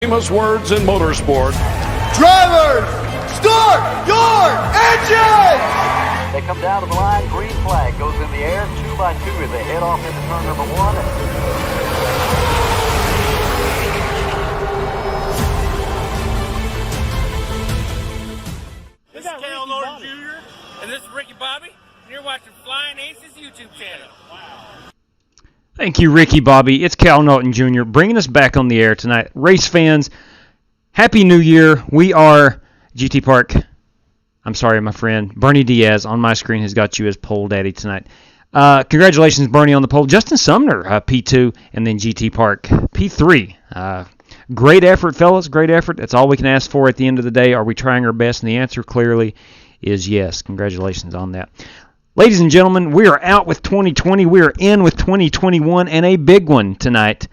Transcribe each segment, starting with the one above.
famous words in motorsport. Drivers, start your engines! They come down to the line, green flag goes in the air, 2 by 2 as they head off into turn number 1. This is Cal Norton Jr. and this is Ricky Bobby, and you're watching Flying Aces YouTube channel. Wow. Thank you, Ricky Bobby. It's Cal Norton Jr. bringing us back on the air tonight. Race fans, Happy New Year. We are GT Park. I'm sorry, my friend. Bernie Diaz on my screen has got you as pole daddy tonight. Congratulations, Bernie, on the pole. Justin Sumner, P2, and then GT Park, P3. Great effort, fellas. Great effort. That's all we can ask for at the end of the day. Are we trying our best? And the answer clearly is yes. Congratulations on that. Ladies and gentlemen, we are out with 2020. We are in with 2021, and a big one tonight.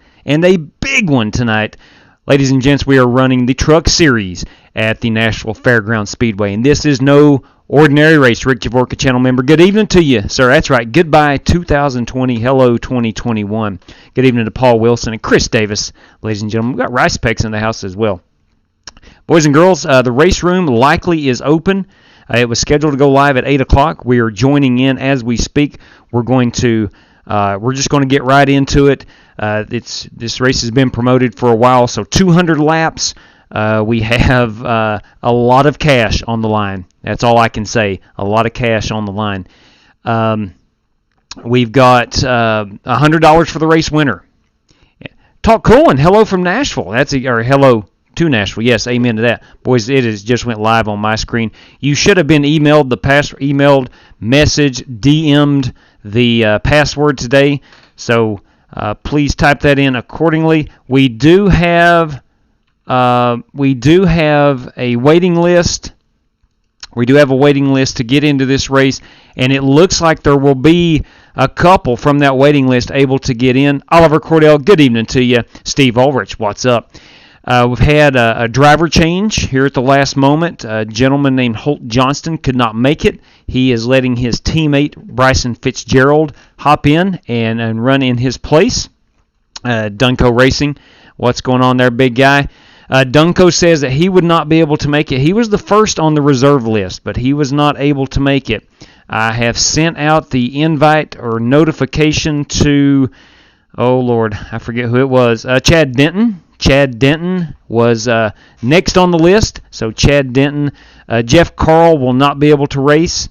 Ladies and gents, we are running the Truck Series at the Nashville Fairgrounds Speedway. And this is no ordinary race. Rick Javorka, channel member. Good evening to you, sir. That's right. Goodbye, 2020. Hello, 2021. Good evening to Paul Wilson and Chris Davis. Ladies and gentlemen, we've got Rice Pecs in the house as well. Boys and girls, the race room likely is open. It was scheduled to go live at 8 o'clock. We are joining in as we speak. We're just going to get right into it. This race has been promoted for a while, so 200 laps. We have a lot of cash on the line. That's all I can say. A lot of cash on the line. We've got $100 for the race winner. Talk Colin, hello from Nashville. Hello to Nashville. Yes, amen to that. Boys, it has just went live on my screen. You should have been emailed message, DM'd the password today. So please type that in accordingly. We do have a waiting list. We do have a waiting list to get into this race, and it looks like there will be a couple from that waiting list able to get in. Oliver Cordell, good evening to you. Steve Ulrich, what's up? We've had a driver change here at the last moment. A gentleman named Holt Johnston could not make it. He is letting his teammate Bryson Fitzgerald hop in and run in his place. Dunco Racing, what's going on there, big guy? Dunco says that he would not be able to make it. He was the first on the reserve list, but he was not able to make it. I have sent out the invite or notification to, oh Lord, I forget who it was, Chad Denton. Chad Denton was next on the list, so Chad Denton. Jeff Carl will not be able to race.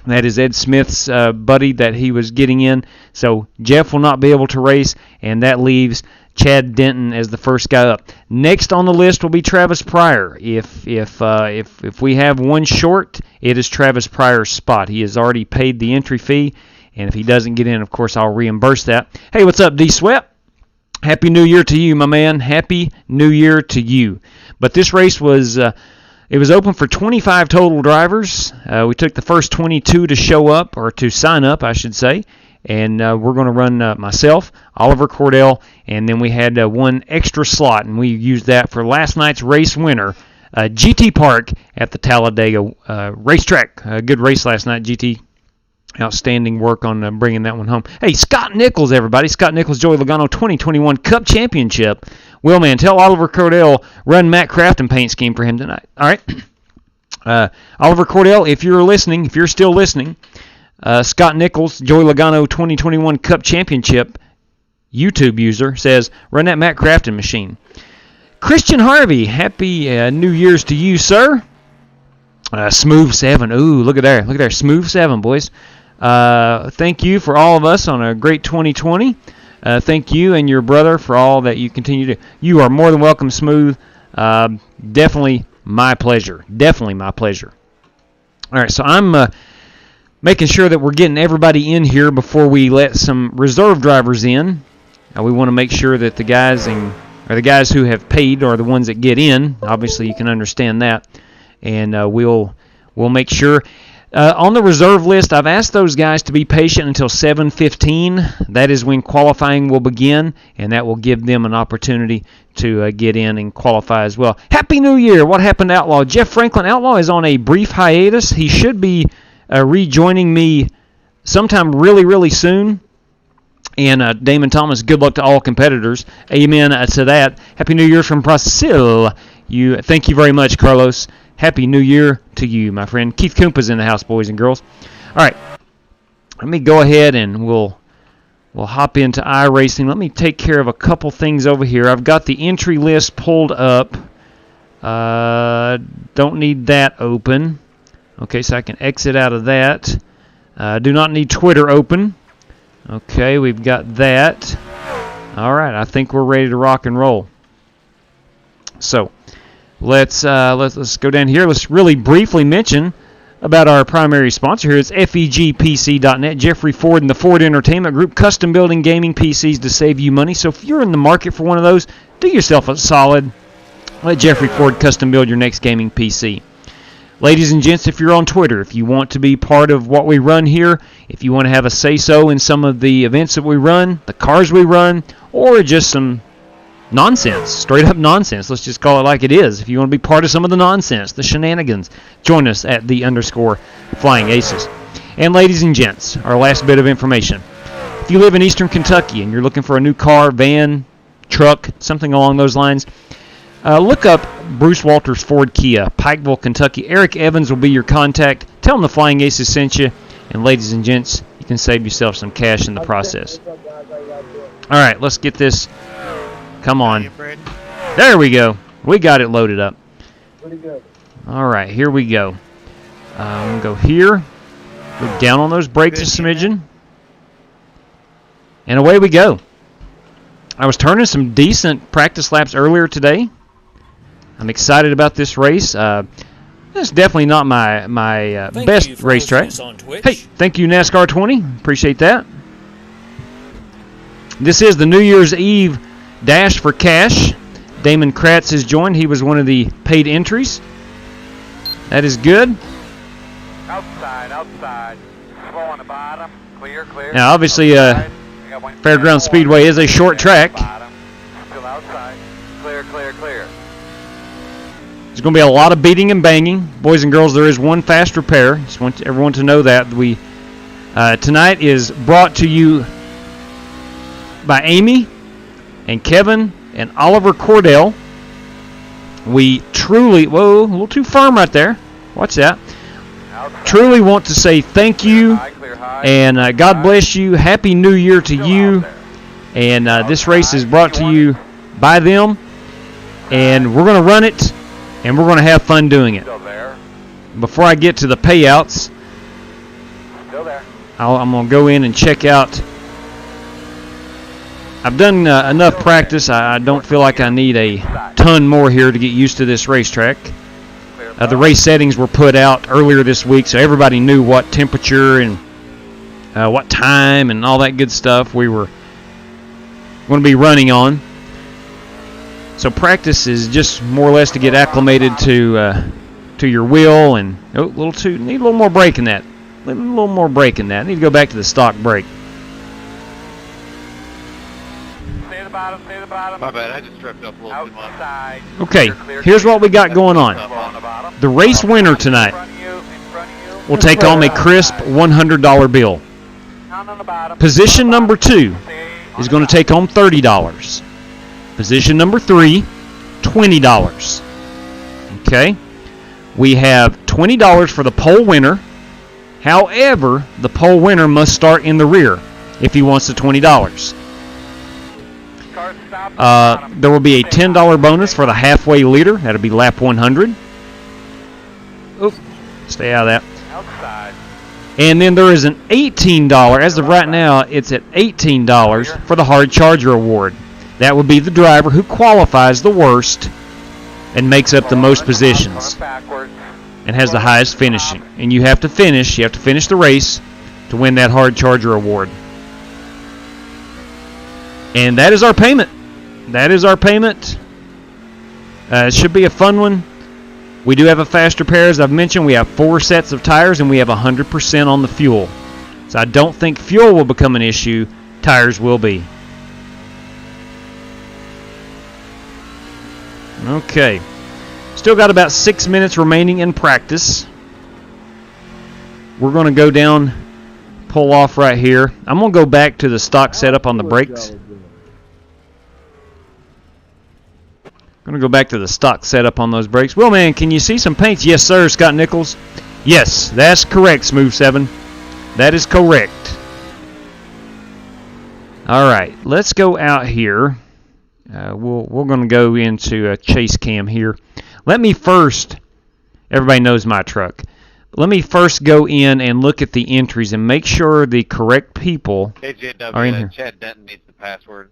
That is Ed Smith's buddy that he was getting in. So Jeff will not be able to race, and that leaves Chad Denton as the first guy up. Next on the list will be Travis Pryor. If we have one short, it is Travis Pryor's spot. He has already paid the entry fee, and if he doesn't get in, of course, I'll reimburse that. Hey, what's up, D Sweat? Happy New Year to you, my man. Happy New Year to you. But this race was it was open for 25 total drivers. We took the first 22 to show up, or to sign up, I should say. And we're going to run myself, Oliver Cordell, and then we had one extra slot, and we used that for last night's race winner, GT Park at the Talladega racetrack. Good race last night, GT. Outstanding work on bringing that one home. Hey, Scott Nichols, everybody. Scott Nichols, Joey Logano 2021 Cup Championship. Will, man, tell Oliver Cordell, run Matt Crafton paint scheme for him tonight. All right? Oliver Cordell, if you're still listening, Scott Nichols, Joey Logano 2021 Cup Championship YouTube user, says, run that Matt Crafton machine. Christian Harvey, happy New Year's to you, sir. Smooth 7. Ooh, look at there. Smooth 7, boys. Thank you for all of us on a great 2020. Thank you and your brother for all that you continue to. You are more than welcome, Smooth. Definitely my pleasure. All right, so I'm making sure that we're getting everybody in here before we let some reserve drivers in. We want to make sure that the guys who have paid are the ones that get in. Obviously, you can understand that, and we'll make sure. On the reserve list, I've asked those guys to be patient until 7:15. That is when qualifying will begin, and that will give them an opportunity to get in and qualify as well. Happy New Year! What happened to Outlaw? Jeff Franklin, Outlaw is on a brief hiatus. He should be rejoining me sometime really, really soon. And Damon Thomas, good luck to all competitors. Amen to that. Happy New Year from Brazil. Thank you very much, Carlos. Happy New Year to you, my friend. Keith Koompa's in the house, boys and girls. All right, let me go ahead and we'll hop into iRacing. Let me take care of a couple things over here. I've got the entry list pulled up. Don't need that open. Okay, so I can exit out of that. Do not need Twitter open. Okay, we've got that. All right, I think we're ready to rock and roll. So let's go down here. Let's really briefly mention about our primary sponsor here. It's FEGPC.net. Jeffrey Ford and the Ford Entertainment Group, custom building gaming PCs to save you money. So if you're in the market for one of those, do yourself a solid. Let Jeffrey Ford custom build your next gaming PC. Ladies and gents, if you're on Twitter, if you want to be part of what we run here, if you want to have a say-so in some of the events that we run, the cars we run, or just some nonsense, straight-up nonsense, let's just call it like it is. If you want to be part of some of the nonsense, the shenanigans, join us at _Flying Aces. And ladies and gents, our last bit of information. If you live in Eastern Kentucky and you're looking for a new car, van, truck, something along those lines, look up Bruce Walters Ford Kia, Pikeville, Kentucky. Eric Evans will be your contact. Tell him the Flying Aces sent you. And ladies and gents, you can save yourself some cash in the process. All right, let's get this. Come on. There we go. We got it loaded up. All right, here we go. We'll go here. Go down on those brakes a smidgen. And away we go. I was turning some decent practice laps earlier today. I'm excited about this race. It's definitely not my best racetrack. Hey, thank you, NASCAR 20. Appreciate that. This is the New Year's Eve Dash for Cash. Damon Kratz has joined. He was one of the paid entries. That is good. Outside. Slow on the bottom. Clear. Now, obviously, Fairground Speedway is a short track. Still outside. Clear. There's going to be a lot of beating and banging. Boys and girls, there is one fast repair. Just want everyone to know that. Tonight is brought to you by Amy and Kevin and Oliver Cordell. We truly, whoa, a little too firm right there. Watch that. Truly want to say thank you and God bless you. Happy New Year to you. And this race is brought to you by them. And we're going to run it. And we're going to have fun doing it. Before I get to the payouts, I'm going to go in and check out. I've done enough practice. I don't feel like I need a ton more here to get used to this racetrack. The race settings were put out earlier this week, so everybody knew what temperature and what time and all that good stuff we were going to be running on. So practice is just more or less to get acclimated to your wheel and need a little more brake in that. A little more brake in that. I need to go back to the stock brake. Stay the bottom. My bad, I just tripped up a little too much. Okay, here's what we got going on. The race winner tonight will take home a crisp $100 bill. Position number 2 is going to take home $30. Position number 3, $20. Okay? We have $20 for the pole winner. However, the pole winner must start in the rear if he wants the $20. There will be a $10 bonus for the halfway leader. That'll be lap 100. Oop, stay out of that. And then there is an $18. As of right now, it's at $18 for the hard charger award. That would be the driver who qualifies the worst and makes up the most positions and has the highest finishing. And you have to finish the race to win that hard charger award. And that is our payment. It should be a fun one. We do have a fast repair, as I've mentioned. We have 4 sets of tires, and we have 100% on the fuel. So I don't think fuel will become an issue. Tires will be. Okay. Still got about 6 minutes remaining in practice. We're going to go down, pull off right here. I'm going to go back to the stock setup on the brakes. I'm going to go back to the stock setup on those brakes. Well, man, can you see some paints? Yes, sir, Scott Nichols. Yes, that's correct, Smooth 7. That is correct. All right, let's go out here. We're going to go into a chase cam here. Let me first, everybody knows my truck. Let me first go in and look at the entries and make sure the correct people are in here. Chad Denton needs the password.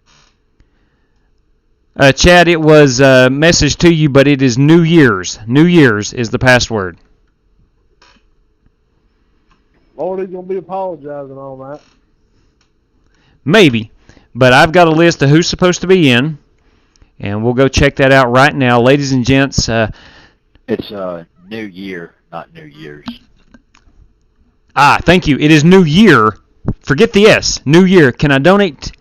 Chad, it was a message to you, but it is New Year's. New Year's is the password. Lord, he's going to be apologizing on that. Maybe, but I've got a list of who's supposed to be in, and we'll go check that out right now. Ladies and gents. It's New Year, not New Year's. Thank you. It is New Year. Forget the S. New Year. Can I donate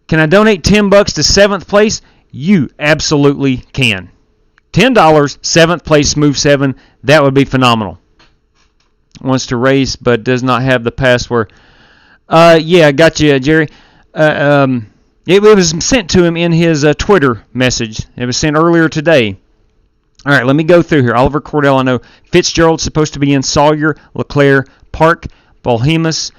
$10 to 7th place? You absolutely can. $10, 7th place, Smooth 7. That would be phenomenal. Wants to race but does not have the password. Yeah, I got you, Jerry. It was sent to him in his Twitter message. It was sent earlier today. All right, let me go through here. Oliver Cordell, I know. Fitzgerald's supposed to be in. Sawyer, LeClaire, Park, Bolhemus,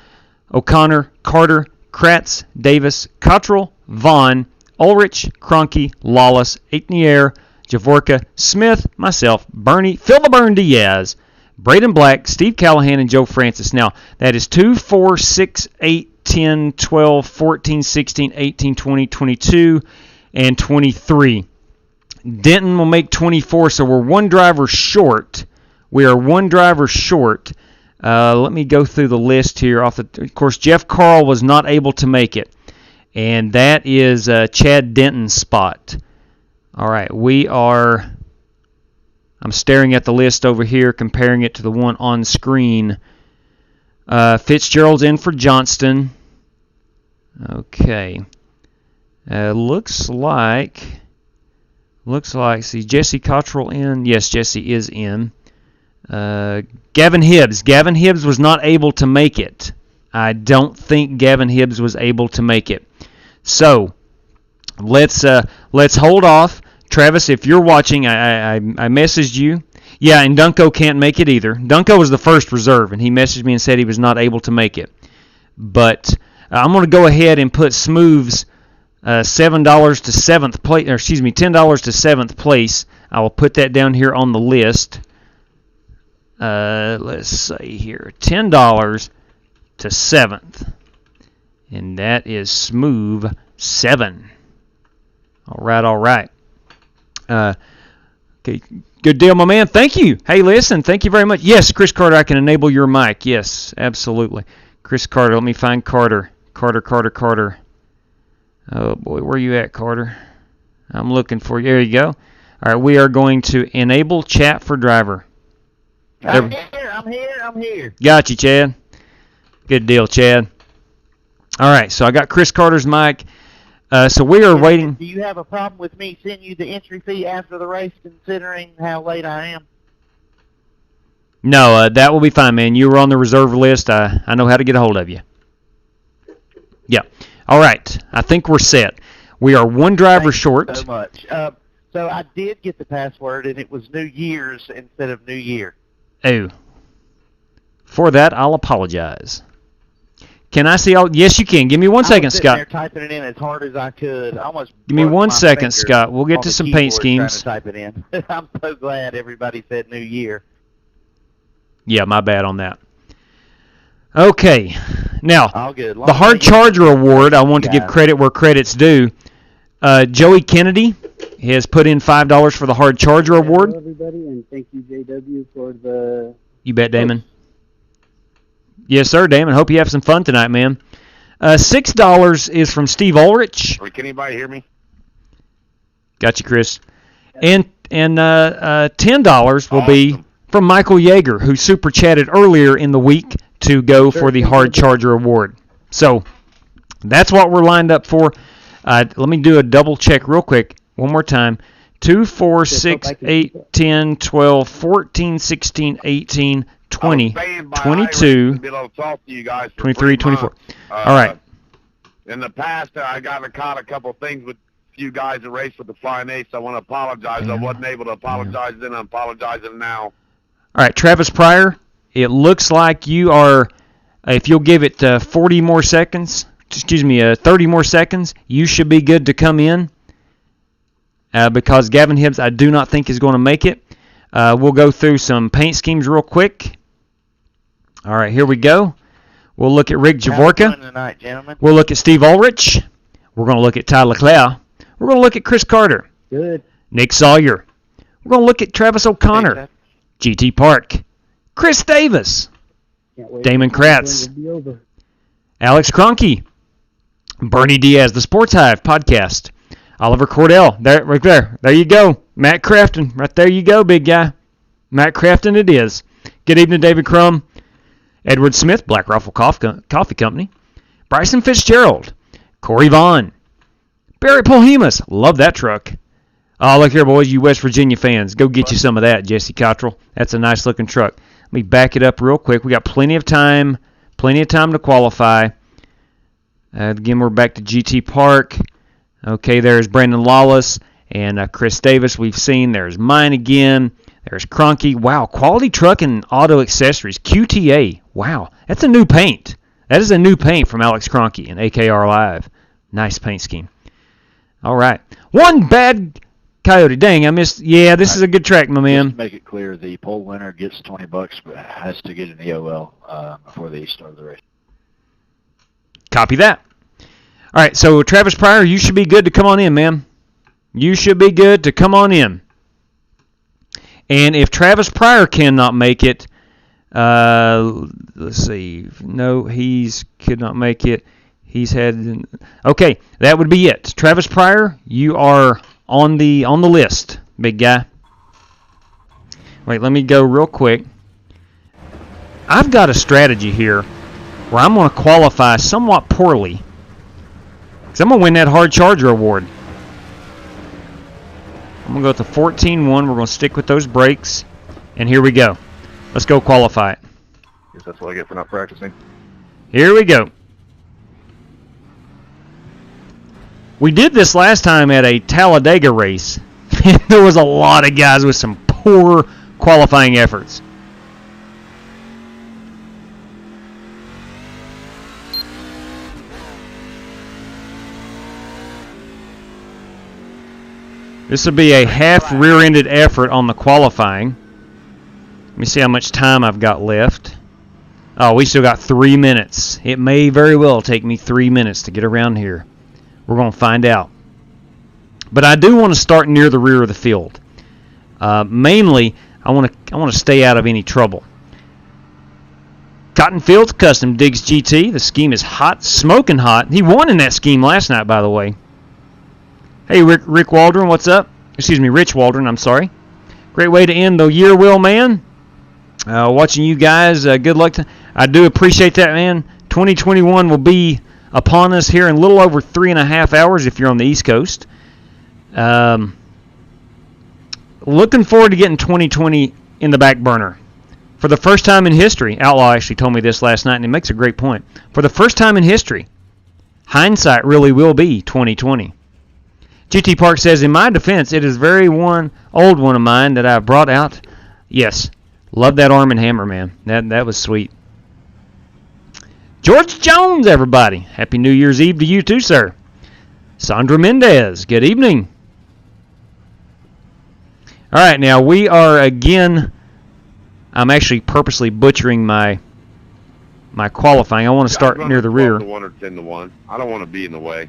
O'Connor, Carter, Kratz, Davis, Cottrell, Vaughn, Ulrich, Cronky, Lawless, Aiknier, Javorka, Smith, myself, Bernie, Phil the Burn Diaz, Braden Black, Steve Callahan, and Joe Francis. Now, that is 2, 4, 6, 8, 10, 12, 14, 16, 18, 20, 22, and 23. Denton will make 24, so we're one driver short. We are one driver short. Let me go through the list here. Of course, Jeff Carl was not able to make it, and that is Chad Denton's spot. All right, I'm staring at the list over here, comparing it to the one on screen. Fitzgerald's in for Johnston. Okay. Looks like, see, Jesse Cottrell in. Yes, Jesse is in. Gavin Hibbs. Gavin Hibbs was not able to make it. I don't think Gavin Hibbs was able to make it. So, let's hold off. Travis, if you're watching, I messaged you. Yeah, and Dunko can't make it either. Dunko was the first reserve, and he messaged me and said he was not able to make it. But I'm going to go ahead and put Smooth's $7 to 7th place, or excuse me, $10 to 7th place. I will put that down here on the list. Let's see here, $10 to 7th, and that is Smooth 7. All right. Okay, good deal, my man. Thank you. Hey, listen, thank you very much. Yes, Chris Carter, I can enable your mic. Yes, absolutely. Chris Carter, let me find Carter. Carter. Oh, boy, where you at, Carter? I'm looking for you. There you go. All right, we are going to enable chat for driver. I'm here. Got you, Chad. Good deal, Chad. All right, so I got Chris Carter's mic. So we are waiting. Do you have a problem with me sending you the entry fee after the race, considering how late I am? No, that will be fine, man. You were on the reserve list. I know how to get a hold of you. Yeah. All right. I think we're set. We are one driver short. Thank you so much. So I did get the password, and it was New Year's instead of New Year. Oh. For that, I'll apologize. Can I see all? Yes, you can. Give me 1 second, Scott. I was typing it in as hard as I could. I almost give me 1 second, Scott. We'll get to some paint schemes. Trying to type it in. I'm so glad everybody said New Year. Yeah, my bad on that. Okay. Now, the Hard Charger Award, I want to give credit where credit's due. Joey Kennedy has put in $5 for the Hard Charger Award. Hello, everybody, and thank you, JW, for the... You bet, Damon. Yes, sir, Damon. Hope you have some fun tonight, man. $6 is from Steve Ulrich. Can anybody hear me? Got you, Chris. And $10 will be from Michael Yeager, who super chatted earlier in the week to go for the Hard Charger Award. So that's what we're lined up for. Let me do a double check real quick one more time. 2, 4, 6, 8, 10, 12, 14, 16, 18, 20, staying by 22, iRacing to be able to talk to you guys for 23, 3 months. 24. All right. In the past, I got caught a couple things with a few guys that raced with the Flying Ace. I want to apologize. I wasn't able to apologize then. I'm apologizing now. All right, Travis Pryor, it looks like you are, if you'll give it 30 more seconds, you should be good to come in because Gavin Hibbs, I do not think, is going to make it. We'll go through some paint schemes real quick. All right, here we go. We'll look at Rick Javorka. Tonight, gentlemen. We'll look at Steve Ulrich. We're going to look at Ty Leclerc. We're going to look at Chris Carter. Good. Nick Sawyer. We're going to look at Travis O'Connor. GT Park. Chris Davis. Can't wait Damon for the Kratz. to be over. Alex Cronky. Bernie Diaz, the Sports Hive podcast. Oliver Cordell. There, right there. There you go. Matt Crafton. Right there you go, big guy. Matt Crafton it is. Good evening, David Crum. Edward Smith, Black Rifle Coffee Company. Bryson Fitzgerald. Corey Vaughn. Barry Polhemus. Love that truck. Oh, look here, boys, you West Virginia fans. Go get you some of that, Jesse Cottrell. That's a nice-looking truck. Let me back it up real quick. We got plenty of time to qualify. Again, we're back to GT Park. Okay, there's Brandon Lawless and Chris Davis we've seen. There's mine again. There's Cronky. Wow, Quality Truck and Auto Accessories, QTA. Wow, that's a new paint. That is a new paint from Alex Cronky and AKR Live. Nice paint scheme. All right. One bad Coyote. Dang, I missed. Yeah, this is a good track, my man. Just to make it clear, the pole winner gets $20, but has to get an EOL before they start the race. Copy that. All right, so Travis Pryor, you should be good to come on in, man. You should be good to come on in. And if Travis Pryor cannot make it, let's see. No, could not make it. He's had. Okay, that would be it. Travis Pryor, you are on the list, big guy. Wait, let me go real quick. I've got a strategy here where I'm going to qualify somewhat poorly because I'm going to win that hard charger award. I'm going to go with the 14-1. We're going to stick with those brakes. And here we go. Let's go qualify it. Guess that's what I get for not practicing. Here we go. We did this last time at a Talladega race. There was a lot of guys with some poor qualifying efforts. This will be a half rear-ended effort on the qualifying. Let me see how much time I've got left. Oh, we still got 3 minutes. It may very well take me 3 minutes to get around here. We're going to find out. But I do want to start near the rear of the field. Mainly, I want to stay out of any trouble. Cotton Fields Custom Digs GT. The scheme is hot, smoking hot. He won in that scheme last night, by the way. Hey, Rick Waldron, what's up? Excuse me, Rich Waldron, I'm sorry. Great way to end the year, Will, man. Watching you guys, good luck. I do appreciate that, man. 2021 will be upon us here in a little over 3.5 hours if you're on the East Coast. Looking forward to getting 2020 in the back burner. For the first time in history, Outlaw actually told me this last night, and he makes a great point. For the first time in history, hindsight really will be 2020. GT Park says, in my defense, it is very old one of mine that I brought out. Yes, love that Arm & Hammer, man. That was sweet. George Jones, everybody. Happy New Year's Eve to you too, sir. Sandra Mendez, good evening. All right, now we are again, I'm actually purposely butchering my qualifying. I want to start near the rear. 1 or 10-1. I don't want to be in the way.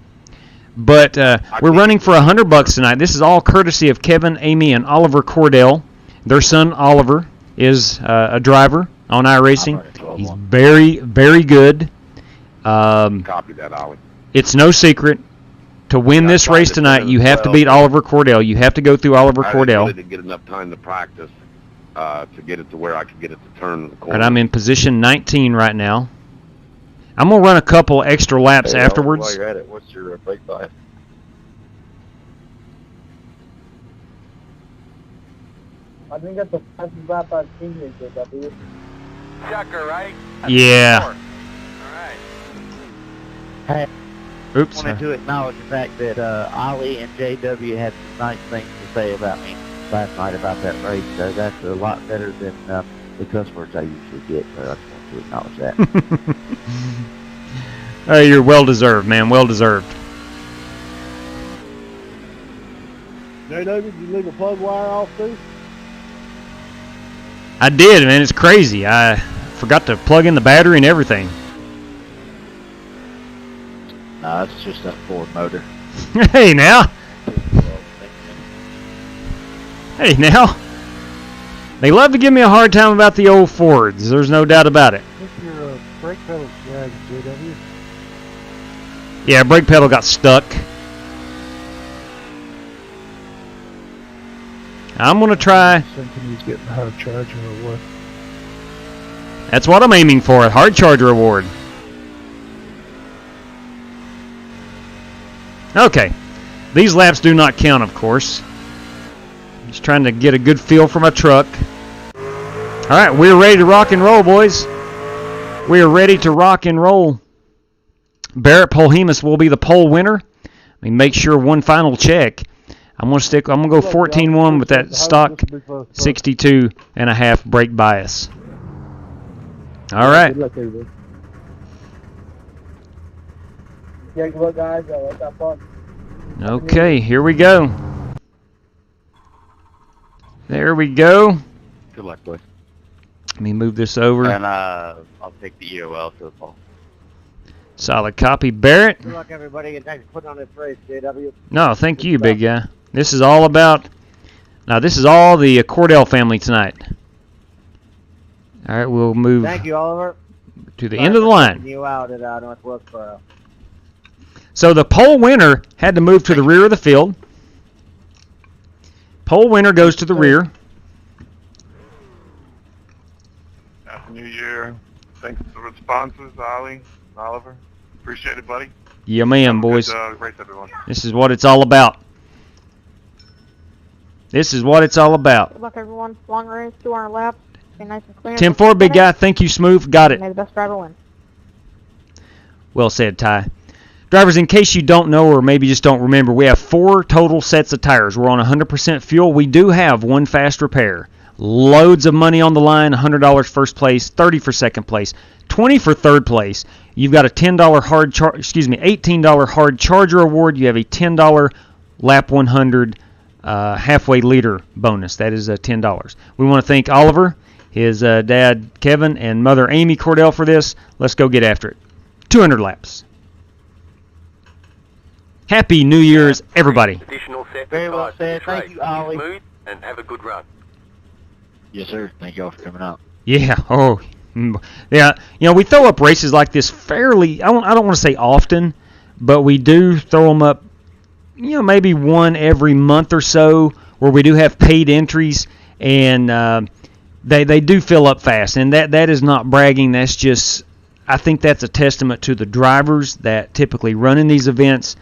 But we're running for $100 tonight. This is all courtesy of Kevin, Amy, and Oliver Cordell. Their son, Oliver, is a driver on iRacing. He's very, very good. Copy that, Ollie. It's no secret. To win this race tonight, you have to beat Oliver Cordell. You have to go through Oliver Cordell. I didn't get enough time to practice to get it to where I could get it to turn the corner. And I'm in position 19 right now. I'm going to run a couple extra laps afterwards. While you're at it, what's your brake bias? I think that's the fastest lap I've seen you, JW. Chucker, right? Yeah. All right. Hey, Oops. I wanted to acknowledge the fact that Ollie and JW had some nice things to say about me last night about that race. So that's a lot better than the cuss words I usually get. So I just want to acknowledge that. Hey, you're well deserved, man. Well deserved. JW, did you leave a plug wire off too? I did, man. It's crazy. I forgot to plug in the battery and everything. No, it's just that Ford motor. Hey, now. Hey, now. They love to give me a hard time about the old Fords. There's no doubt about it. I think your brake pedal's dragged, JW. Yeah, brake pedal got stuck. I'm going to try. Something he's getting a hard charger or what? That's what I'm aiming for, a hard charger award. Okay. These laps do not count, of course. Just trying to get a good feel for my truck. All right, we're ready to rock and roll, boys. We are ready to rock and roll. Barrett Polhemus will be the pole winner. Let me make sure one final check. I'm going to go 14-1 with that stock 62.5 brake bias. All right. Good luck, everybody. Yeah, good luck, guys. Let's have fun. Okay, here we go. There we go. Good luck, boys. Let me move this over. And I'll take the EOL to the phone. Solid copy, Barrett. Good luck, everybody, and thanks for putting on this race, JW. No, thank you, big guy. This is all about. Now, this is all the Cordell family tonight. All right, we'll move Thank you, Oliver. to the end of the line. You out at North Wilkesboro. So the pole winner had to move to the rear of the field. Pole winner goes to the rear. Happy New Year. Thanks for the responses, Ollie, Oliver. Appreciate it, buddy. Yeah, man, boys. Good race, everyone. This is what it's all about. This is what it's all about. Good luck, everyone. Long race, 200 laps. Stay nice and clean. 10-4, big guy. Thank you, Smooth. Got it. May the best driver win. Well said, Ty. Drivers, in case you don't know or maybe just don't remember, we have 4 total sets of tires. We're on 100% fuel. We do have 1 fast repair. Loads of money on the line, $100 first place, $30 for second place, $20 for third place. You've got a $18 hard charger award. You have a $10 lap 100 halfway leader bonus. That is $10. We want to thank Oliver, his dad Kevin, and mother Amy Cordell for this. Let's go get after it. 200 laps. Happy New Year's, everybody. Very well said. Thank you, Ollie. Smooth and have a good run. Yes, sir. Thank you all for coming out. Yeah. Oh, yeah. You know, we throw up races like this fairly. I don't want to say often, but we do throw them up. You know, maybe one every month or so, where we do have paid entries, and they do fill up fast. And that is not bragging. That's just. I think that's a testament to the drivers that typically run in these events.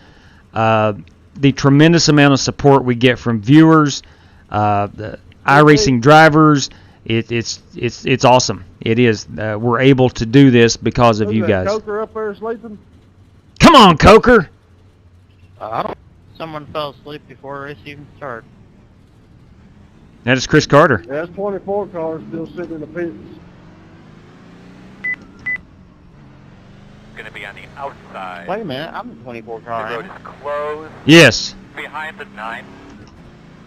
The tremendous amount of support we get from viewers, the iRacing drivers, it's awesome. It is. We're able to do this because of you guys. Coker up there sleeping? Come on, Coker. Someone fell asleep before the race even started. That is Chris Carter. Yeah, that's 24 cars still sitting in the pits. Going to be on the outside. Wait a minute, I'm in 24 The car. road is closed. Yes. Behind the 9.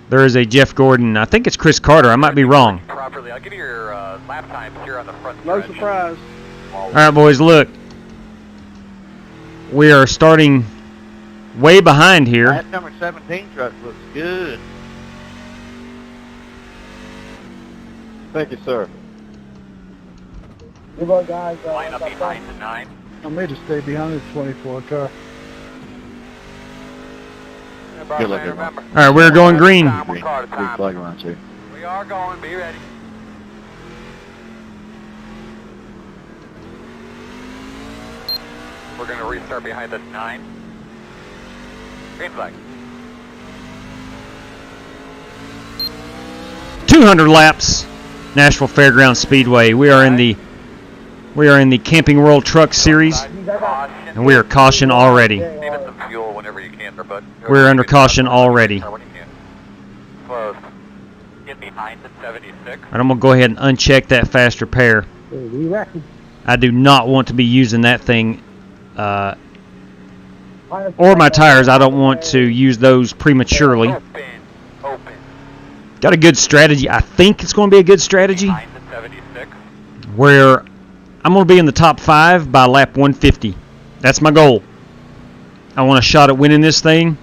There is a Jeff Gordon. I think it's Chris Carter. I might be wrong. Properly. I'll give you your lap times here on the front No stretch. surprise. All right, boys, look. We are starting way behind here. That number 17 truck looks good. Thank you, sir. Good luck, guys. Line up behind the 9. I made to stay behind the 24 car. Good luck, everyone. Remember, All right, we're going green. one car at a Green time. flag around, too. We are going. Be ready. We're going to restart behind the 9. Green flag. 200 laps, Nashville Fairgrounds Speedway. We are in the We are in the Camping World Truck Series, and we are caution already. We're under caution already. Close. Get behind the 76. Right, I'm going to go ahead and uncheck that fast repair. I do not want to be using that thing, or my tires. I don't want to use those prematurely. Open. Got a good strategy. I think it's going to be a good strategy Behind the 76. where I'm going to be in the top 5 by lap 150. That's my goal. I want a shot at winning this thing.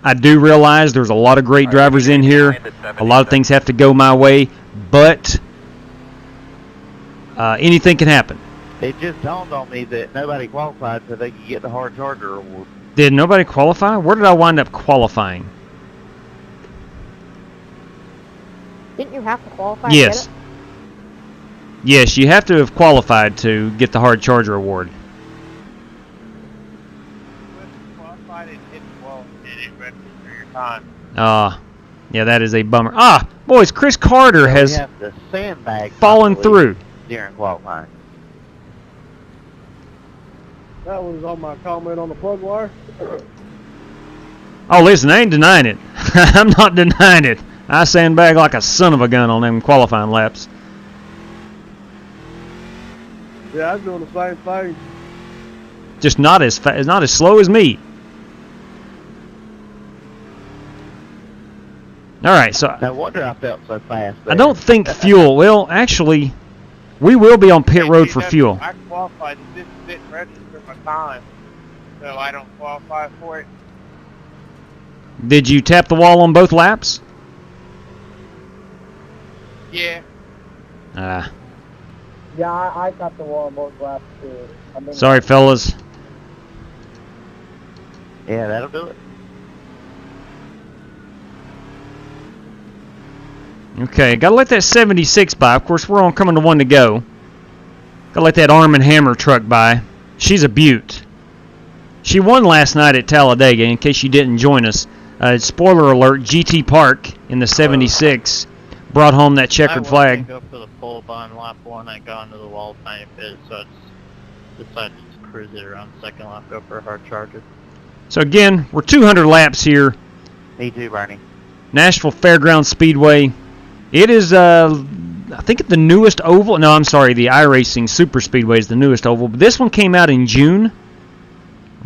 I do realize there's a lot of great drivers in here. A lot of things have to go my way, but anything can happen. It just dawned on me that nobody qualified so they could get the hard charger award. Did nobody qualify? Where did I wind up qualifying? Didn't you have to qualify? Yes. To get Yes, you have to have qualified to get the hard charger award. Yeah, that is a bummer. Boys, Chris Carter has We have the sandbag fallen properly through. during qualifying. That was on my comment on the plug wire. Oh, listen, I ain't denying it. I'm not denying it. I sandbag like a son of a gun on them qualifying laps. Yeah, I was doing the same thing. Just not as not as slow as me. All right, so No wonder I felt so fast. I don't think fuel. Well, actually, we will be on pit road for fuel. I qualified. This didn't register my time, so I don't qualify for it. Did you tap the wall on both laps? Yeah. Ah, Yeah, I got the wall on both laps too. sorry, fellas. Yeah, that'll do it. Okay, gotta let that 76 by. Of course, we're on coming to 1 to go. Gotta let that Arm & Hammer truck by. She's a beaut. She won last night at Talladega, in case you didn't join us. Spoiler alert, GT Park in the 76 brought home that checkered flag. Go for the pole on lap 1. I got into the wall a tiny bit, so it's decided to cruise it around second lap. Go for a hard charger. So again, we're 200 laps here. Me too, Bernie. Nashville Fairgrounds Speedway. It is, I think the newest oval. No, I'm sorry, the iRacing Super Speedway is the newest oval. But this one came out in June. Or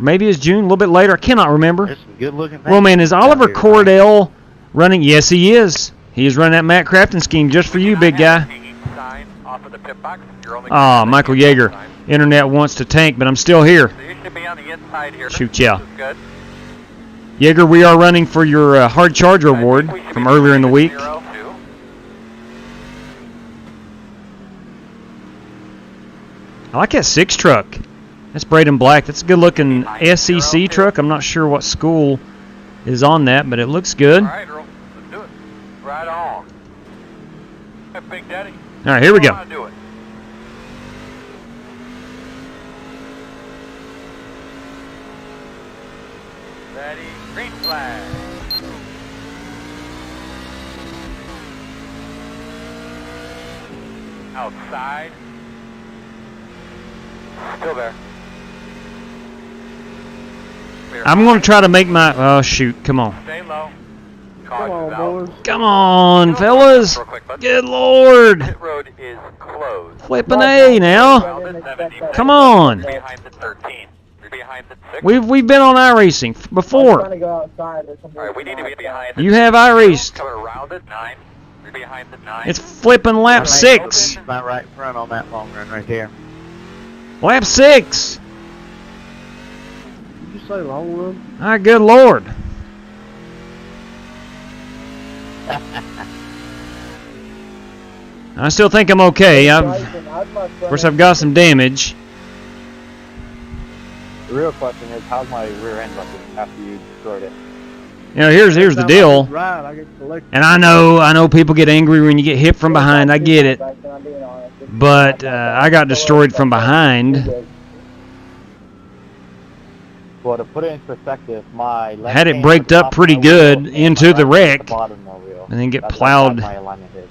maybe it's June, a little bit later. I cannot remember. There's some good looking things. Well, man, is Oliver out here, Cordell running? Yes, he is. He is running that Matt Crafton scheme just for you, big guy. Michael Yeager. Internet wants to tank, but I'm still here. Shoot, yeah. Yeager, we are running for your hard charger award from earlier in the week. I like that 6 truck. That's Braden Black. That's a good-looking SEC truck. I'm not sure what school is on that, but it looks good. All right, Earl. Let's do it. Right on. Hey, Big Daddy. All right, here we go. Do it. Ready, green flag. Outside. Still there. I'm going to try to make my... Oh, shoot. Come on. Stay low. Come on, boys. Come on, fellas. Good Lord. Pit road is closed. Flipping A now. Come on. Behind the 13. Behind the 6. We've been on iRacing before. trying to go outside. There's somebody All right, we need to be behind the You have iRaced. Coming around it. 9. We're behind the 9. It's flipping lap 6. My right front on that long run right there. Lap 6. Did you say long run? Ah, good Lord. I still think I'm okay. Of course, I've got some damage. The real question is, how's my rear end looking after you destroyed it? You know, here's the deal. Right, I get selected. And I know people get angry when you get hit from behind. I get it. But I got destroyed from behind. Well, to put it in perspective, my left Had it hand braked was up off pretty my good wheel, into my the right wreck, at the bottom of the wheel. and then get That's plowed. how my alignment is.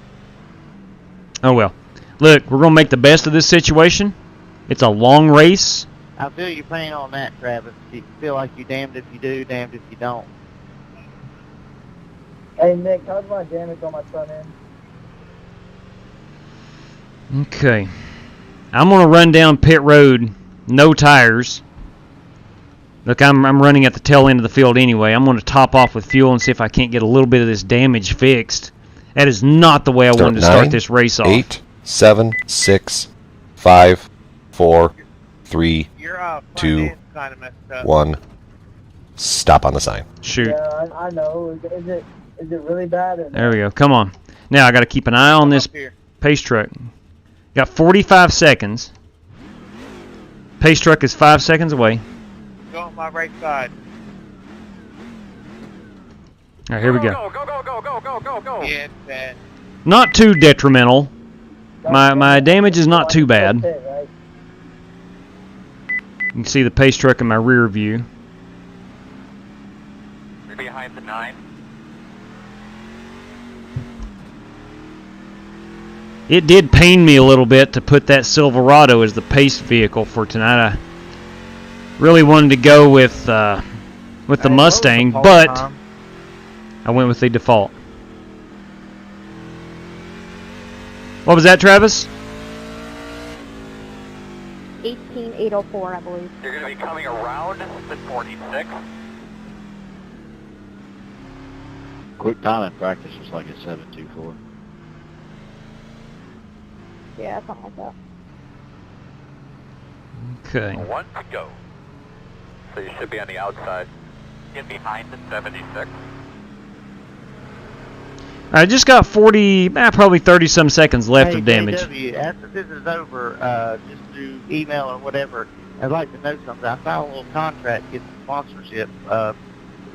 Oh well. Look, we're going to make the best of this situation. It's a long race. I feel your pain on that, Travis. You feel like you're damned if you do, damned if you don't. Hey, Nick, how's my damage on my front end? Okay. I'm going to run down pit road, no tires. Look, I'm running at the tail end of the field anyway. I'm going to top off with fuel and see if I can't get a little bit of this damage fixed. That is not the way I wanted to start this race off. 8, 7, 6, 5, 4, 3, 2, 1. Stop on the sign. Shoot. Yeah, I know. Is it really bad? Or There we go. Come on. Now I got to keep an eye on this pace truck. Got 45 seconds. Pace truck is 5 seconds away. Go on my right side. All right, here we go. Go. Yeah, it's bad. Not too detrimental. My damage is not too bad. You can see the pace truck in my rear view. You're behind the 9. It did pain me a little bit to put that Silverado as the pace vehicle for tonight. I really wanted to go with the Mustang, but I went with the default. What was that, Travis? 18804, I believe. You're going to be coming around the 46. Quick time in practice was like a 7.24. Yeah, something like that. Okay. 1 to go. So you should be on the outside. Get behind the 76. I just got 40, probably 30-some seconds left of damage. JW, after this is over, just through email or whatever, I'd like to know something. I filed a little contract, get some sponsorship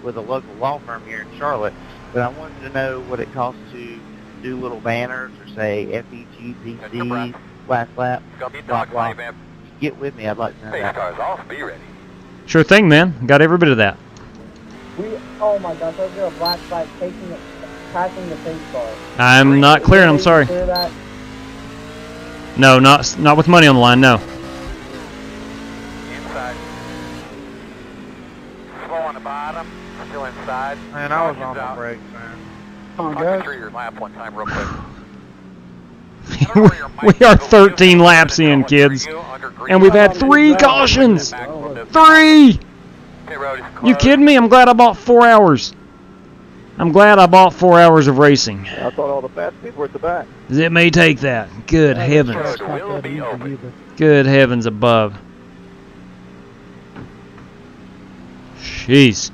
with a local law firm here in Charlotte, but I wanted to know what it costs to do little banners or say FEG, PC, last lap, blah, blah. Get with me, I'd like to know that. Cars off, be ready. Sure thing, man. Got every bit of that. Oh my gosh, I was there a black flag passing the pace car. I'm not clearing, I'm sorry. Clear that? No, not with money on the line, no. Inside. Slow on the bottom, still inside. Man, I was on the brakes, man. Come on, Talk guys. me through your lap one time real quick. We are 13 laps in, kids. And we've had 3 cautions. 3! You kidding me? I'm glad I bought 4 hours. I'm glad I bought 4 hours of racing. I thought all the fast people were at the back. It may take that. Good heavens. Good heavens above. Jeez.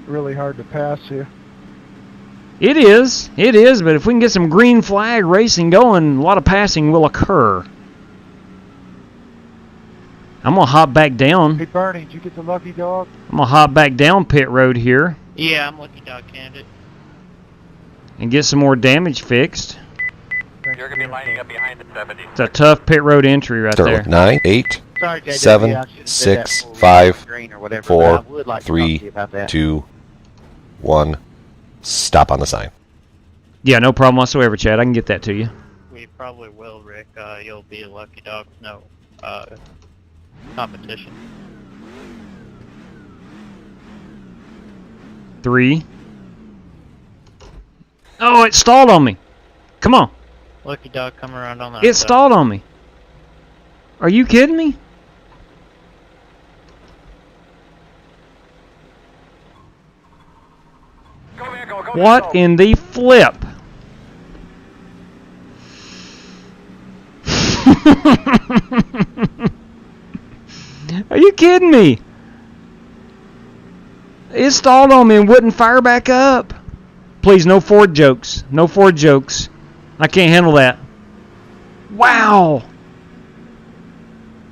Really hard to pass here. It is, but if we can get some green flag racing going, a lot of passing will occur. I'm going to hop back down. Hey, Bernie, did you get the lucky dog? I'm going to hop back down pit road here Yeah, I'm lucky dog candidate. and get some more damage fixed. You're going to be lining up behind the 70. It's a tough pit road entry right Start there. with 9, 8, Sorry, JW, 7, I should've said 6, that before we 5, got green or whatever, 4, but I would like to talk to 3, you about that. 2, 1. Stop on the sign. Yeah, no problem whatsoever, Chad. I can get that to you. We probably will, Rick. You'll be a lucky dog. No competition. 3. Oh, it stalled on me. Come on. Lucky dog, come around on that. It stalled on me. Are you kidding me? What in the flip? Are you kidding me? It stalled on me and wouldn't fire back up. Please, no Ford jokes. No Ford jokes. I can't handle that. Wow.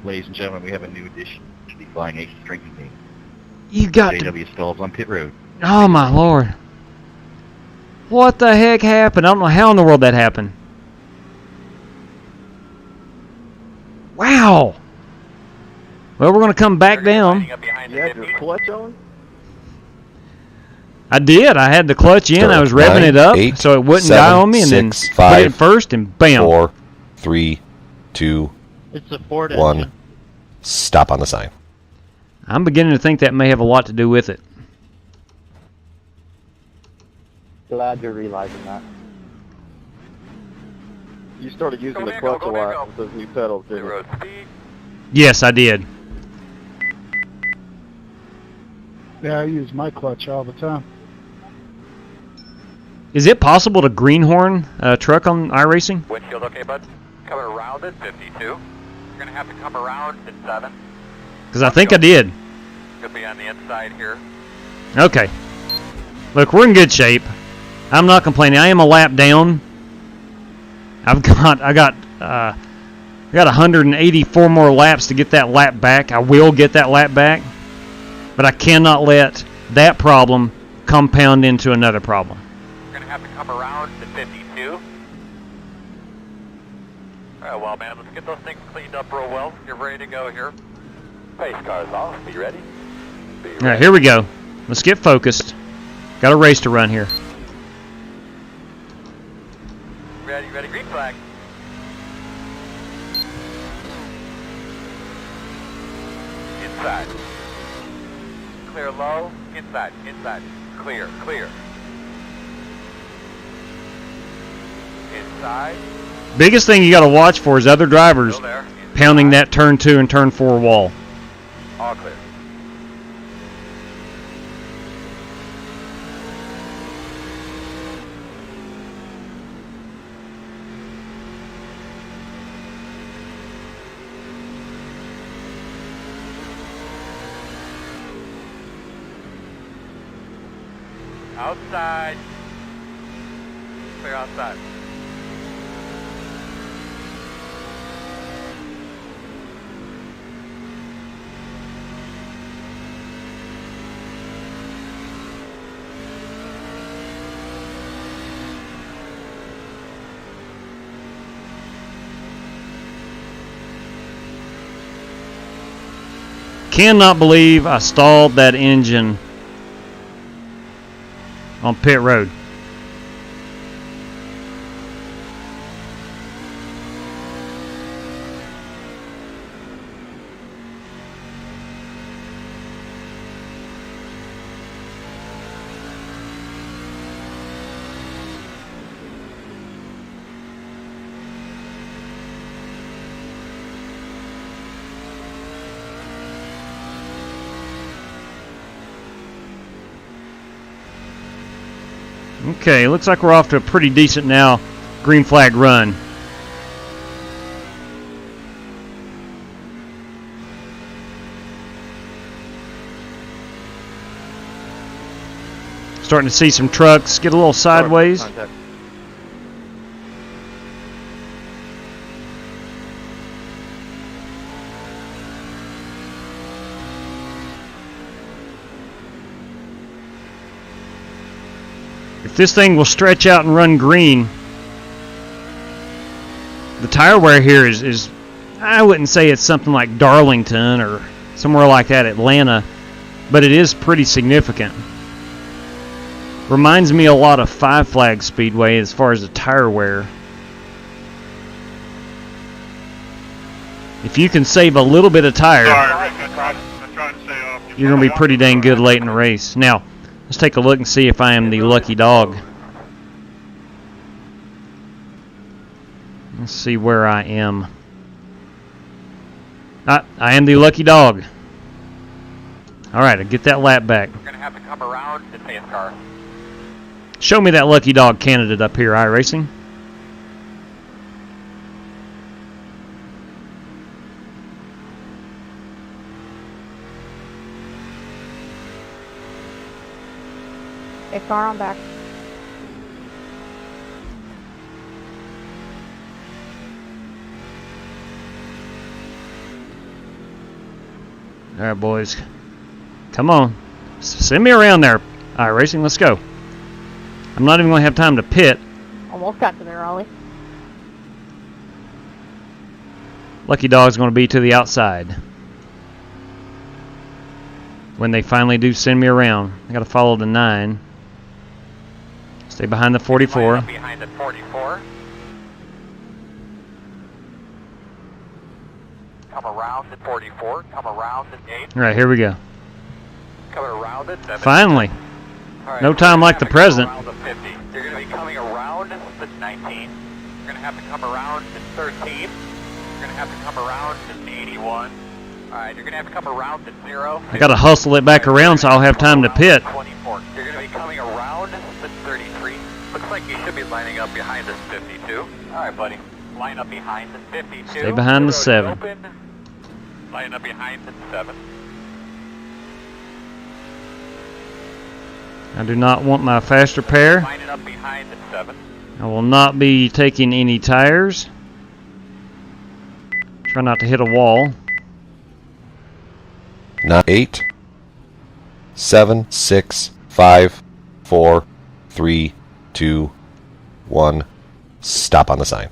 Ladies and gentlemen, we have a new addition to the Flying Aces drinking team. You got to... JW stalls on pit road. Oh, my Lord. What the heck happened? I don't know how in the world that happened. Wow. Well, we're going to come back down. You had your clutch on? I did. I had the clutch in. I was revving it up so it wouldn't die on me, and then put it first, and bam. 4, 3, 2, It's a Ford 1. engine. stop on the sign. I'm beginning to think that may have a lot to do with it. Glad you're realizing that. You started using the clutch a lot with those new pedals, didn't you? Yes, I did. Yeah, I use my clutch all the time. Is it possible to greenhorn a truck on iRacing? Windshield okay, bud? Coming around at 52. You're going to have to come around at 7. Because I think I did. Could be on the inside here. Okay. Look, we're in good shape. I'm not complaining. I am a lap down. I got 184 more laps to get that lap back. I will get that lap back, but I cannot let that problem compound into another problem. You're going to have to come around to 52. Alright, well, man, let's get those things cleaned up real well. You're ready to go here. Pace car's off. Be ready. All right, here we go. Let's get focused. Got a race to run here. Ready, green flag. Inside. Clear low, inside, clear. Inside. Biggest thing you got to watch for is other drivers pounding that turn 2 and turn 4 wall. All clear. Outside. Clear outside. Cannot believe I stalled that engine on pit road. Okay, looks like we're off to a pretty decent now green flag run. Starting to see some trucks get a little sideways. If this thing will stretch out and run green, the tire wear here is I wouldn't say it's something like Darlington or somewhere like that, Atlanta, but it is pretty significant. Reminds me a lot of Five Flag Speedway as far as the tire wear. If you can save a little bit of tire, you're going to be pretty dang good late in the race. Now, let's take a look and see if I am the lucky dog. Let's see where I am. I am the lucky dog. Alright, I'll get that lap back. We're going to have to come around to pace car. Show me that lucky dog candidate up here, iRacing. Okay, car on back. Alright, boys. Come on. Send me around there, iRacing. Let's go. I'm not even going to have time to pit. Almost got to there, Ollie. Lucky dog's going to be to the outside when they finally do send me around. I got to follow the 9. Stay behind the 44. Behind the 44. come around at 44, come around at 8. All right, here we go. Come around at 7. Finally. All right, No time like the present. around the 50. You're going to be coming around at 19. You're going to have to come around at 13. You're going to have to come around at 81. All right, you're going to have to come around at 0. I got to hustle it back around so I'll have time to pit. 24. You're going to be coming around at 33. Looks like you should be lining up behind this 52. All right, buddy. Line up behind the 52. Stay behind the 7. Open. Line up behind the 7. I do not want my faster pair. Line it up behind the 7. I will not be taking any tires. Try not to hit a wall. 9, 8, 7, 6, 5, 4, 3, 2, 1. Stop on the sign.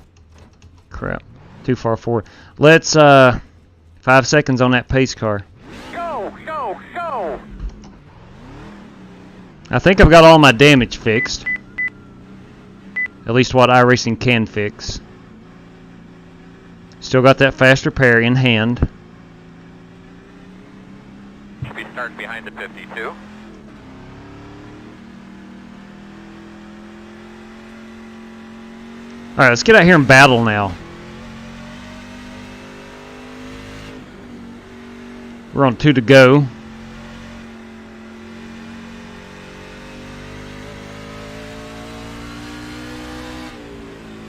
Crap. Too far forward. Let's, 5 seconds on that pace car. Go, go, go! I think I've got all my damage fixed. At least what iRacing can fix. Still got that faster pair in hand. Should be starting behind the 52. Alright, let's get out here and battle now. We're on 2 to go.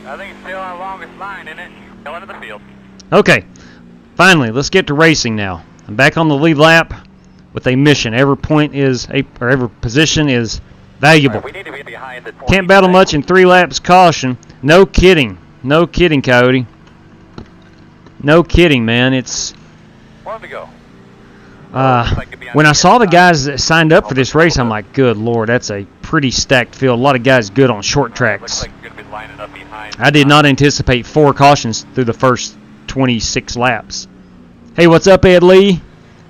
I think it's still our longest line, isn't it? Go into the field. Okay, finally, let's get to racing now. I'm back on the lead lap with a mission. Every point is, or every position is valuable. Right, we need to be behind the Can't battle much in 3 laps. Caution. No kidding. No kidding, Coyote. No kidding, man. It's. One to go. When I saw the guys that signed up for this race, I'm like, good Lord, that's a pretty stacked field. A lot of guys good on short tracks. I did not anticipate 4 cautions through the first 26 laps. Hey, what's up, Ed Lee?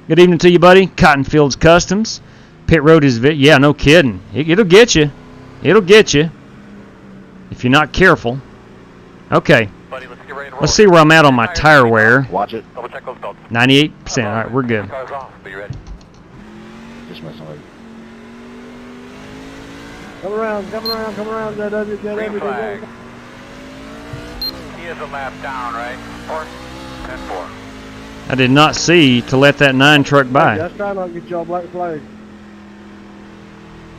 Good evening to you, buddy. Cottonfields Customs. Pit road is, yeah, no kidding. It'll get you. It'll get you. If you're not careful. Okay. Let's see where I'm at on my tire wear. Watch it. 98%. All right, we're good. Just messing with you. Come around, JW. He is a lap down, right? 4, 10-4. I did not see to let that 9 truck by. Just trying not to get y'all black flag.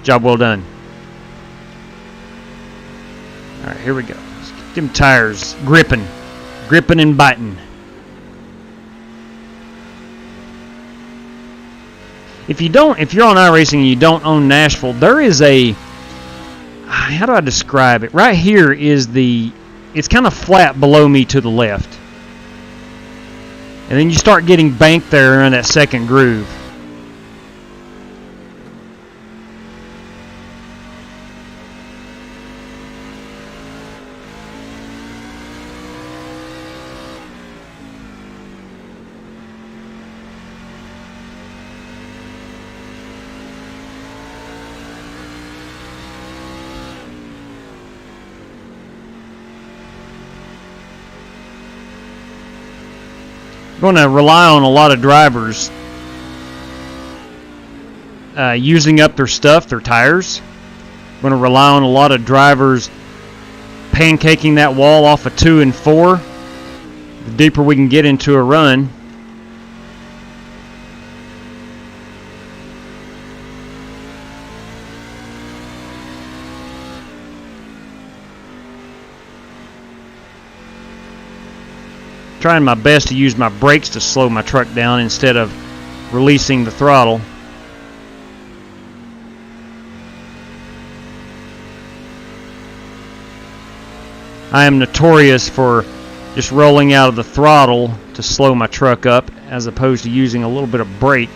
Job well done. All right, here we go. Let's get them tires gripping and biting. If you're on iRacing and you don't own Nashville, there is a, how do I describe it? Right here is it's kind of flat below me to the left. And then you start getting banked there in that second groove. Going to rely on a lot of drivers using up their stuff, their tires. Going to rely on a lot of drivers pancaking that wall off of 2 and 4. The deeper we can get into a run. Trying my best to use my brakes to slow my truck down instead of releasing the throttle. I am notorious for just rolling out of the throttle to slow my truck up as opposed to using a little bit of brake.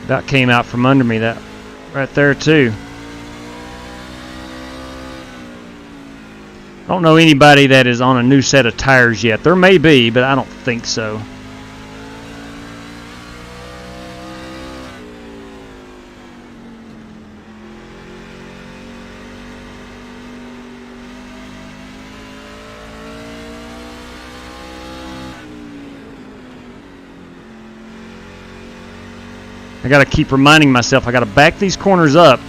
That came out from under me, that right there too. I don't know anybody that is on a new set of tires yet. There may be, but I don't think so. I got to keep reminding myself I got to back these corners up.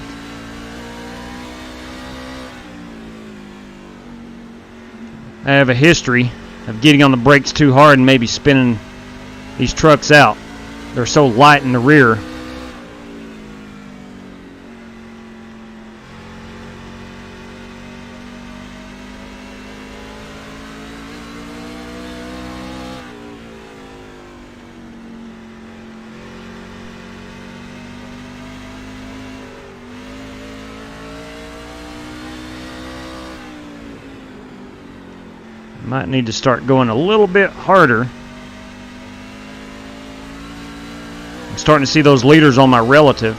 I have a history of getting on the brakes too hard and maybe spinning these trucks out. They're so light in the rear. Might need to start going a little bit harder. I'm starting to see those leaders on my relative.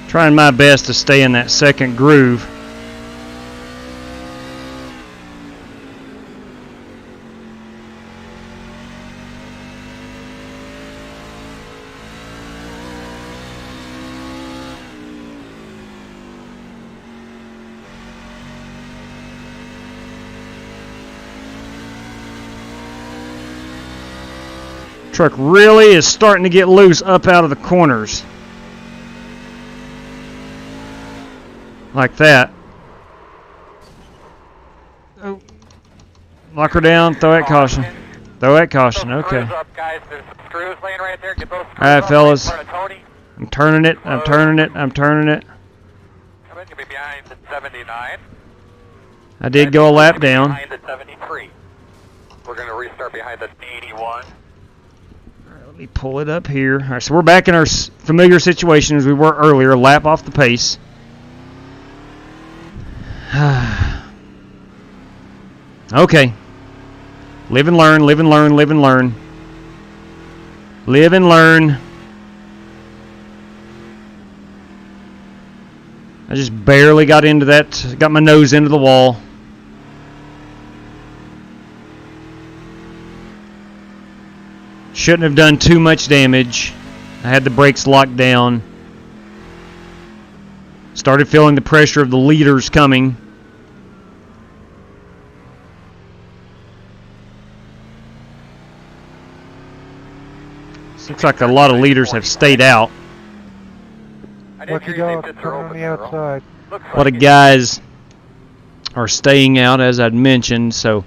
Trying my best to stay in that second groove. Truck really is starting to get loose up out of the corners. Like that. Oh. Lock her down, throw at caution. Throw at caution, okay. Alright, fellas. I'm turning it, I'm turning it, I'm turning it. I did go a lap down. We're going to restart behind the 81. Let me pull it up here. Alright, so we're back in our familiar situation as we were earlier, a lap off the pace. Okay. Live and learn, live and learn, live and learn. Live and learn. I just barely got into that, got my nose into the wall. Shouldn't have done too much damage. I had the brakes locked down. Started feeling the pressure of the leaders coming. Looks like a lot of leaders have stayed out. Lucky dog, turn on the outside. A lot of guys are staying out, as I'd mentioned, so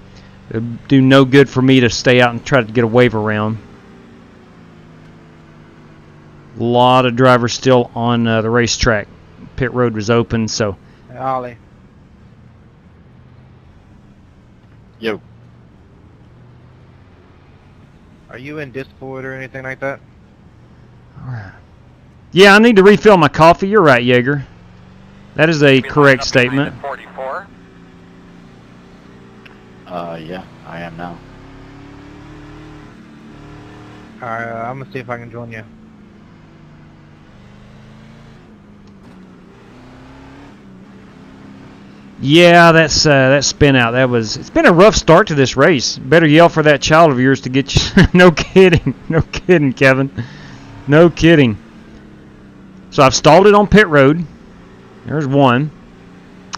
it would do no good for me to stay out and try to get a wave around. A lot of drivers still on the racetrack. Pit road was open, so. Hey, Ollie. Yo. Are you in Discord or anything like that? Yeah, I need to refill my coffee. You're right, Jaeger. That is a correct statement. Yeah, I am now. Alright, I'm gonna see if I can join you. Yeah, that's that spin out. It's been a rough start to this race. Better yell for that child of yours to get you. No kidding. No kidding, Kevin. No kidding. So I've stalled it on pit road. There's one.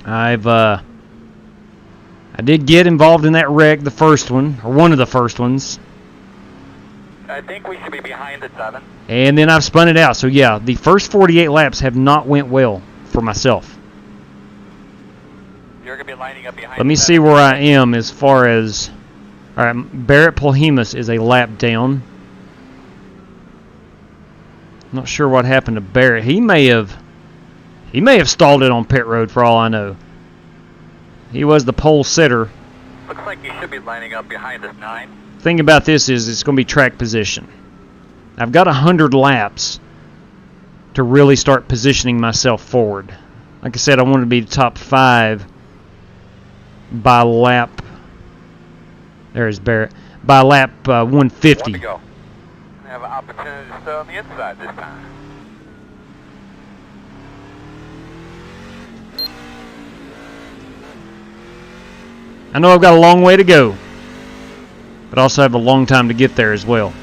I did get involved in that wreck, the first one, or one of the first ones. I think we should be behind the 7. And then I've spun it out. So yeah, the first 48 laps have not went well for myself. You're going to be lining up behind. Let me see where I am as far as. All right, Barrett Polhemus is a lap down. Not sure what happened to Barrett. He may have stalled it on pit road for all I know. He was the pole sitter. Looks like you should be lining up behind this 9. Thing about this is it's going to be track position. I've got 100 laps to really start positioning myself forward. Like I said, I want to be the top 5 by lap. There's Barrett. By lap 150. We go. We have an opportunity to stay on the inside this time. I know I've got a long way to go, but also have a long time to get there as well.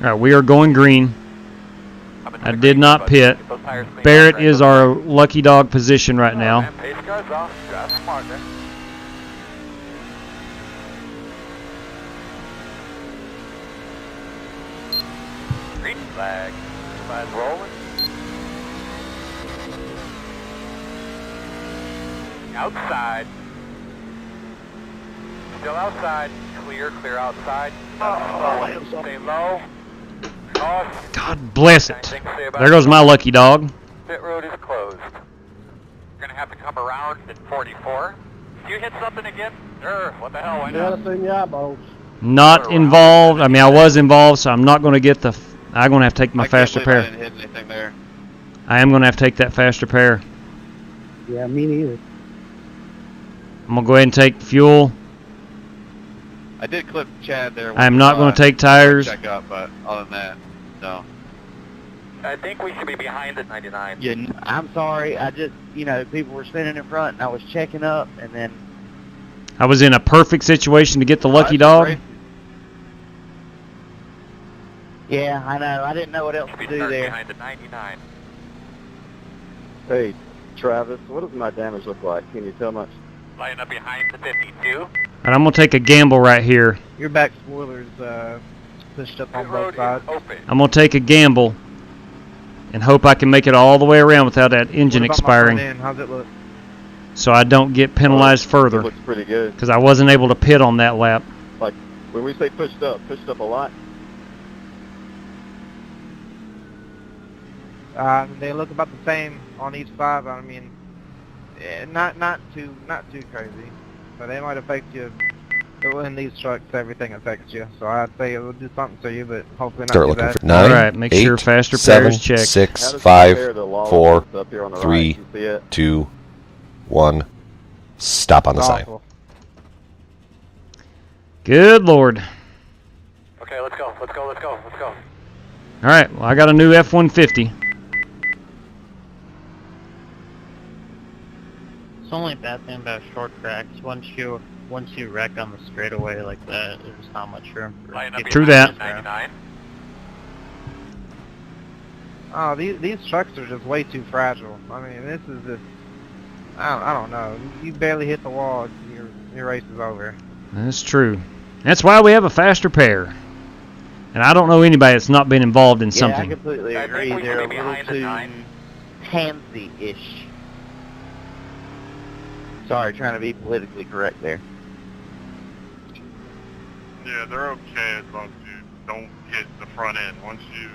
All right, we are going green. I did not pit. Barrett is our lucky dog position right now. Pace cars off. Drive smart there. Green flag. Flag rolling. Outside. Still outside. Clear, clear outside. Stay low. God bless it. There goes my lucky dog. Pit road is closed. You're gonna have to come around at 44. You hit something again? What the hell? Why not? in your eyeballs. Not involved. I mean, I was involved, so I'm not going to get the. I'm going to have to take my faster pair. I didn't hit anything there. I am going to have to take that faster pair. Yeah, me neither. I'm going to go ahead and take fuel. I did clip Chad there. I am not going to take tires. Check up, but other than that, no. I think we should be behind at 99. Yeah, I'm sorry. I just, people were spinning in front, and I was checking up, and then... I was in a perfect situation to get the lucky dog. Yeah, I know. I didn't know what else to do there. Behind at 99. Hey, Travis, what does my damage look like? Can you tell much? Line up behind the 52. And I'm going to take a gamble right here. Your back spoiler's pushed up on both sides. I'm going to take a gamble and hope I can make it all the way around without that engine expiring. How's it look? So I don't get penalized further. It looks pretty good. Because I wasn't able to pit on that lap. Like, when we say pushed up a lot? They look about the same on each side. I mean, not too crazy, but they might affect you. In these trucks, everything affects you. So I'd say it will do something to you, but hopefully not Start too looking bad. for 9, All right, make 8, sure faster 7, pairs checked. 6, 5, 4, 3, 2, 1. Stop on the sign. Good Lord. Okay, let's go. All right, well, I got a new F-150. It's only bad thing about short tracks. Once you wreck on the straightaway like that, there's not much room for True that. 99. Oh, these trucks are just way too fragile. I mean, this is just, I don't know. You barely hit the wall, your race is over. That's true. That's why we have a faster pair. And I don't know anybody that's not been involved in something. Yeah, I completely agree. They're a little too handsy-ish. Sorry, trying to be politically correct there. Yeah, they're okay as long as you don't hit the front end. Once you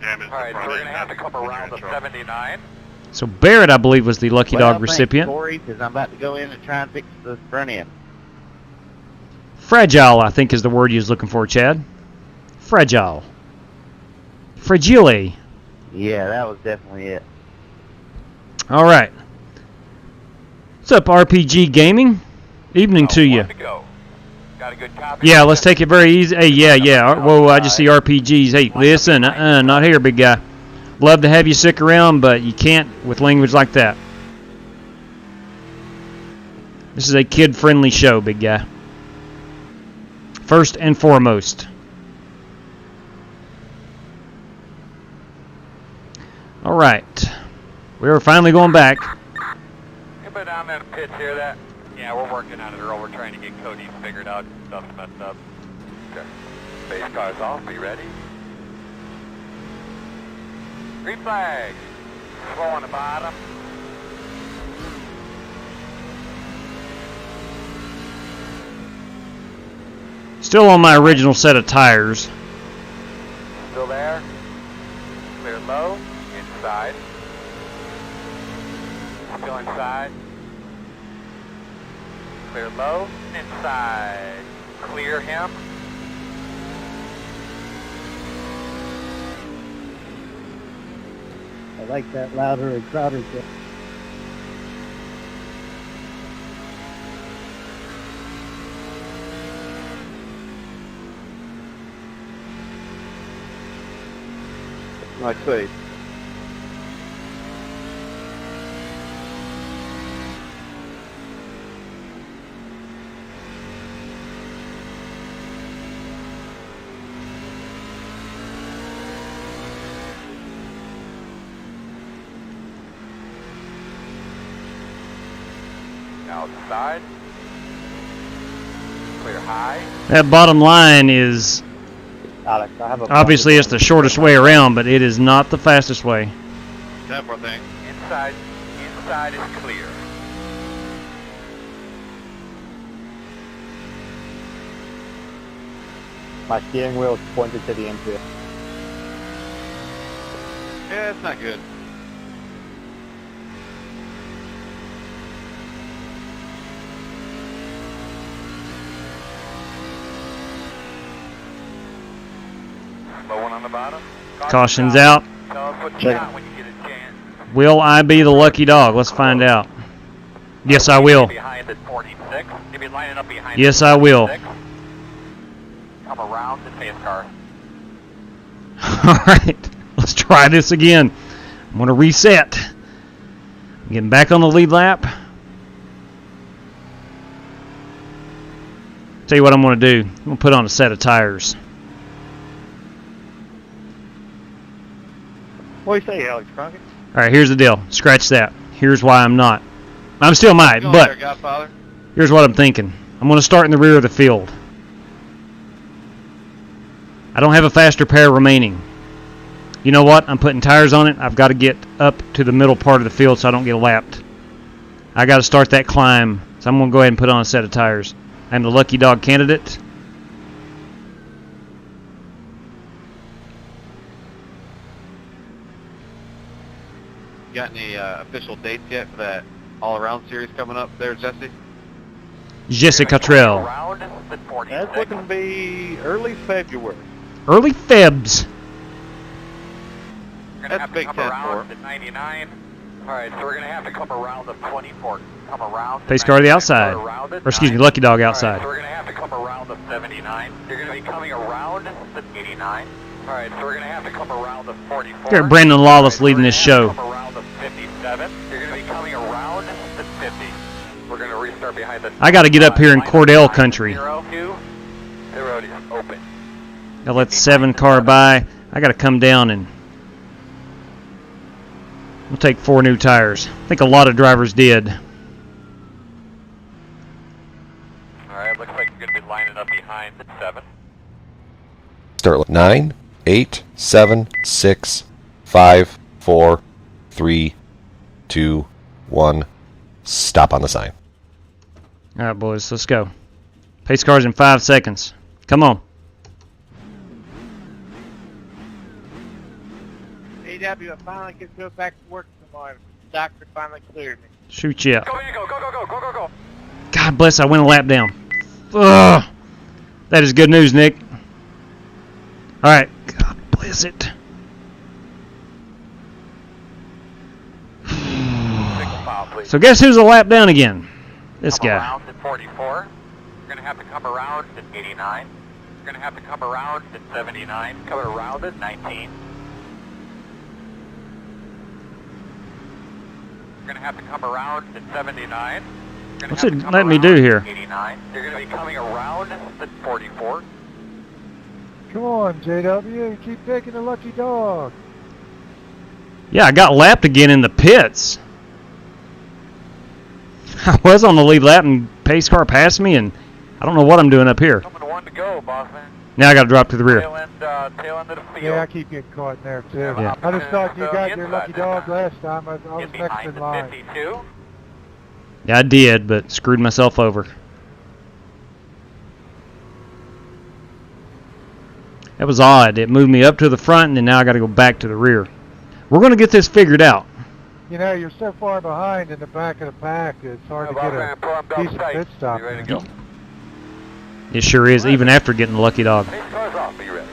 damage the front end, so we're going to have to come around the 79. So Barrett, I believe, was the lucky dog recipient. Corey, because I'm about to go in and try and fix the front end. Fragile, I think, is the word you was looking for, Chad. Fragile. Fragile. Yeah, that was definitely it. All right. What's up, RPG Gaming? Evening to you. Got a good copy. Yeah, let's take it very easy. Hey, yeah. Whoa, I just see RPGs. Hey, listen, not here, big guy. Love to have you stick around, but you can't with language like that. This is a kid-friendly show, big guy. First and foremost. All right. We're finally going back. Anybody down there in the pits hear that? Yeah, we're working on it, Earl. We're trying to get Cody figured out. Stuff's messed up. Okay. Base car's off. Be ready. Green flag. Slow on the bottom. Still on my original set of tires. Still there. Clear low. Inside. Still inside. Clear low. Inside. Clear him. I like that louder and prouder thing. Like I say, Outside. Clear high. That bottom line is Alex, I have a obviously it's the shortest way around, but it is not the fastest way. That poor thing. Inside is clear. My steering wheel is pointed to the infield. Yeah, it's not good. Low one on the bottom. Caution's out. Tell us what you got when you get a chance. Will I be the lucky dog? Let's find out. Yes, I will. Behind at 46. You'll be lining up behind. Yes, I will. 46. Come around the pace car. Alright, let's try this again. I'm going to reset. I'm getting back on the lead lap. Tell you what I'm going to do. I'm going to put on a set of tires. What do you say, Alex Crockett? Alright, here's the deal. Scratch that. Here's why I'm not. I'm still might, Go on but there, Godfather. here's what I'm thinking. I'm going to start in the rear of the field. I don't have a faster pair remaining. You know what? I'm putting tires on it. I've got to get up to the middle part of the field so I don't get lapped. I got to start that climb, so I'm going to go ahead and put on a set of tires. I'm the lucky dog candidate. Got any official dates yet for that all-around series coming up there, Jesse? Jesse Cottrell. Around at 46. That's looking to be early February. Early Febs. We're going to That's have to Big come Ten around for at 99. Alright, so we're going to have to come around the 24. Come around. Pace car to the outside. Or excuse me, lucky dog outside. Alright, so we're going to have to come around the 79. You're going to be coming around the 89. Alright, so we're going to have to come around the 44. Got Brandon Lawless leading this show. Come around the 57. You're going to be coming around the 50. We're going to restart behind the... I got to get up here in Cordell country. 02. The road is open. I'll let 7 car by. I got to come down and we'll take 4 new tires. I think a lot of drivers did. Alright, looks like you're going to be lining up behind the 7. Start 9, 8, 7, 6, 5, 4, 3, 2, 1. Stop on the sign. All right, boys, let's go. Pace cars in 5 seconds. Come on. AW, I finally get to go back to work tomorrow. The doctor finally cleared me. Shoot you up. Go, go, go, go, go, go, go, go. God bless, I went a lap down. Ugh. That is good news, Nick. All right. God bless it. So guess who's a lap down again? This Come guy. around at 44. You're going to have to come around at 89. You're going to have to come around at 79. Come around at 19. You're going to have to come around at 79. What's it let me do here? 89. You're going to be coming around at 44. Come on, JW. Keep taking the lucky dog. Yeah, I got lapped again in the pits. I was on the lead lap and pace car passed me, and I don't know what I'm doing up here. Coming to 1 to go, boss man. Now I got to drop to the rear. Tail end of the field. Yeah, I keep getting caught in there, too. Yeah. I just thought you got your Inside lucky dog last time. I was Get next behind in the line. 52. Yeah, I did, but screwed myself over. That was odd. It moved me up to the front, and then now I got to go back to the rear. We're going to get this figured out. You know, you're so far behind in the back of the pack, it's hard to get a decent pit stop. Ready to go? It sure is, even after getting the lucky dog. Pace car's off. Be ready.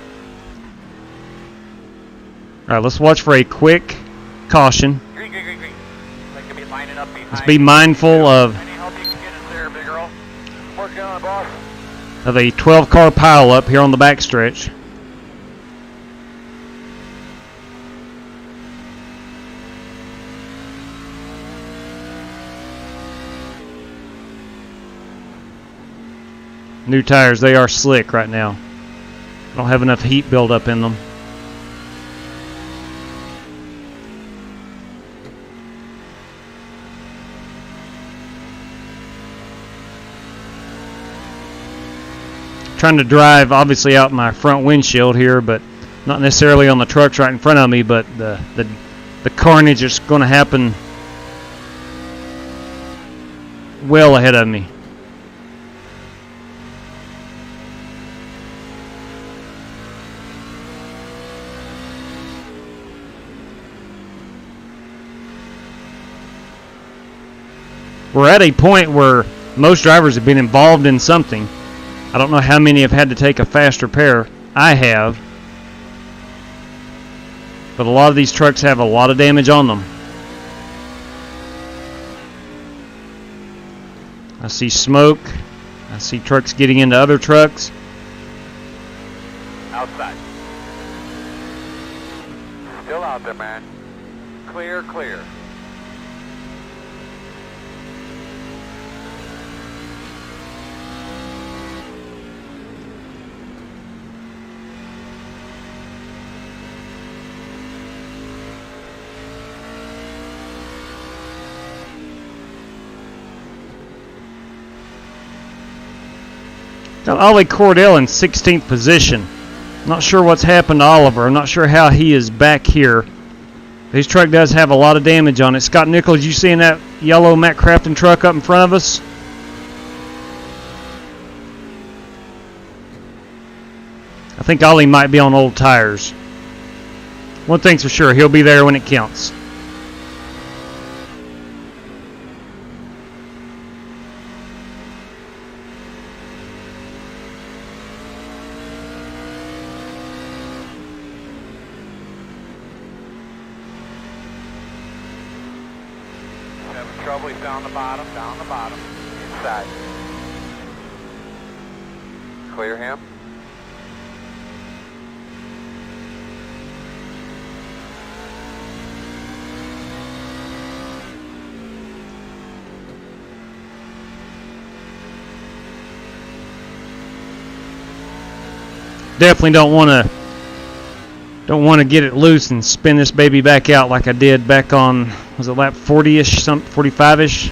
All right, let's watch for a quick caution. Green, green, green, green. Like to be lining up behind. Let's be mindful of Any help you can get us there, big girl. Working on it, boss. a 12-car pileup here on the backstretch. New tires, they are slick right now. I don't have enough heat buildup in them. trying to drive obviously out my front windshield here, but not necessarily on the trucks right in front of me, but the carnage that's going to happen well ahead of me. We're at a point where most drivers have been involved in something. I don't know how many have had to take a fast repair. I have. But a lot of these trucks have a lot of damage on them. I see smoke. I see trucks getting into other trucks. Outside. Still out there, man. Clear, clear. Got Ollie Cordell in 16th position. Not sure what's happened to Oliver. I'm not sure how he is back here. His truck does have a lot of damage on it. Scott Nichols, you seeing that yellow Matt Crafton truck up in front of us? I think Ollie might be on old tires. One thing's for sure, he'll be there when it counts. Trouble, he's down the bottom, inside. Clear him. Definitely don't want to get it loose and spin this baby back out like I did back on, was it lap 40-ish, 45-ish?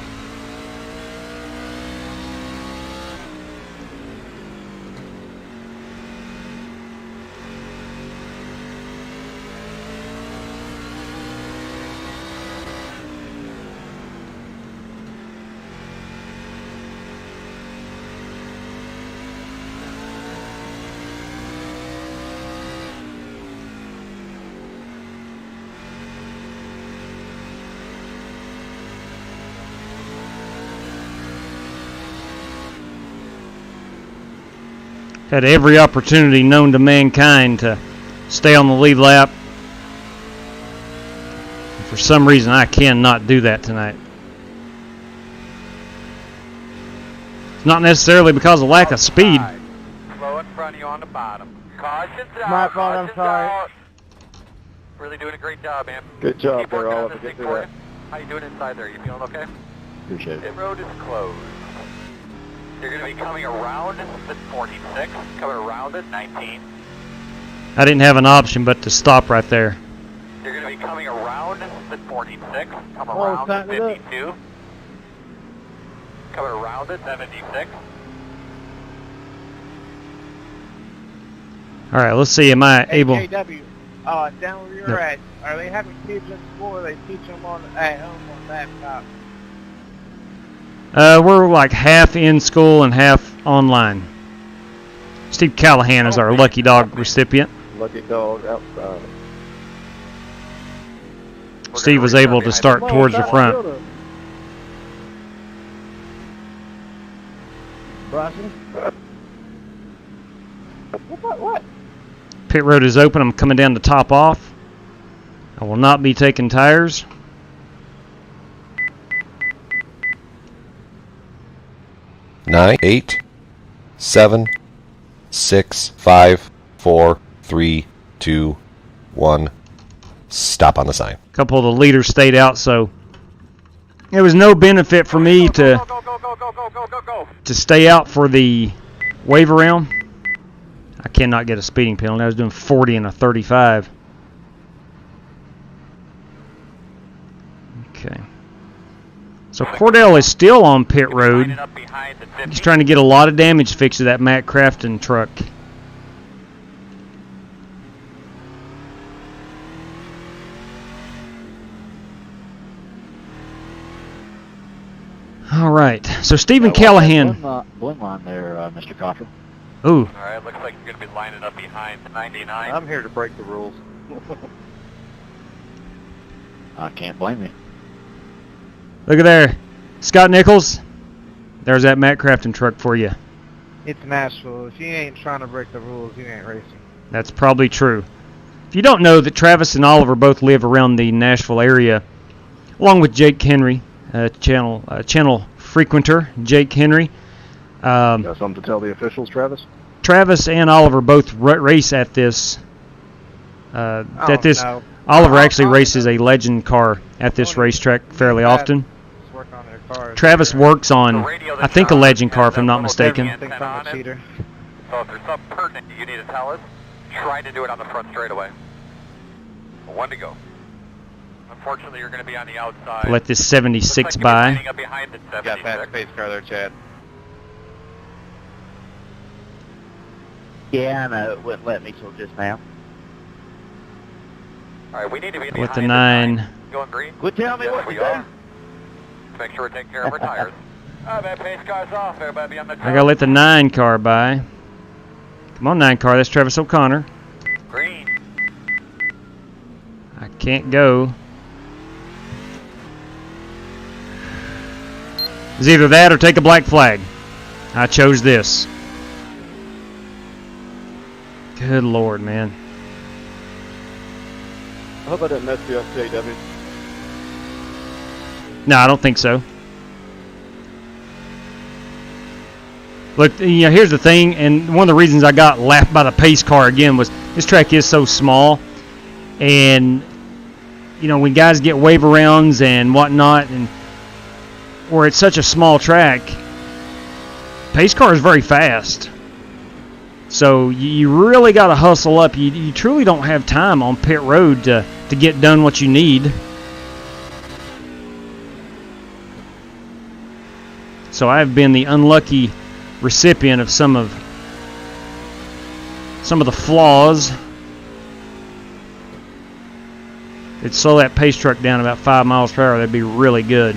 Had every opportunity known to mankind to stay on the lead lap. For some reason, I cannot do that tonight. It's not necessarily because of lack of speed. Slow in front of you on the bottom. Caution's out. My fault, I'm sorry. Out. Really doing a great job, man. Good job Keep there, working on Oliver. this Get thing through for that. you. How you doing inside there? You feeling okay? Appreciate it. Pit road is closed. You're going to be coming around at 46, coming around at 19. I didn't have an option but to stop right there. You're going to be coming around at 46, come around at 52. Coming around at 76. All right, let's see. Am I able? JW, down where you're at, are they having kids in school or they teach them at home on laptop? We're like half in school and half online. Steve Callahan is our Lucky Dog recipient. Lucky Dog outside. Steve was able to start towards the front. Bryson? What? Pit road is open. I'm coming down to top off. I will not be taking tires. 9, 8, 7, 6, 5, 4, 3, 2, 1. Stop on the sign. A couple of the leaders stayed out, so there was no benefit for me to stay out for the wave around. I cannot get a speeding penalty. I was doing 40 and a 35. Okay. So Cordell is still on pit road. He's trying to get a lot of damage fixed to that Matt Crafton truck. All right. So Stephen Callahan. Blue line there, Mr. Cotter. Ooh. All right, looks like you're going to be lining up behind 99. I'm here to break the rules. I can't blame you. Look at there. Scott Nichols. There's that Matt Crafton truck for you. It's Nashville. If you ain't trying to break the rules, you ain't racing. That's probably true. If you don't know that Travis and Oliver both live around the Nashville area, along with Jake Henry, channel frequenter Jake Henry. Got something to tell the officials, Travis? Travis and Oliver both race at this. Oliver actually races a legend car at this racetrack fairly often. Travis works on, I think, a legend car, if I'm not mistaken. So if there's something pertinent you need to tell us, try to do it on the front straightaway. 1 to go. Unfortunately, you're going to be on the outside. Let this 76 by. Up behind the 76. Got past the pace car there, Chad. Yeah, I know. It wouldn't let me till just now. All right, we need to be with the 9. Going green. Quit telling me what to do. Make sure we're taking care of our tires. That pace car's off. Everybody on the I gotta let the 9 car by. Come on, 9 car. That's Travis O'Connor. Green. I can't go. It's either that or take a black flag. I chose this. Good Lord, man. I hope I didn't mess you up, JW. No, I don't think so. Look, you know, here's the thing, and one of the reasons I got laughed by the pace car again was this track is so small, and you know, when guys get wave arounds and whatnot, and where it's such a small track, pace car is very fast. So you really got to hustle up. You truly don't have time on pit road to get done what you need. So I've been the unlucky recipient of some of the flaws. It'd slow that pace truck down about 5 miles per hour. That'd be really good.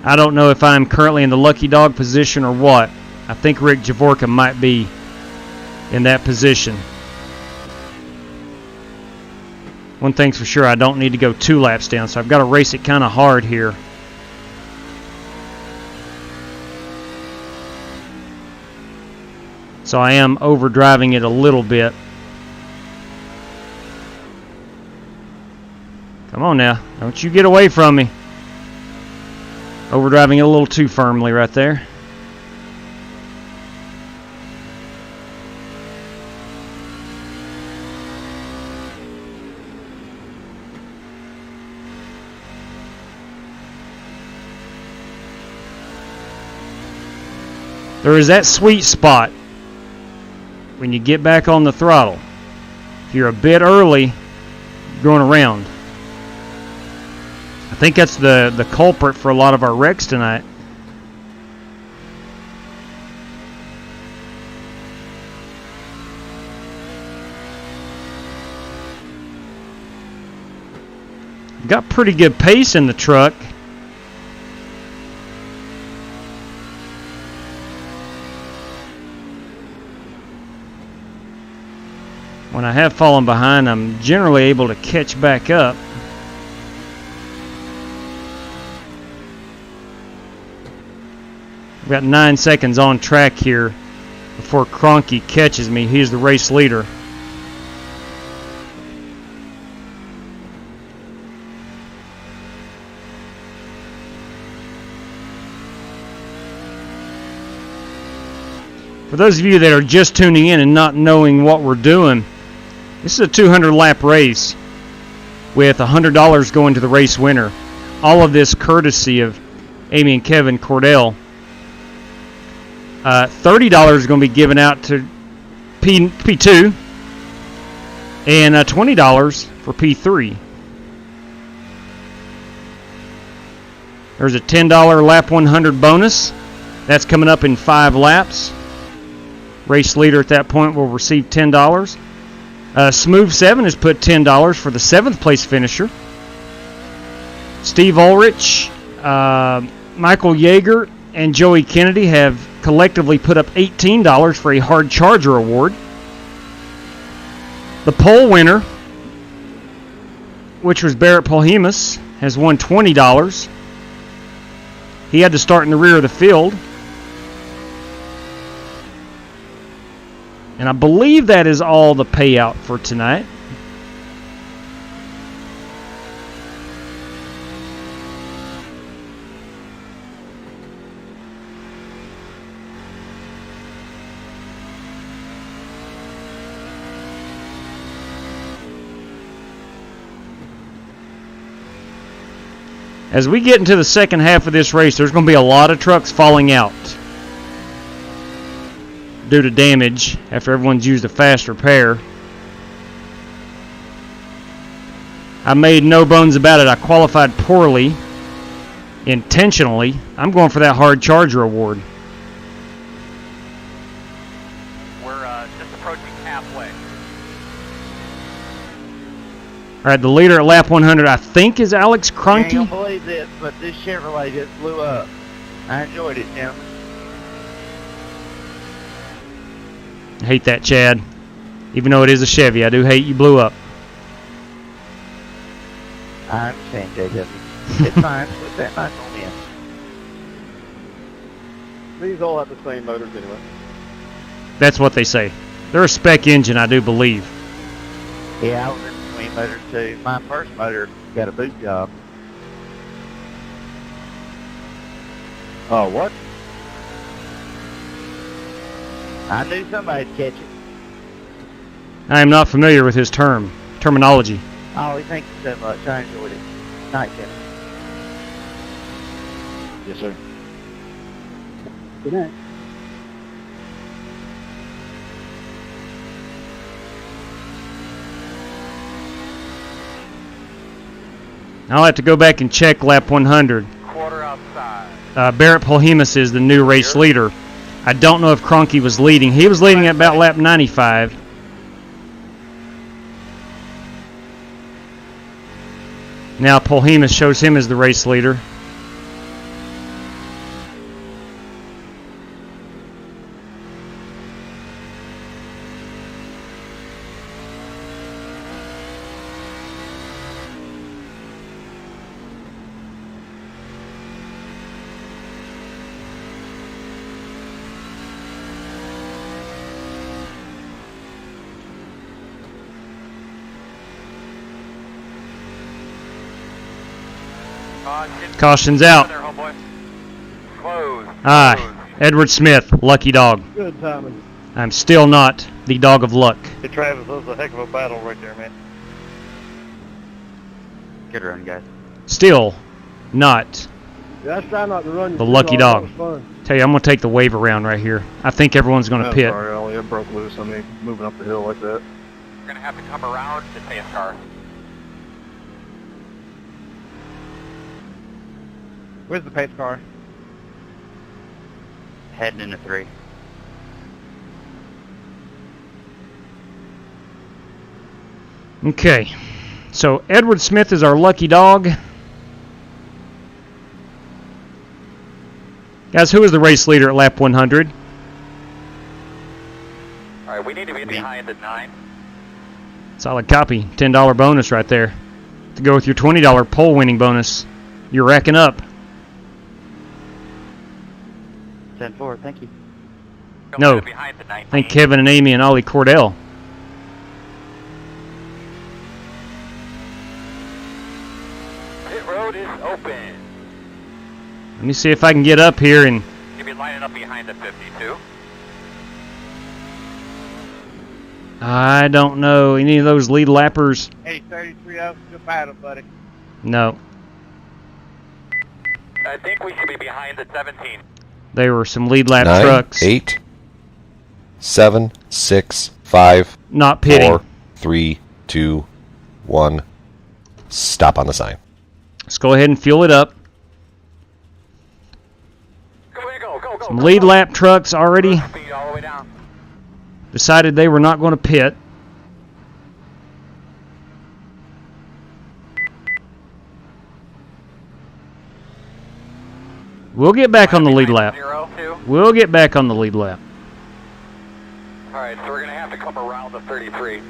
I don't know if I'm currently in the lucky dog position or what. I think Rick Javorka might be in that position. One thing's for sure, I don't need to go 2 laps down, so I've got to race it kind of hard here. So I am overdriving it a little bit. Come on now, don't you get away from me. Overdriving it a little too firmly right there. There is that sweet spot when you get back on the throttle. If you're a bit early, you're going around. I think that's the culprit for a lot of our wrecks tonight. Got pretty good pace in the truck. When I have fallen behind, I'm generally able to catch back up. We've got 9 seconds on track here before Cronky catches me. He's the race leader. For those of you that are just tuning in and not knowing what we're doing, this is a 200-lap race with $100 going to the race winner. All of this courtesy of Amy and Kevin Cordell. $30 is going to be given out to P2 and $20 for P3. There's a $10 lap 100 bonus. That's coming up in 5 laps. Race leader at that point will receive $10. Smooth 7 has put $10 for the 7th place finisher. Steve Ulrich, Michael Yeager, and Joey Kennedy have collectively put up $18 for a Hard Charger award. The pole winner, which was Barrett Polhemus, has won $20. He had to start in the rear of the field. And I believe that is all the payout for tonight. As we get into the second half of this race, there's going to be a lot of trucks falling out due to damage after everyone's used a fast repair. I made no bones about it. I qualified poorly, intentionally. I'm going for that Hard Charger award. We're just approaching halfway. All right, the leader at lap 100, I think, is Alex Cronky. I can't believe this, but this Chevrolet just blew up. I enjoyed it, gentlemen. I hate that, Chad. Even though it is a Chevy, I do hate you blew up. I understand, JW. It's fine. Put that much on in. These all have the same motors anyway. That's what they say. They're a spec engine, I do believe. Yeah, I was in between motors too. My first motor got a boot job. Oh, what? I knew somebody'd catch it. I am not familiar with his terminology. Oh, thank you so much. I enjoyed it. Night, gentlemen. Yes, sir. Good night. I'll have to go back and check lap 100. Quarter outside. Barrett Polhemus is the new race leader. I don't know if Cronky was leading. He was leading at about lap 95. Now Polhemus shows him as the race leader. Caution's out. Edward Smith, lucky dog. Good timing. I'm still not the dog of luck. Hey, Travis, that was a heck of a battle right there, man. Good run, guys. Still not Yeah, I try not to run the lucky dog. That was fun. Tell you, I'm going to take the wave around right here. I think everyone's going to pit. Sorry, Ollie, it broke loose on me moving up the hill like that. We're going to have to come around to pace car. Where's the pace car? Heading into 3. Okay. So Edward Smith is our lucky dog. Guys, who is the race leader at lap 100? All right, we need to be behind at 9. Solid copy. $10 bonus right there. To go with your $20 pole winning bonus. You're racking up. 10-4, thank you. No. Thank Kevin and Amy and Ollie Cordell. Pit road is open. Let me see if I can get up here and... You'll be lining up behind the 52. I don't know. Any of those lead lappers? Hey, 33 up, good battle, buddy. No. I think we should be behind the 17. They were some lead lap 9, trucks. 8, 7, 6, 5, Not pitting. 4, 3, 2, 1. Stop on the sign. Let's go ahead and fuel it up. Some lead lap trucks already decided they were not going to pit. We'll get back on the lead lap. We'll get back on the lead lap. Alright, so we're going to have to come around the 33.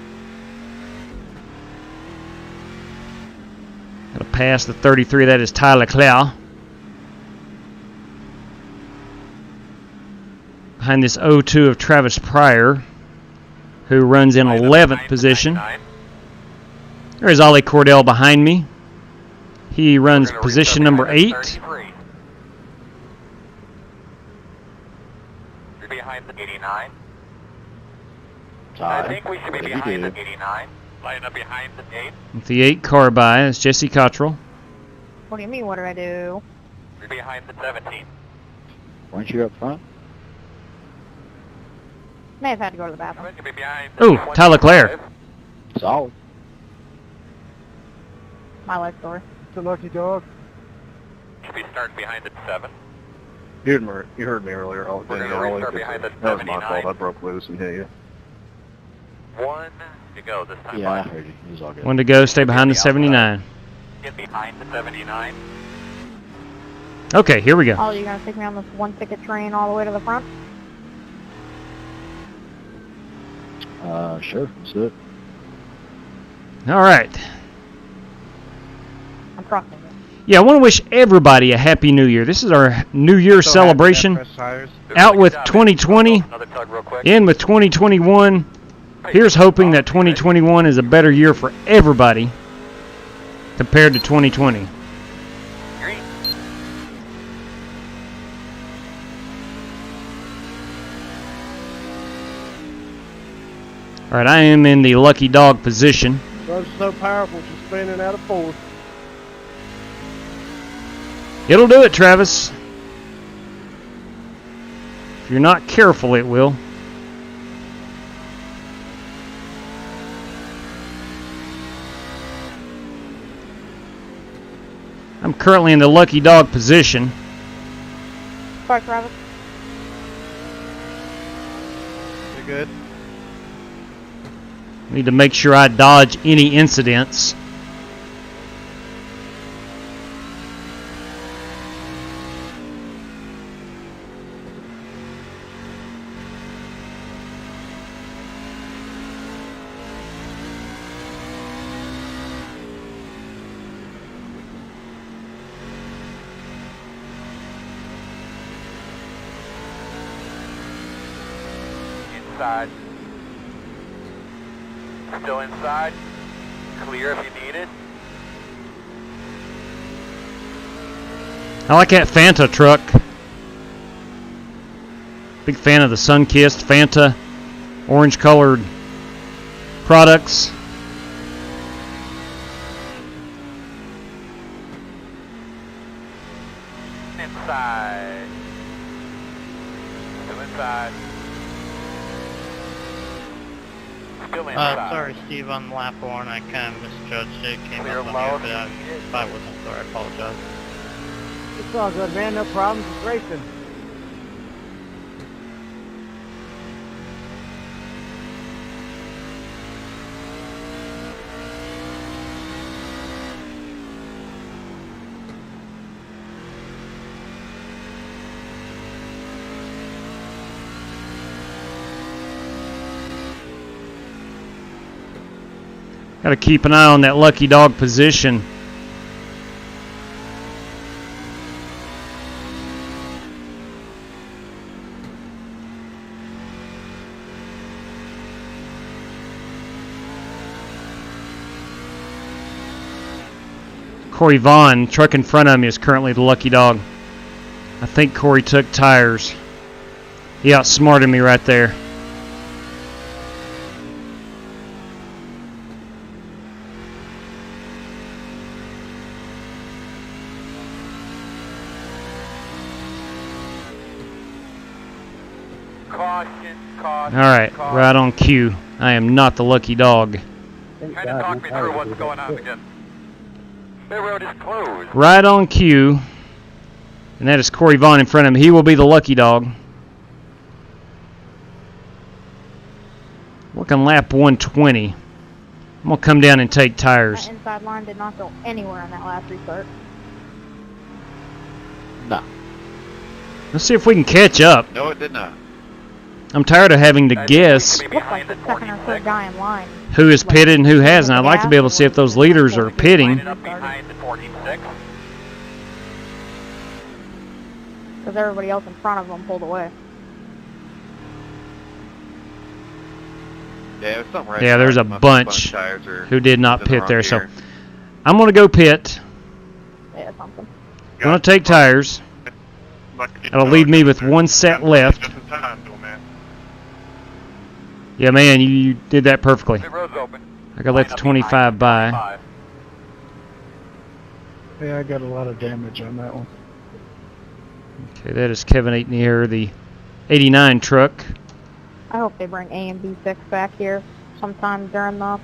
Gotta pass the 33. That is Tyler Clow. Behind this 02 of Travis Pryor, who runs in 11th position. There's Ollie Cordell behind me. He runs position number 8. You're behind the 89. Todd, I think we should be what did you behind do? the 89. Line up behind the 8. With the 8 car by is Jesse Cottrell. What do you mean, what did I do? You're behind the 17. Weren't you up front? May have had to go to the bathroom. You'll be behind the Oh, Tyler Clare. Solid. My life story. It's a lucky dog. Should be starting behind the 7. You heard me earlier. We're going to restart behind the That was my 79. fault. I broke loose and hit you. 1 to go this time. Yeah, I heard you. It was all good. 1 to go. Stay behind the 79. Get behind the 79. Okay, here we go. Oh, you're going to take me on this one ticket train all the way to the front? Sure. Let's do it. All right. I'm trusting you. Yeah, I want to wish everybody a Happy New Year. This is our New Year celebration. Out with 2020, in with 2021. Here's hoping that 2021 is a better year for everybody compared to 2020. All right, I am in the lucky dog position. Drugs so powerful, she's spinning out of fourth. It'll do it, Travis. If you're not careful, it will. I'm currently in the lucky dog position. Sorry, Travis. You're good. Need to make sure I dodge any incidents. Inside. Still inside. Clear if you need it. I like that Fanta truck. Big fan of the sun-kissed Fanta orange-colored products. Inside. Still inside. Still inside. Sorry, Steve, on lap 1, I kind of misjudged it. Came Clear up on low. you, but if I wasn't sorry, I apologize. It's all good, man. No problems. It's racing. Got to keep an eye on that lucky dog position. Corey Vaughn, truck in front of me, is currently the lucky dog. I think Corey took tires. He outsmarted me right there. Caution. All right, right on cue. I am not the lucky dog. Kind of talk me through what's going on again. The road is closed. Right on cue. And that is Corey Vaughn in front of him. He will be the lucky dog. Working lap 120. I'm going to come down and take tires. That inside line did not go anywhere on that last restart. No. Let's see if we can catch up. No, it did not. I'm tired of having to guess Looks like the second or third guy in line. who is pitted and who hasn't. I'd like to be able to see if those leaders are pitting. Because everybody else in front of them pulled away. Yeah, there's something right. Yeah, there's a bunch who did not pit there. So I'm going to go pit. Yeah, something. I'm going to take tires. That'll leave me with one set left. Yeah, man, you did that perfectly. I got to let the 25 by. Yeah, I got a lot of damage on that one. Okay, that is Kevin Aitnier, the 89 truck. I hope they bring A and B6 back here sometime during the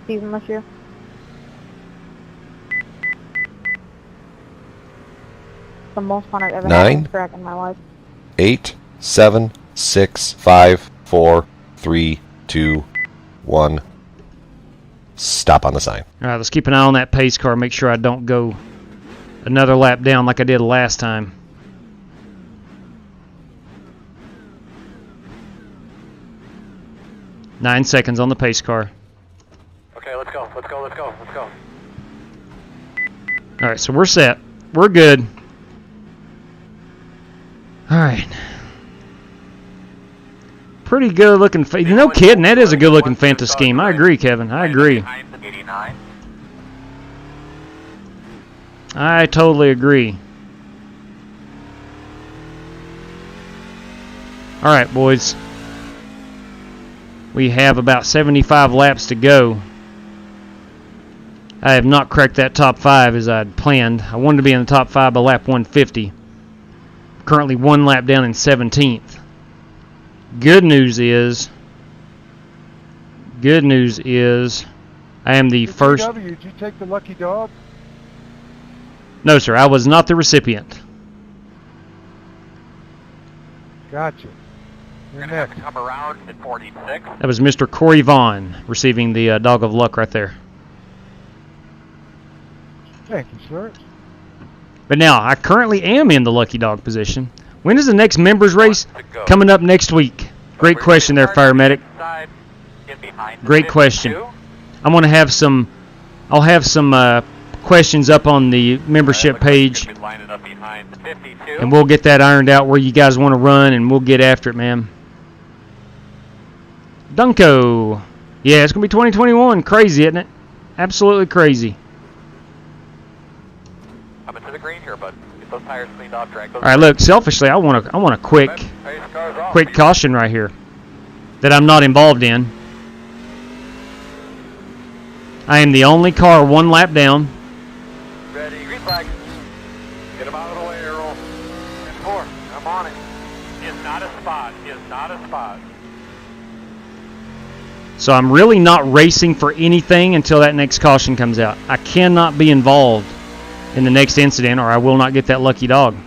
season this year. The most fun I've ever had on track in my life. 8, 7, 6, 5, 4, 3, 2, 1. Stop on the sign. All right, let's keep an eye on that pace car. Make sure I don't go another lap down like I did last time. Nine seconds on the pace car. Okay, let's go. All right, so we're set. We're good. All right. Pretty good looking. No kidding, that is a good looking Fanta scheme. I agree, Kevin. I agree. I totally agree. All right, boys. We have about 75 laps to go. I have not cracked that top 5 as I'd planned. I wanted to be in the top 5 by lap 150. Currently one lap down in 17th. Good news is I am the first. Did you take the lucky dog? No, sir, I was not the recipient. Gotcha. We're going to have to come around at 46. That was Mr. Corey Vaughn receiving the dog of luck right there. Thank you, sir. But now, I currently am in the lucky dog position. When is the next members race? Coming up next week. Great question there, Fire Medic. Great question. I'm going to have some, I'll have some questions up on the membership page. And we'll get that ironed out where you guys want to run, and we'll get after it, man. Dunko. Yeah, it's going to be 2021. Crazy, isn't it? Absolutely crazy. Coming to the green here, bud. Get those tires cleaned off, drag those. All right, look, selfishly, I want a quick caution right here that I'm not involved in. I am the only car one lap down. Ready, green flag. Get him out of the way, Earl. 10-4, I'm on it. Is not a spot. So I'm really not racing for anything until that next caution comes out. I cannot be involved in the next incident, or I will not get that lucky dog.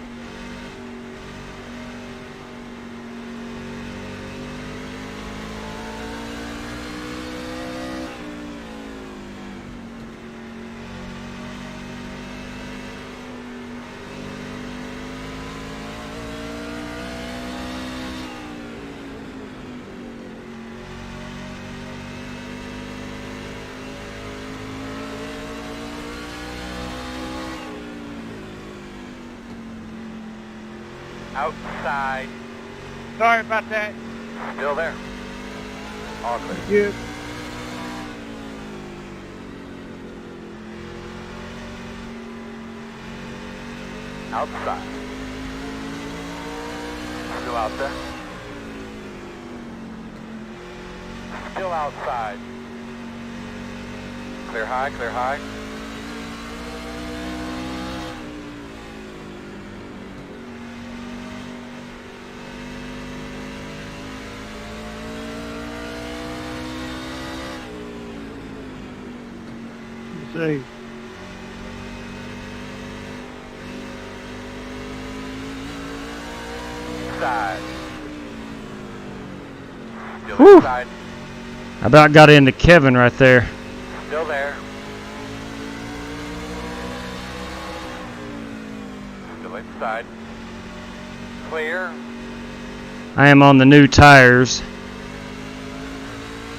Outside. Sorry about that. Still there. All clear. Yeah. Outside. Still out there. Still outside. Clear high, clear high. safe. Inside. Still Whew. inside. I about got into Kevin right there. Still there. Still inside. Clear. I am on the new tires.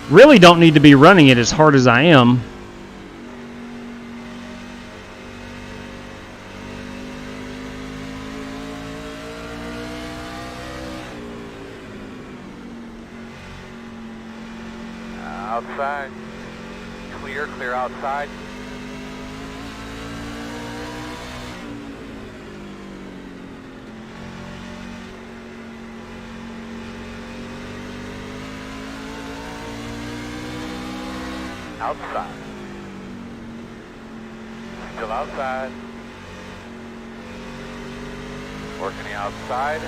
Really don't need to be running it as hard as I am. Outside. Clear, clear outside. Outside. Still outside. Working the outside.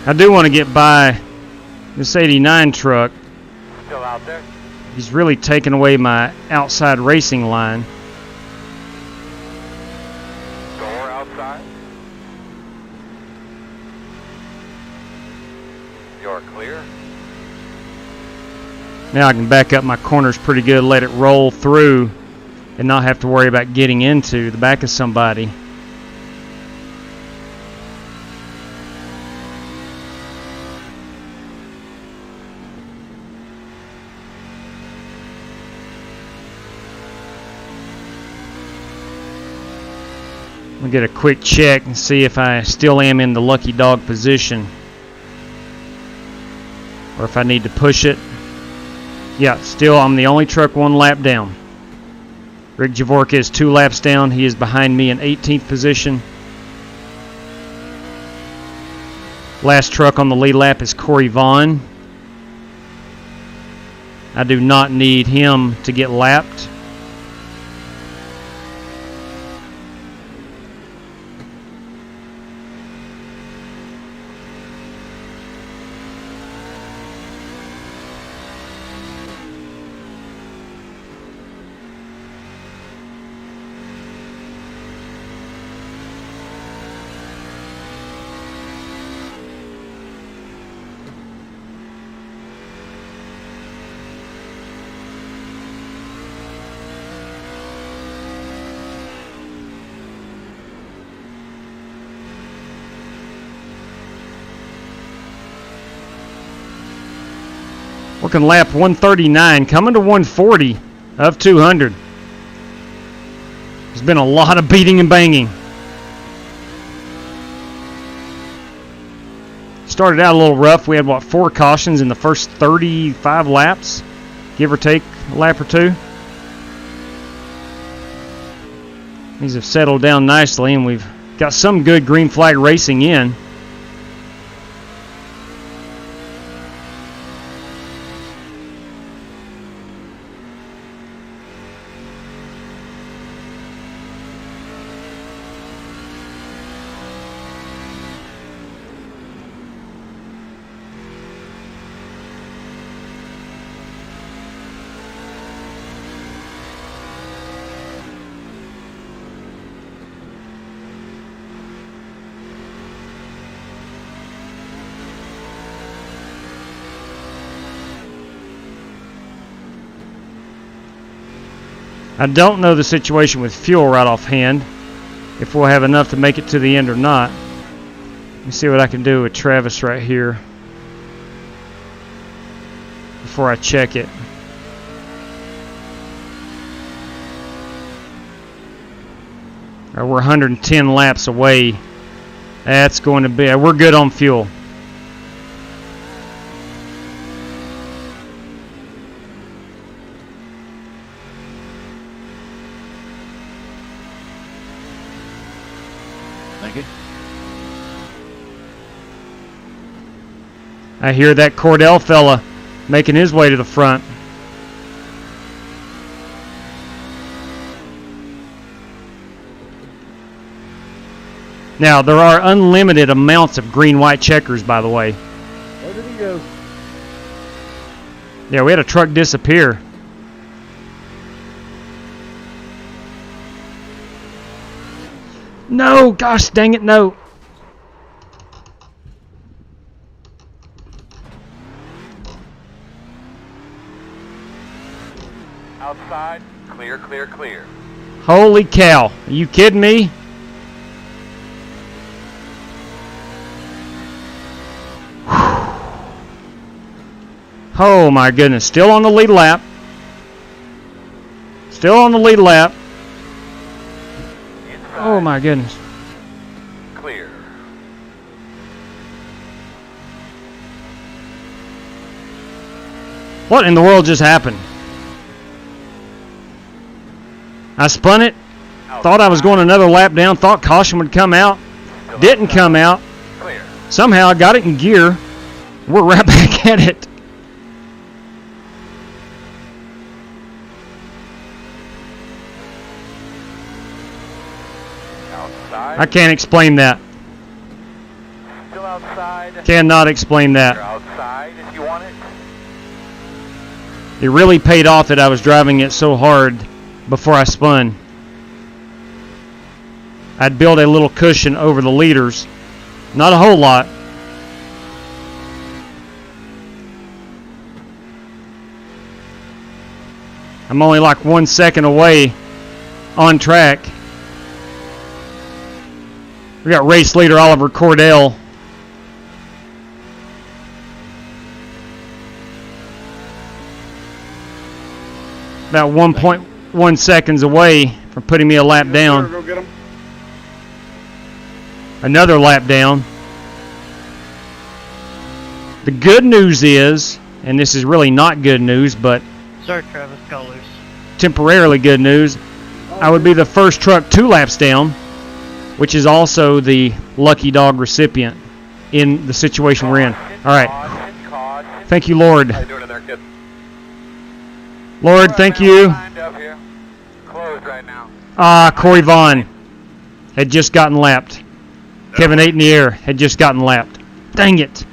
I do want to get by this 89 truck. Still out there. He's really taken away my outside racing line. Door outside. You're clear. Now I can back up my corners pretty good, let it roll through, and not have to worry about getting into the back of somebody. We'll get a quick check and see if I still am in the lucky dog position, or if I need to push it. Yeah, still I'm the only truck 1 lap down. Rick Javorka is 2 laps down. He is behind me in 18th position. Last truck on the lead lap is Corey Vaughn. I do not need him to get lapped. Working lap 139, coming to 140 of 200. There's been a lot of beating and banging. Started out a little rough. We had, what, 4 cautions in the first 35 laps, give or take a lap or 2. These have settled down nicely, and we've got some good green flag racing in. I don't know the situation with fuel right offhand, if we'll have enough to make it to the end or not. Let me see what I can do with Travis right here before I check it. All right, we're 110 laps away. That's going to be, we're good on fuel. Thank you. I hear that Cordell fella making his way to the front. Now, there are unlimited amounts of green-white checkers, by the way. Where did he go? Yeah, we had a truck disappear. No, gosh dang it, no. Outside, clear, clear, clear. Holy cow. Are you kidding me? Oh my goodness. Still on the lead lap. Still on the lead lap. Oh my goodness. Clear. What in the world just happened? I spun it. Thought I was going another lap down. Thought caution would come out. Didn't come out. Somehow I got it in gear. We're right back at it. I can't explain that. Still outside. Cannot explain that. You're outside if you want it. It really paid off that I was driving it so hard before I spun. I'd built a little cushion over the leaders. Not a whole lot. I'm only like 1 second away on track. We got race leader Oliver Cordell. About 1.1 seconds away from putting me a lap down. Go get him. Another lap down. The good news is, and this is really not good news, but Sir Travis Colors. temporarily good news, I would be the first truck 2 laps down, which is also the lucky dog recipient in the situation we're in. All right. Thank you, Lord. How you doing in there, kid? Lord, thank you. Closed right now. Corey Vaughn had just gotten lapped. Kevin 8 in the air had just gotten lapped. Dang it.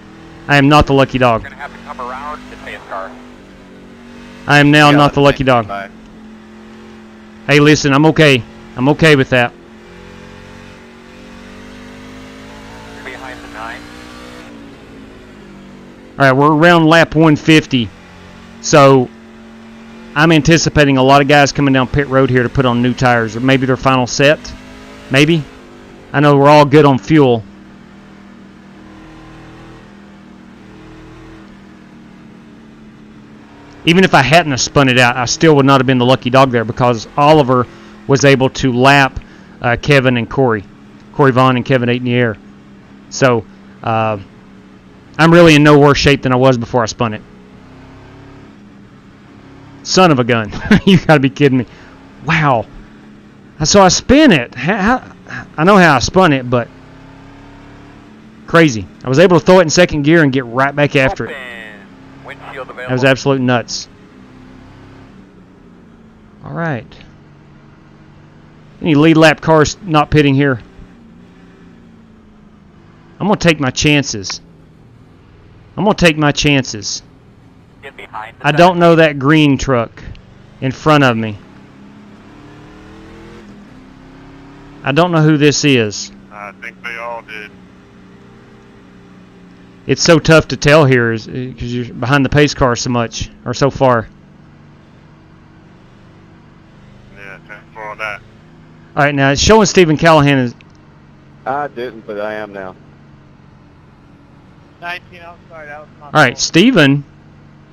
I am not the lucky dog. You're going to have to come around to pace car. I am now not the lucky dog. Hey, listen, I'm okay. I'm okay with that. You're behind the 9. All right, we're around lap 150. So I'm anticipating a lot of guys coming down pit road here to put on new tires, or maybe their final set. Maybe. I know we're all good on fuel. Even if I hadn't have spun it out, I still would not have been the lucky dog there because Oliver was able to lap Kevin and Corey. Corey Vaughn and Kevin 8 in the air. So I'm really in no worse shape than I was before I spun it. Son of a gun. You got to be kidding me. Wow. So I spin it. I know how I spun it, but crazy. I was able to throw it in second gear and get right back after it. That was absolute nuts. All right. Any lead lap cars not pitting here? I'm going to take my chances. I don't know that green truck in front of me. I don't know who this is. I think they all did. It's so tough to tell here because you're behind the pace car so much, or so far. Yeah, thanks for all that. All right, now it's showing Stephen Callahan is... I didn't, but I am now. 19, I'm sorry, that was my All right,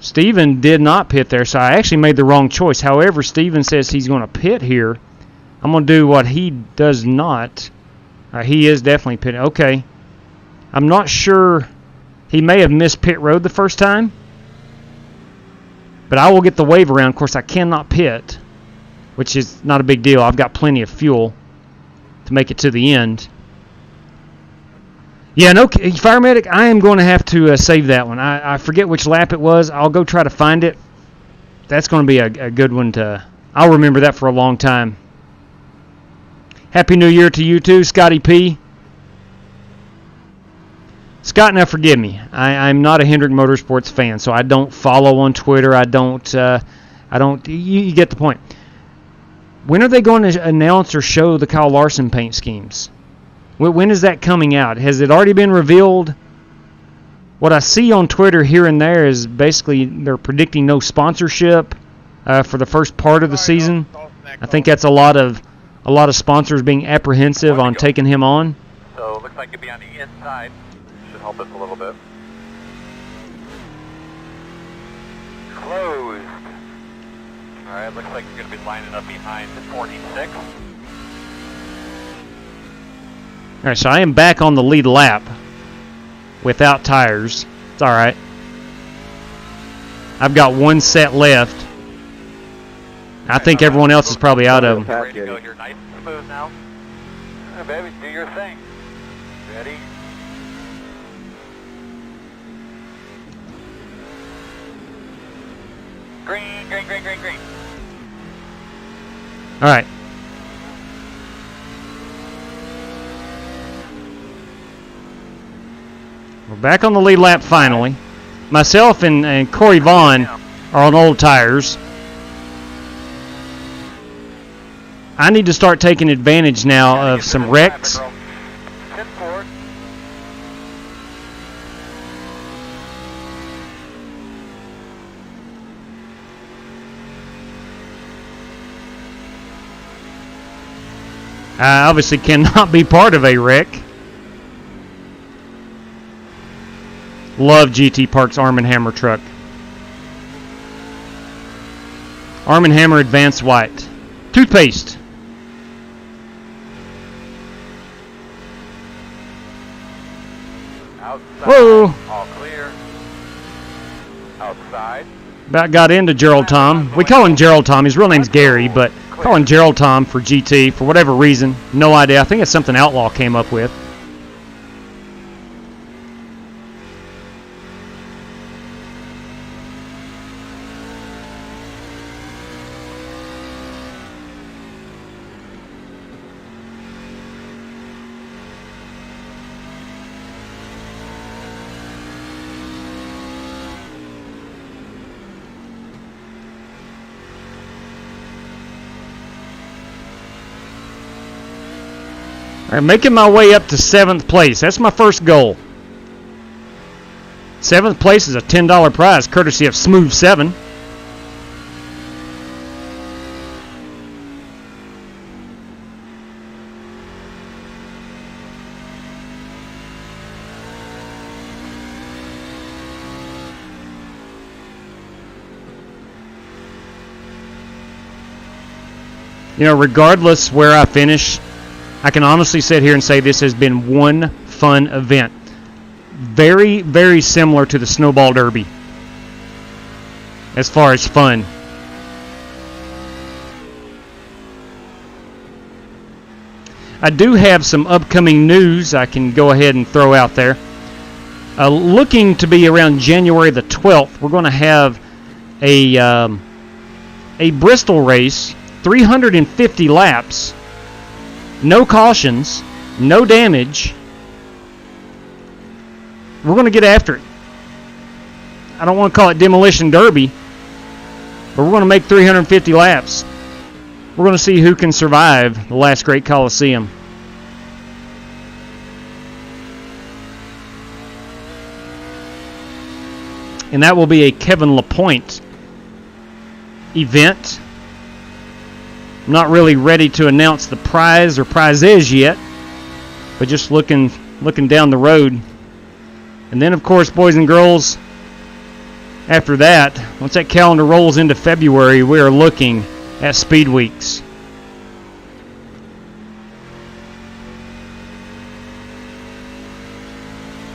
Stephen did not pit there, so I actually made the wrong choice. However, Stephen says he's going to pit here. I'm going to do what he does not. He is definitely pitting. Okay. I'm not sure. He may have missed pit road the first time. But I will get the wave around. Of course, I cannot pit, which is not a big deal. I've got plenty of fuel to make it to the end. Yeah, no, Fire Medic, I am going to have to save that one. I forget which lap it was. I'll go try to find it. That's going to be a good one to... I'll remember that for a long time. Happy New Year to you too, Scotty P. Scott, now forgive me. I'm not a Hendrick Motorsports fan, so I don't follow on Twitter. I don't. You get the point. When are they going to announce or show the Kyle Larson paint schemes? When is that coming out? Has it already been revealed? What I see on Twitter here and there is basically they're predicting no sponsorship for the first part of the season. I think that's a lot of sponsors being apprehensive on taking him on. So it looks like you'll be on the inside. Should help us a little bit. Closed. All right, looks like you're going to be lining up behind the 46. All right, so I am back on the lead lap without tires. It's all right. I've got one set left. I think everyone else is probably out of them. Ready to go here, nice and smooth now. Baby, do your thing. Ready? Green, green, green, green, green. All right. We're back on the lead lap finally. Myself and Corey Vaughn are on old tires. I need to start taking advantage now of some wrecks. I obviously cannot be part of a wreck. Love GT Park's Arm & Hammer truck. Arm & Hammer Advanced White. Toothpaste. Outside. Whoa. All clear. Outside. About got into Gerald Tom. We call him Gerald Tom. His real name's Gary, but call him Gerald Tom for GT for whatever reason. No idea. I think it's something Outlaw came up with. I'm making my way up to 7th place. That's my first goal. 7th place is a $10 prize, courtesy of Smooth 7. You know, regardless where I finish, I can honestly sit here and say this has been one fun event. Very, very similar to the Snowball Derby as far as fun. I do have some upcoming news I can go ahead and throw out there. Looking to be around January the 12th, we're going to have a Bristol race, 350 laps. No cautions, no damage. We're going to get after it. I don't want to call it Demolition Derby, but we're going to make 350 laps. We're going to see who can survive the last great Coliseum. And that will be a Kevin LaPointe event. I'm not really ready to announce the prize or prizes yet, but just looking down the road. And then, of course, boys and girls, after that, once that calendar rolls into February, we are looking at Speed Weeks.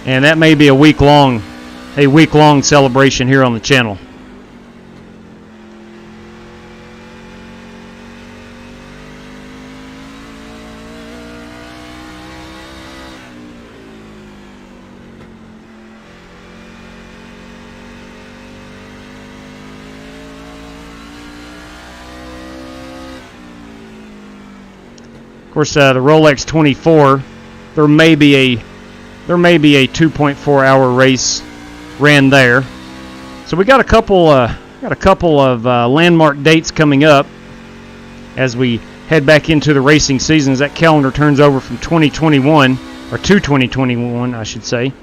And that may be a week-long celebration here on the channel. Of course, the Rolex 24, there may be a 2.4 hour race ran there. So we got a couple of landmark dates coming up. as we head back into the racing season, as that calendar turns over from 2021, or to 2021, I should say.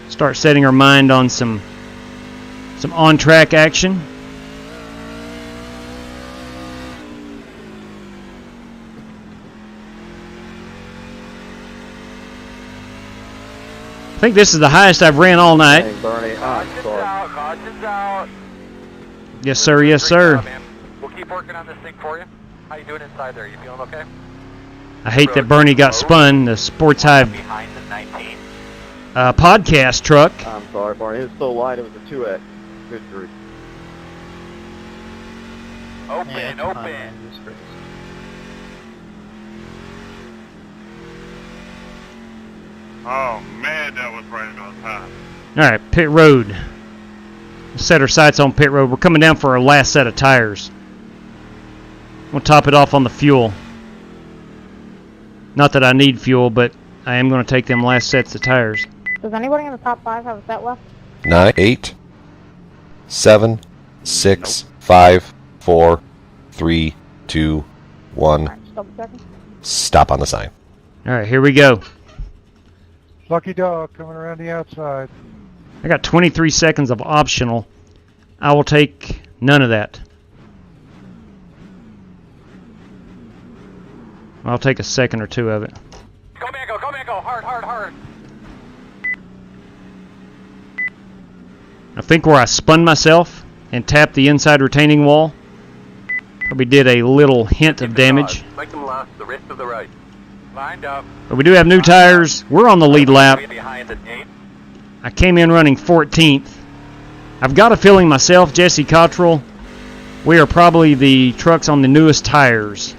Start setting our mind on some on-track action. I think this is the highest I've ran all night. Hey, Bernie, I'm sorry. Caution's out. Yes, sir. Yes, sir. We'll keep working on this thing for you. How you doing inside there? You feeling okay? I hate that Bernie got spun. The Sports Hive Behind the 19. podcast truck. I'm sorry, Bernie. It was so light, it was a 2X. Good grief. Open, open. Oh man, that was right on time. All right, pit road. Set our sights on pit road. We're coming down for our last set of tires. We'll top it off on the fuel. Not that I need fuel, but I am going to take them last sets of tires. Does anybody in the top 5 have a set left? 9, 8, 7, 6, 5, 4, 3, 2, 1. Just double checking. Stop on the sign. All right, here we go. Lucky dog coming around the outside. I got 23 seconds of optional. I will take none of that. I'll take a second or two of it. Go, Mango, go, Mango. Hard, hard, hard. I think where I spun myself and tapped the inside retaining wall probably did a little hint of damage. Make them last the rest of the race. Lined up. But we do have new tires. We're on the lead lap. Behind the gate. I came in running 14th. I've got a feeling myself, Jesse Cottrell, we are probably the trucks on the newest tires.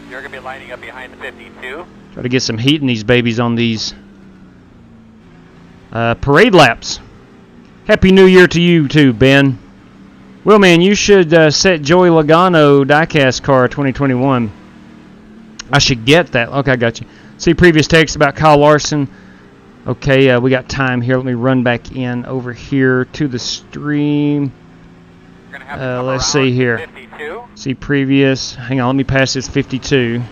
You're going to be lining up behind the 52. Try to get some heat in these babies on these parade laps. Happy New Year to you too, Ben. Well, man, you should set Joey Logano diecast car 2021. I should get that. Okay, I got you. See previous text about Kyle Larson. Okay, we got time here. Let me run back in over here to the stream. Let's see here. 52. See previous. Hang on, let me pass this 52.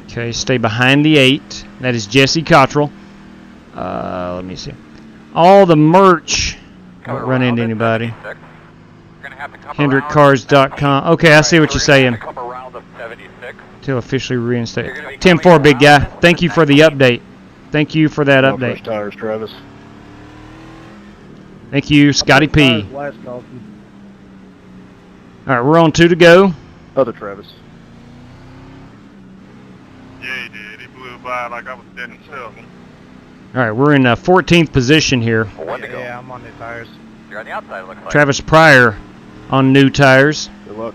Okay, stay behind the 8. That is Jesse Cottrell. Let me see. All the merch. Don't run into anybody. HendrickCars.com. Okay, I see what you're saying. Till officially reinstated. 10-4, big guy. Thank you for the update. Thank you for that update. First tires, Travis. Thank you, Scotty P. Last call. All right, we're on 2 to go. Other Travis. Yeah, he did. He blew by like I was dead himself. All right, we're in 14th position here. Yeah, I'm on new tires. You're on the outside, it looks like. Travis Pryor on new tires. Good luck.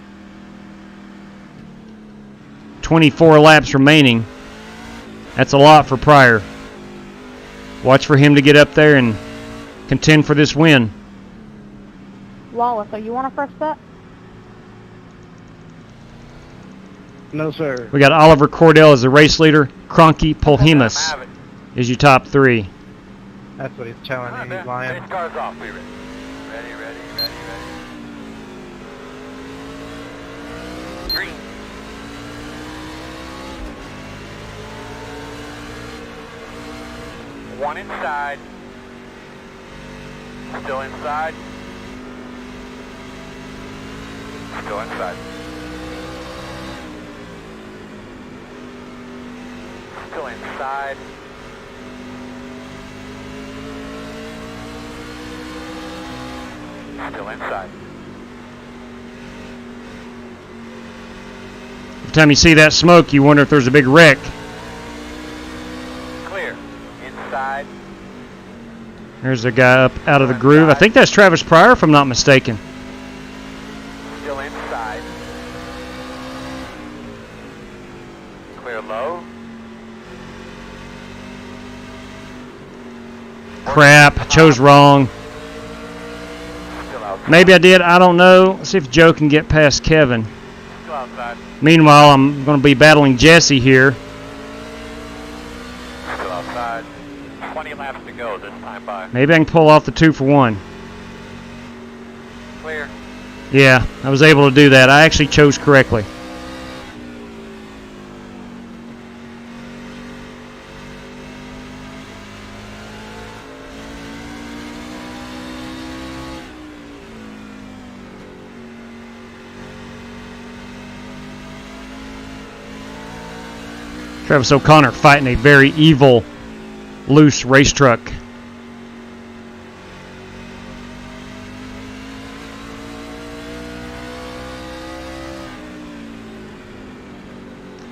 24 laps remaining. That's a lot for Pryor. Watch for him to get up there and contend for this win. Wallace, so you want a first set? No, sir. We got Oliver Cordell as the race leader. Cronky Polhemus is your top 3. That's what he's telling me. He's lying. Base car's off. We ready. Ready. Green. One inside. Still inside. Still inside. Still inside. Still inside. Every time you see that smoke, you wonder if there's a big wreck. Clear. Inside. There's a guy up out of the groove. I think that's Travis Pryor, if I'm not mistaken. Still inside. Clear low. Crap, I chose wrong. Maybe I did, I don't know. Let's see if Joe can get past Kevin. Still outside. Meanwhile, I'm going to be battling Jesse here. Stand by. Maybe I can pull off the 2 for 1. Clear. Yeah, I was able to do that. I actually chose correctly. Travis O'Connor fighting a very evil, loose race truck.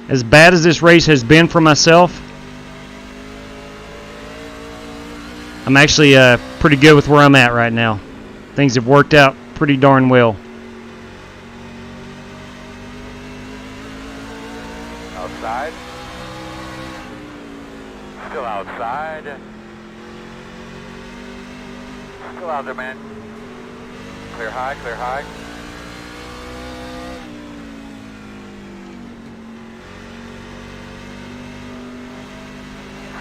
As bad as this race has been for myself, I'm actually pretty good with where I'm at right now. Things have worked out pretty darn well. Outside. Still outside. Still out there, man. Clear high, clear high.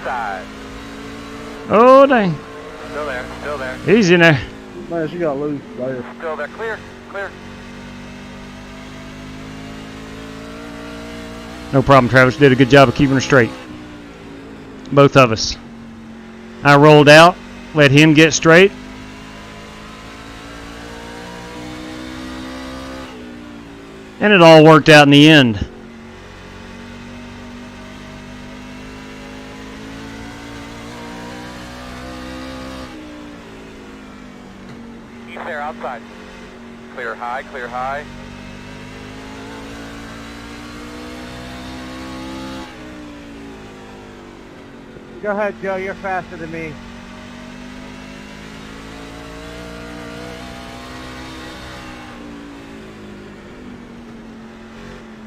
Side. Oh, dang. Still there, still there. Easy there. Man, she got loose there. Still there, clear, clear. No problem, Travis. Did a good job of keeping her straight. Both of us. I rolled out, let him get straight. And it all worked out in the end. He's there outside. Clear high, clear high. Go ahead, Joe. You're faster than me.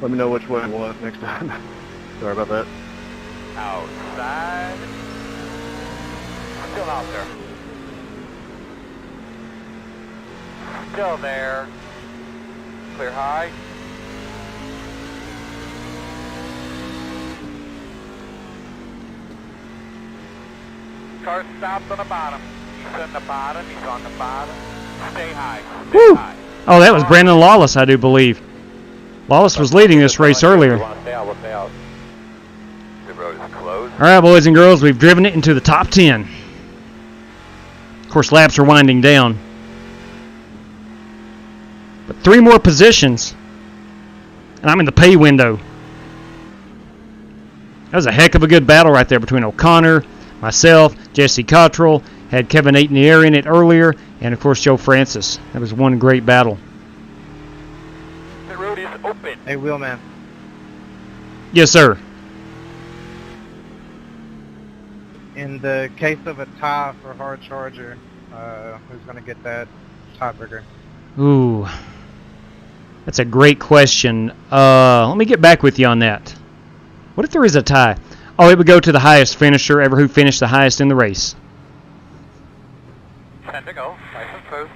Let me know which way I want next time. Sorry about that. Outside. Still out there. Still there. Clear high. Car stopped on the bottom. He's on the bottom. He's on the bottom. Stay high. Stay Woo! high. Oh, that was Brandon Lawless, I do believe. Lawless was leading this race earlier. We'll stay out. We'll stay out. The road is closed. All right, boys and girls, we've driven it into the top 10. Of course, laps are winding down. But 3 more positions, and I'm in the pay window. That was a heck of a good battle right there between O'Connor, myself, Jesse Cottrell, had Kevin Aitenier in it earlier, and of course Joe Francis. That was one great battle. The road is open. Hey, Wheelman. Yes, sir. In the case of a tie for hard charger, who's going to get that tiebreaker? Ooh, that's a great question. Let me get back with you on that. What if there is a tie? Oh, it would go to the highest finisher ever who finished the highest in the race. 10 to go. License approved.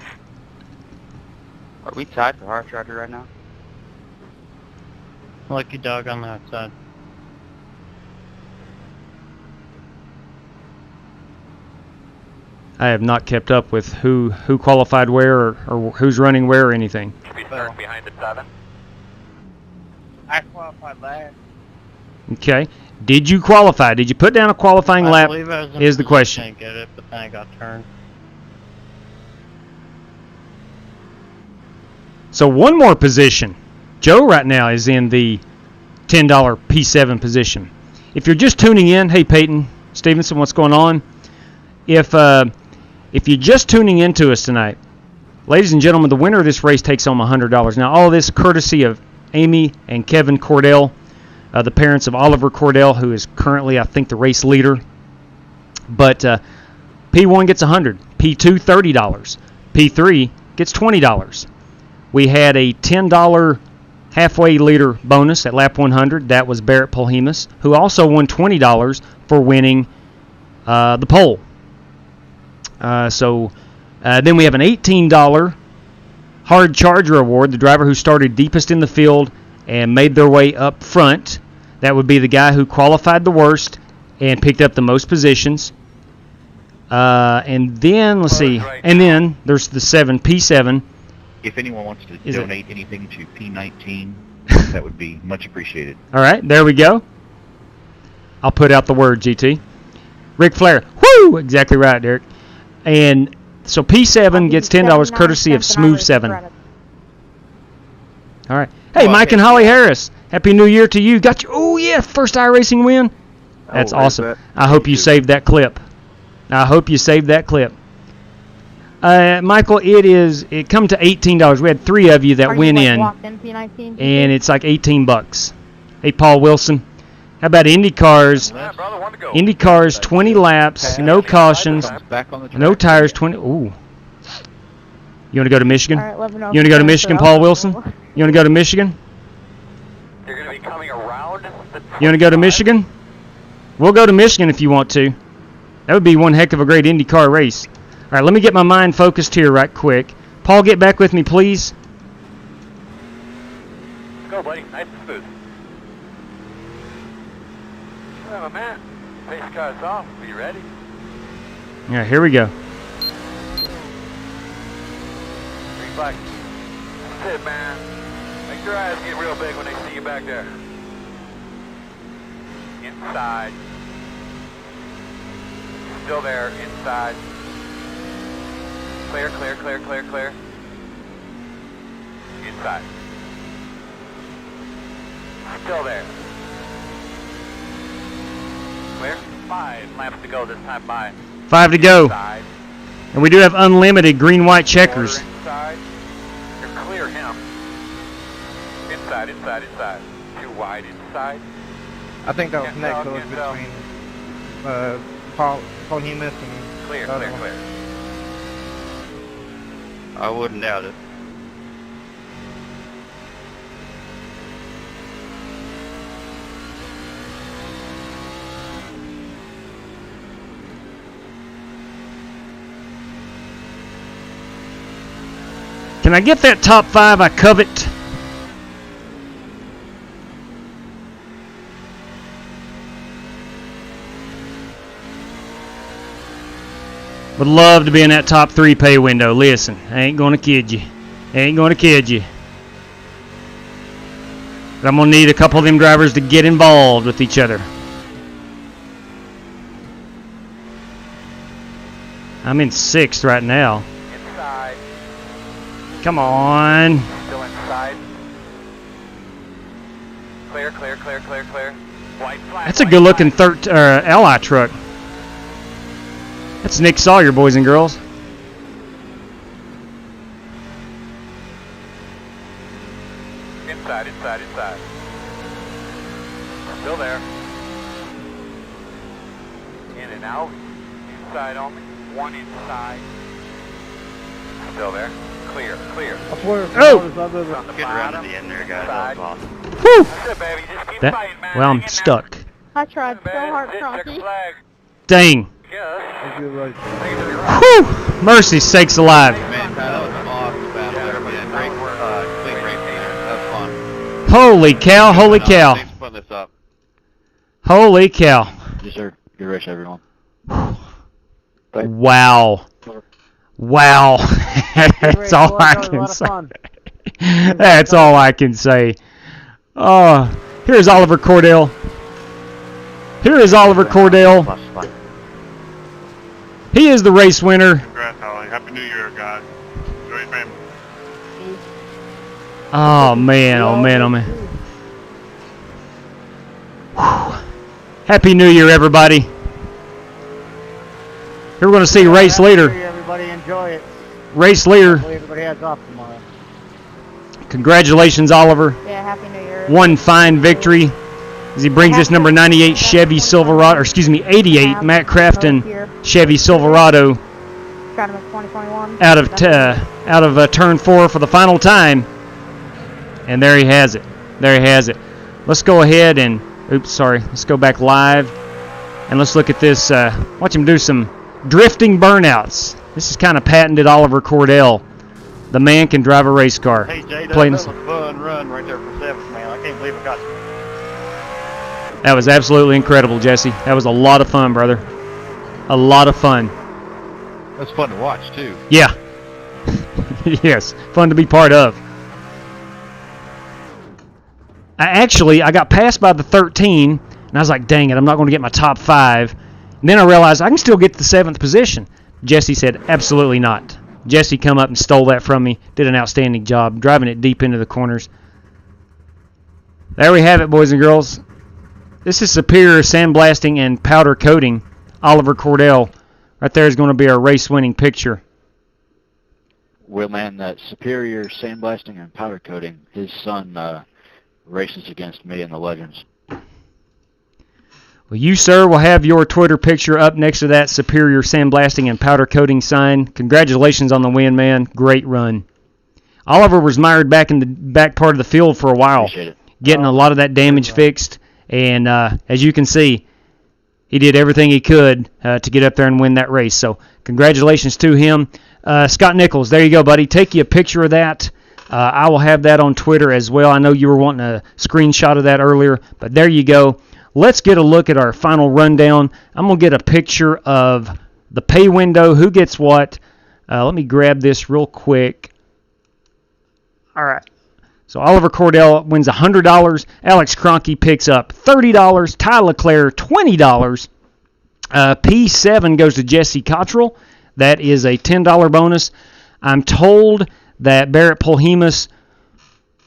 Are we tied for hard charger right now? Lucky dog on the outside. I have not kept up with who qualified where or who's running where or anything. Should be third behind the 7. I qualified last. Okay. Did you qualify? Did you put down a qualifying I lap? believe I was in Is the position question. to get it, but then I got turned. So one more position. Joe right now is in the $10 P7 position. If you're just tuning in, hey Peyton Stevenson, what's going on? If you're just tuning into us tonight, ladies and gentlemen, the winner of this race takes home $100. Now, all this courtesy of Amy and Kevin Cordell, the parents of Oliver Cordell, who is currently, I think, the race leader. But P1 gets $100, P2 $30, P3 gets $20. We had a $10 halfway leader bonus at lap 100. That was Barrett Polhemus, who also won $20 for winning the pole. Then we have an $18 hard charger award. The driver who started deepest in the field and made their way up front. That would be the guy who qualified the worst and picked up the most positions. And then, let's see. And then there's the 7, P7. If anyone wants to donate anything to P19, that would be much appreciated. All right, there we go. I'll put out the word, GT. Ric Flair. Woo! Exactly right, Derek. And so P7 gets $10 courtesy of Smooth 7. All right. Hey, Mike and Holly Harris. Happy New Year to you. Got you. Oh, yeah, first iRacing win. That's awesome. I hope you saved that clip. I hope you saved that clip. Michael, it come to $18. We had 3 of you that went in, and it's like $18. Hey, Paul Wilson, how about IndyCars? IndyCars, 20 laps, no cautions, no tires, 20. Ooh. You want to go to Michigan? You want to go to Michigan, Paul Wilson? You want to go to Michigan? You're going to be coming around. You want to go to Michigan? We'll go to Michigan if you want to. That would be one heck of a great IndyCar race. All right, let me get my mind focused here right quick. Paul, get back with me, please. Let's go, buddy. Nice and smooth. Well, man, pace car's off. Are you ready? All right, here we go. Green flag. That's it, man. Make your eyes get real big when they see you back there. Inside. Still there, inside. Clear, clear, clear, clear, clear. Inside. Still there. Clear. 5 laps to go this time by. 5 to go. Inside. And we do have unlimited green-white checkers. Inside. You're clear him. Inside, inside, inside. Too wide inside. I think that was next to us between Paul Humus and clear, clear, clear. I wouldn't doubt it. Can I get that top 5 I covet? Would love to be in that top 3 pay window. Listen, I ain't going to kid you. I ain't going to kid you. But I'm going to need a couple of them drivers to get involved with each other. I'm in 6th right now. Inside. Come on. Still inside. Clear, clear, clear, clear, clear. White flag. That's a good-looking Ally truck. That's Nick Sawyer, boys and girls. Inside, inside, inside. Still there. In and out. Inside only. 1 inside. Still there. Clear, clear. Oh! Good run to the end there, guys. That was awesome. Whew! That's it, baby. Just keep That, fighting, man. well, I'm stuck. I tried so hard, Frankie. Dang. Whew! Mercy sakes alive. Man, that was an awesome battle there, man. Great, clean race there. That was fun. Holy cow, holy cow. Thanks for putting this up. Holy cow. Yes, sir. Good race, everyone. Wow. Wow. That's all I can say. That's all I can say. Oh, here's Oliver Cordell. Here is Oliver Cordell. He is the race winner. Congrats, Holly. Happy New Year, guys. Enjoy your family. Oh, man. Oh, man. Oh, man. Whew. Happy New Year, everybody. Here we're going to see race leader. Everybody enjoy it. Race leader. Hopefully everybody has off tomorrow. Congratulations, Oliver. Yeah, Happy New Year. One fine victory as he brings this number 98 Chevy Silverado, or excuse me, 88 Matt Crafton Chevy Silverado Tournament 2021. out of turn 4 for the final time. And there he has it. There he has it. Let's go ahead and, oops, sorry. Let's go back live and let's look at this. Watch him do some drifting burnouts. This is kind of patented Oliver Cordell. The man can drive a race car. Hey, Jay, that Playing- was a fun run right there for 7th, man. I can't believe I got you. That was absolutely incredible, Jesse. That was a lot of fun, brother. A lot of fun. That's fun to watch too. Yeah. Yes, fun to be part of. I got passed by the 13, and I was like, dang it, I'm not going to get my top 5. And then I realized I can still get to the 7th position. Jesse said, absolutely not. Jesse come up and stole that from me, did an outstanding job, driving it deep into the corners. There we have it, boys and girls. This is Superior Sandblasting and Powder Coating. Oliver Cordell. Right there is going to be our race-winning picture. Well, man, that Superior Sandblasting and Powder Coating, his son races against me in the Legends. Well, you, sir, will have your Twitter picture up next to that Superior Sandblasting and Powder Coating sign. Congratulations on the win, man. Great run. Oliver was mired back in the back part of the field for a while, getting a lot of that damage fixed. And as you can see, he did everything he could to get up there and win that race. So congratulations to him. Scott Nichols, there you go, buddy. Take you a picture of that. I will have that on Twitter as well. I know you were wanting a screenshot of that earlier, but there you go. Let's get a look at our final rundown. I'm going to get a picture of the pay window, who gets what. Let me grab this real quick. All right. So Oliver Cordell wins $100. Alex Kroenke picks up $30. Ty Leclerc, $20. P7 goes to Jesse Cottrell. That is a $10 bonus. I'm told that Barrett Polhemus,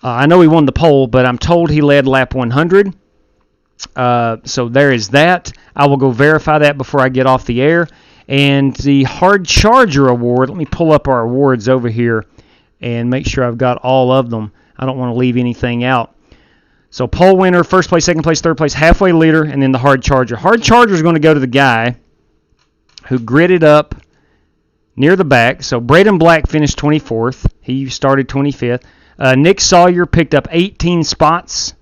I know he won the pole, but I'm told he led lap 100. So there is that. I will go verify that before I get off the air. And the Hard Charger Award, let me pull up our awards over here and make sure I've got all of them. I don't want to leave anything out. So pole winner, first place, second place, third place, halfway leader, and then the Hard Charger. Hard Charger is going to go to the guy who gridded up near the back. So Braden Black finished 24th. He started 25th. Nick Sawyer picked up 18 spots.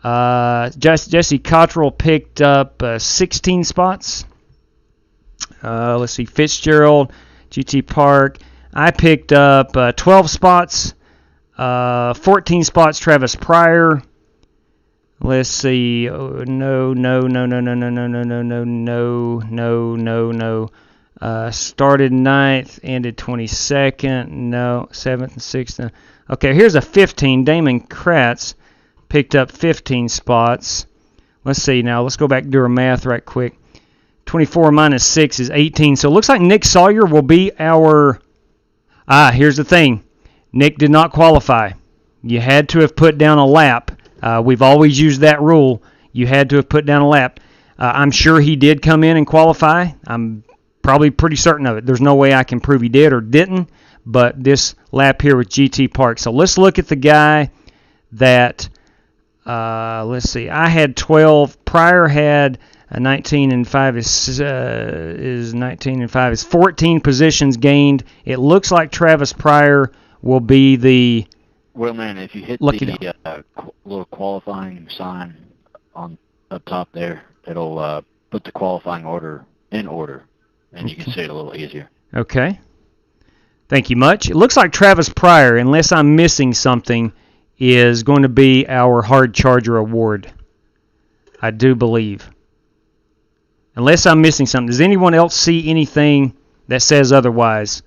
Jesse Cottrell picked up 16 spots. Let's see, Fitzgerald, GT Park. I picked up 12 spots. 14 spots, Travis Pryor. Let's see. Oh, no. Started 9th, ended 22nd. No, 7th and 6th. Okay, here's a 15. Damon Kratz picked up 15 spots. Let's see now. Let's go back and do our math right quick. 24 minus 6 is 18. So it looks like Nick Sawyer will be our... here's the thing. Nick did not qualify. You had to have put down a lap. We've always used that rule. You had to have put down a lap. I'm sure he did come in and qualify. I'm probably pretty certain of it. There's no way I can prove he did or didn't, but this lap here with GT Park. So let's look at the guy that, let's see, I had 12. Pryor had 19 and 5 is 19 and 5 is 14 positions gained. It looks like Travis Pryor will be the... Well, man, if you hit the little qualifying sign on up top there, it'll put the qualifying order in order, and you can see it a little easier. Okay. Thank you much. It looks like Travis Pryor, unless I'm missing something, is going to be our Hard Charger Award. I do believe. Unless I'm missing something. Does anyone else see anything that says otherwise?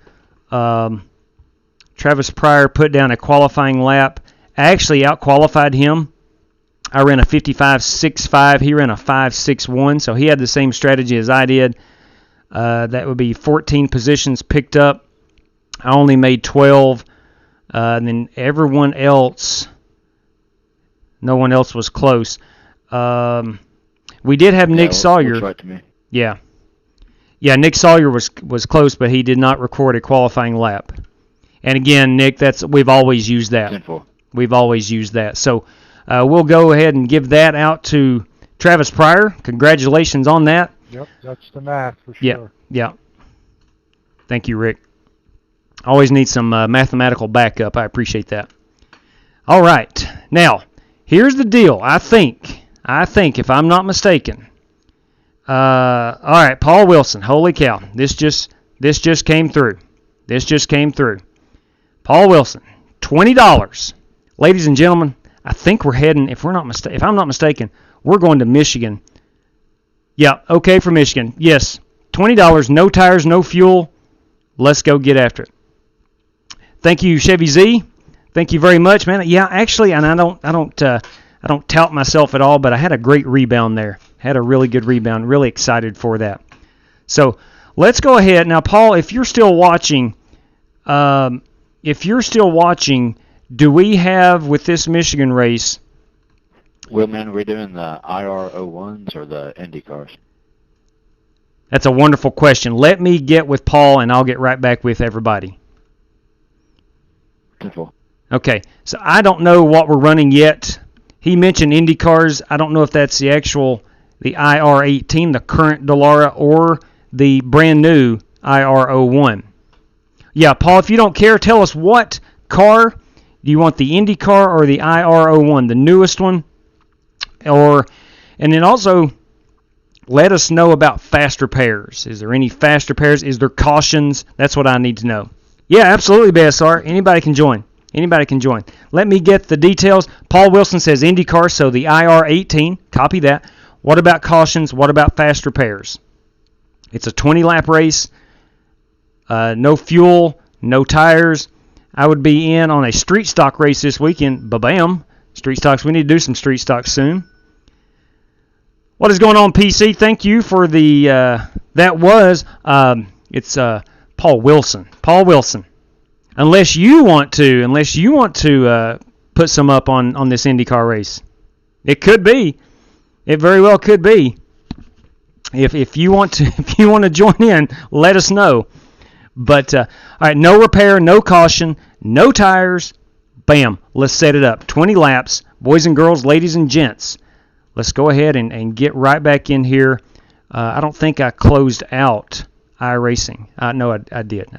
Travis Pryor put down a qualifying lap. I actually out-qualified him. I ran a 55.65. He ran a 5.61, so he had the same strategy as I did. That would be 14 positions picked up. I only made 12. And then everyone else, no one else was close. We did have Nick Sawyer. Looks right to me. Yeah, Nick Sawyer was close, but he did not record a qualifying lap. And again, Nick, we've always used that. We've always used that. So we'll go ahead and give that out to Travis Pryor. Congratulations on that. Yep, that's the math for sure. Yeah. Thank you, Rick. Always need some mathematical backup. I appreciate that. All right. Now, here's the deal. I think, if I'm not mistaken. All right, Paul Wilson. Holy cow. This just came through. Paul Wilson, $20. Ladies and gentlemen, I think we're heading, if I'm not mistaken, we're going to Michigan. Yeah, okay for Michigan. Yes, $20, no tires, no fuel. Let's go get after it. Thank you, Chevy Z. Thank you very much, man. Yeah, actually, and I don't tout myself at all, but I had a great rebound there. Had a really good rebound. Really excited for that. So let's go ahead now, Paul. If you're still watching, do we have with this Michigan race? Well, man, we're doing the IR01s or the Indy cars. That's a wonderful question. Let me get with Paul, and I'll get right back with everybody. Control. Okay, so I don't know what we're running yet. He mentioned Indy cars. I don't know if that's the IR18, the current Dallara, or the brand new IR01. Yeah, Paul, if you don't care, tell us what car. Do you want the Indy car or the IR01, the newest one? And then also let us know about fast repairs. Is there any fast repairs? Is there cautions? That's what I need to know. Yeah, absolutely, BSR. Anybody can join. Let me get the details. Paul Wilson says IndyCar, so the IR18. Copy that. What about cautions? What about fast repairs? It's a 20-lap race. No fuel, no tires. I would be in on a street stock race this weekend. Ba-bam. Street stocks. We need to do some street stocks soon. What is going on, PC? Thank you for the, it's Paul Wilson. Paul Wilson. Unless you want to put some up on this IndyCar race. It could be. It very well could be. If you want to join in, let us know. But all right, no repair, no caution, no tires. Bam. Let's set it up. 20 laps, boys and girls, ladies and gents. Let's go ahead and get right back in here. I don't think I closed out iRacing. No, I did.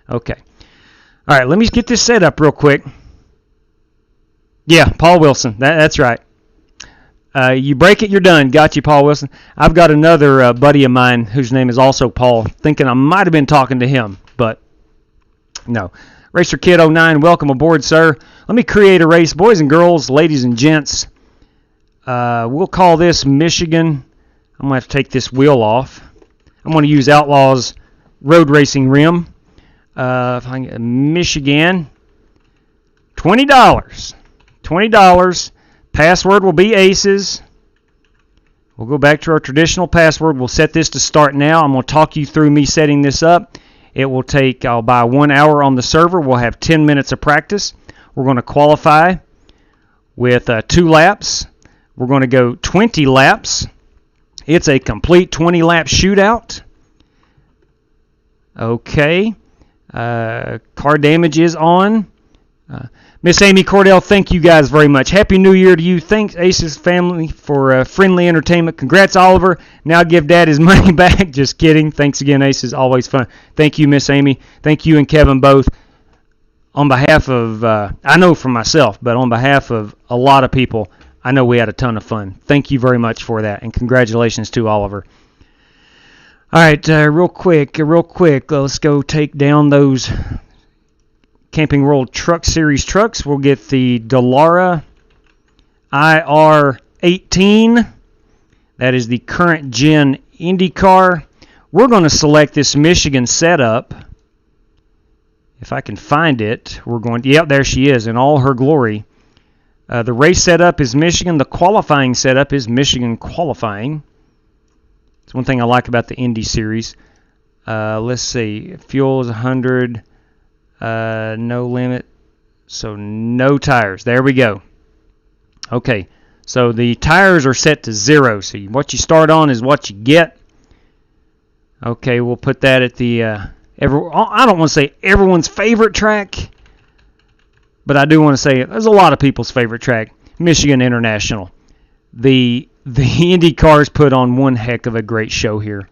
Okay. All right, let me get this set up real quick. Yeah, Paul Wilson. That's right. You break it, you're done. Got you, Paul Wilson. I've got another buddy of mine whose name is also Paul, thinking I might have been talking to him, but no. Racer Kid 09, welcome aboard, sir. Let me create a race. Boys and girls, ladies and gents, we'll call this Michigan. I'm going to have to take this wheel off. I'm going to use Outlaw's road racing rim. If I can get Michigan, $20. $20. Password will be ACES. We'll go back to our traditional password. We'll set this to start now. I'm going to talk you through me setting this up. It will take, I'll buy 1 hour on the server. We'll have 10 minutes of practice. We're going to qualify with 2 laps. We're going to go 20 laps. It's a complete 20-lap shootout. Okay. Car damage is on. Miss Amy Cordell, thank you guys very much. Happy New Year to you. Thanks, Aces family, for friendly entertainment. Congrats, Oliver. Now give Dad his money back. Just kidding. Thanks again, Aces. Always fun. Thank you, Miss Amy. Thank you and Kevin both. On behalf of, I know for myself, but on behalf of a lot of people, I know we had a ton of fun. Thank you very much for that, and congratulations to Oliver. All right, real quick, let's go take down those Camping World Truck Series trucks. We'll get the Dallara IR18. That is the current gen IndyCar. We're going to select this Michigan setup. If I can find it, we're going to, yep, there she is in all her glory. The race setup is Michigan. The qualifying setup is Michigan qualifying. It's one thing I like about the Indy series. Let's see. Fuel is 100. No limit. So no tires. There we go. Okay. So the tires are set to 0. So what you start on is what you get. Okay, we'll put that at the... I don't want to say everyone's favorite track, but I do want to say there's a lot of people's favorite track, Michigan International. The Indy cars put on one heck of a great show here.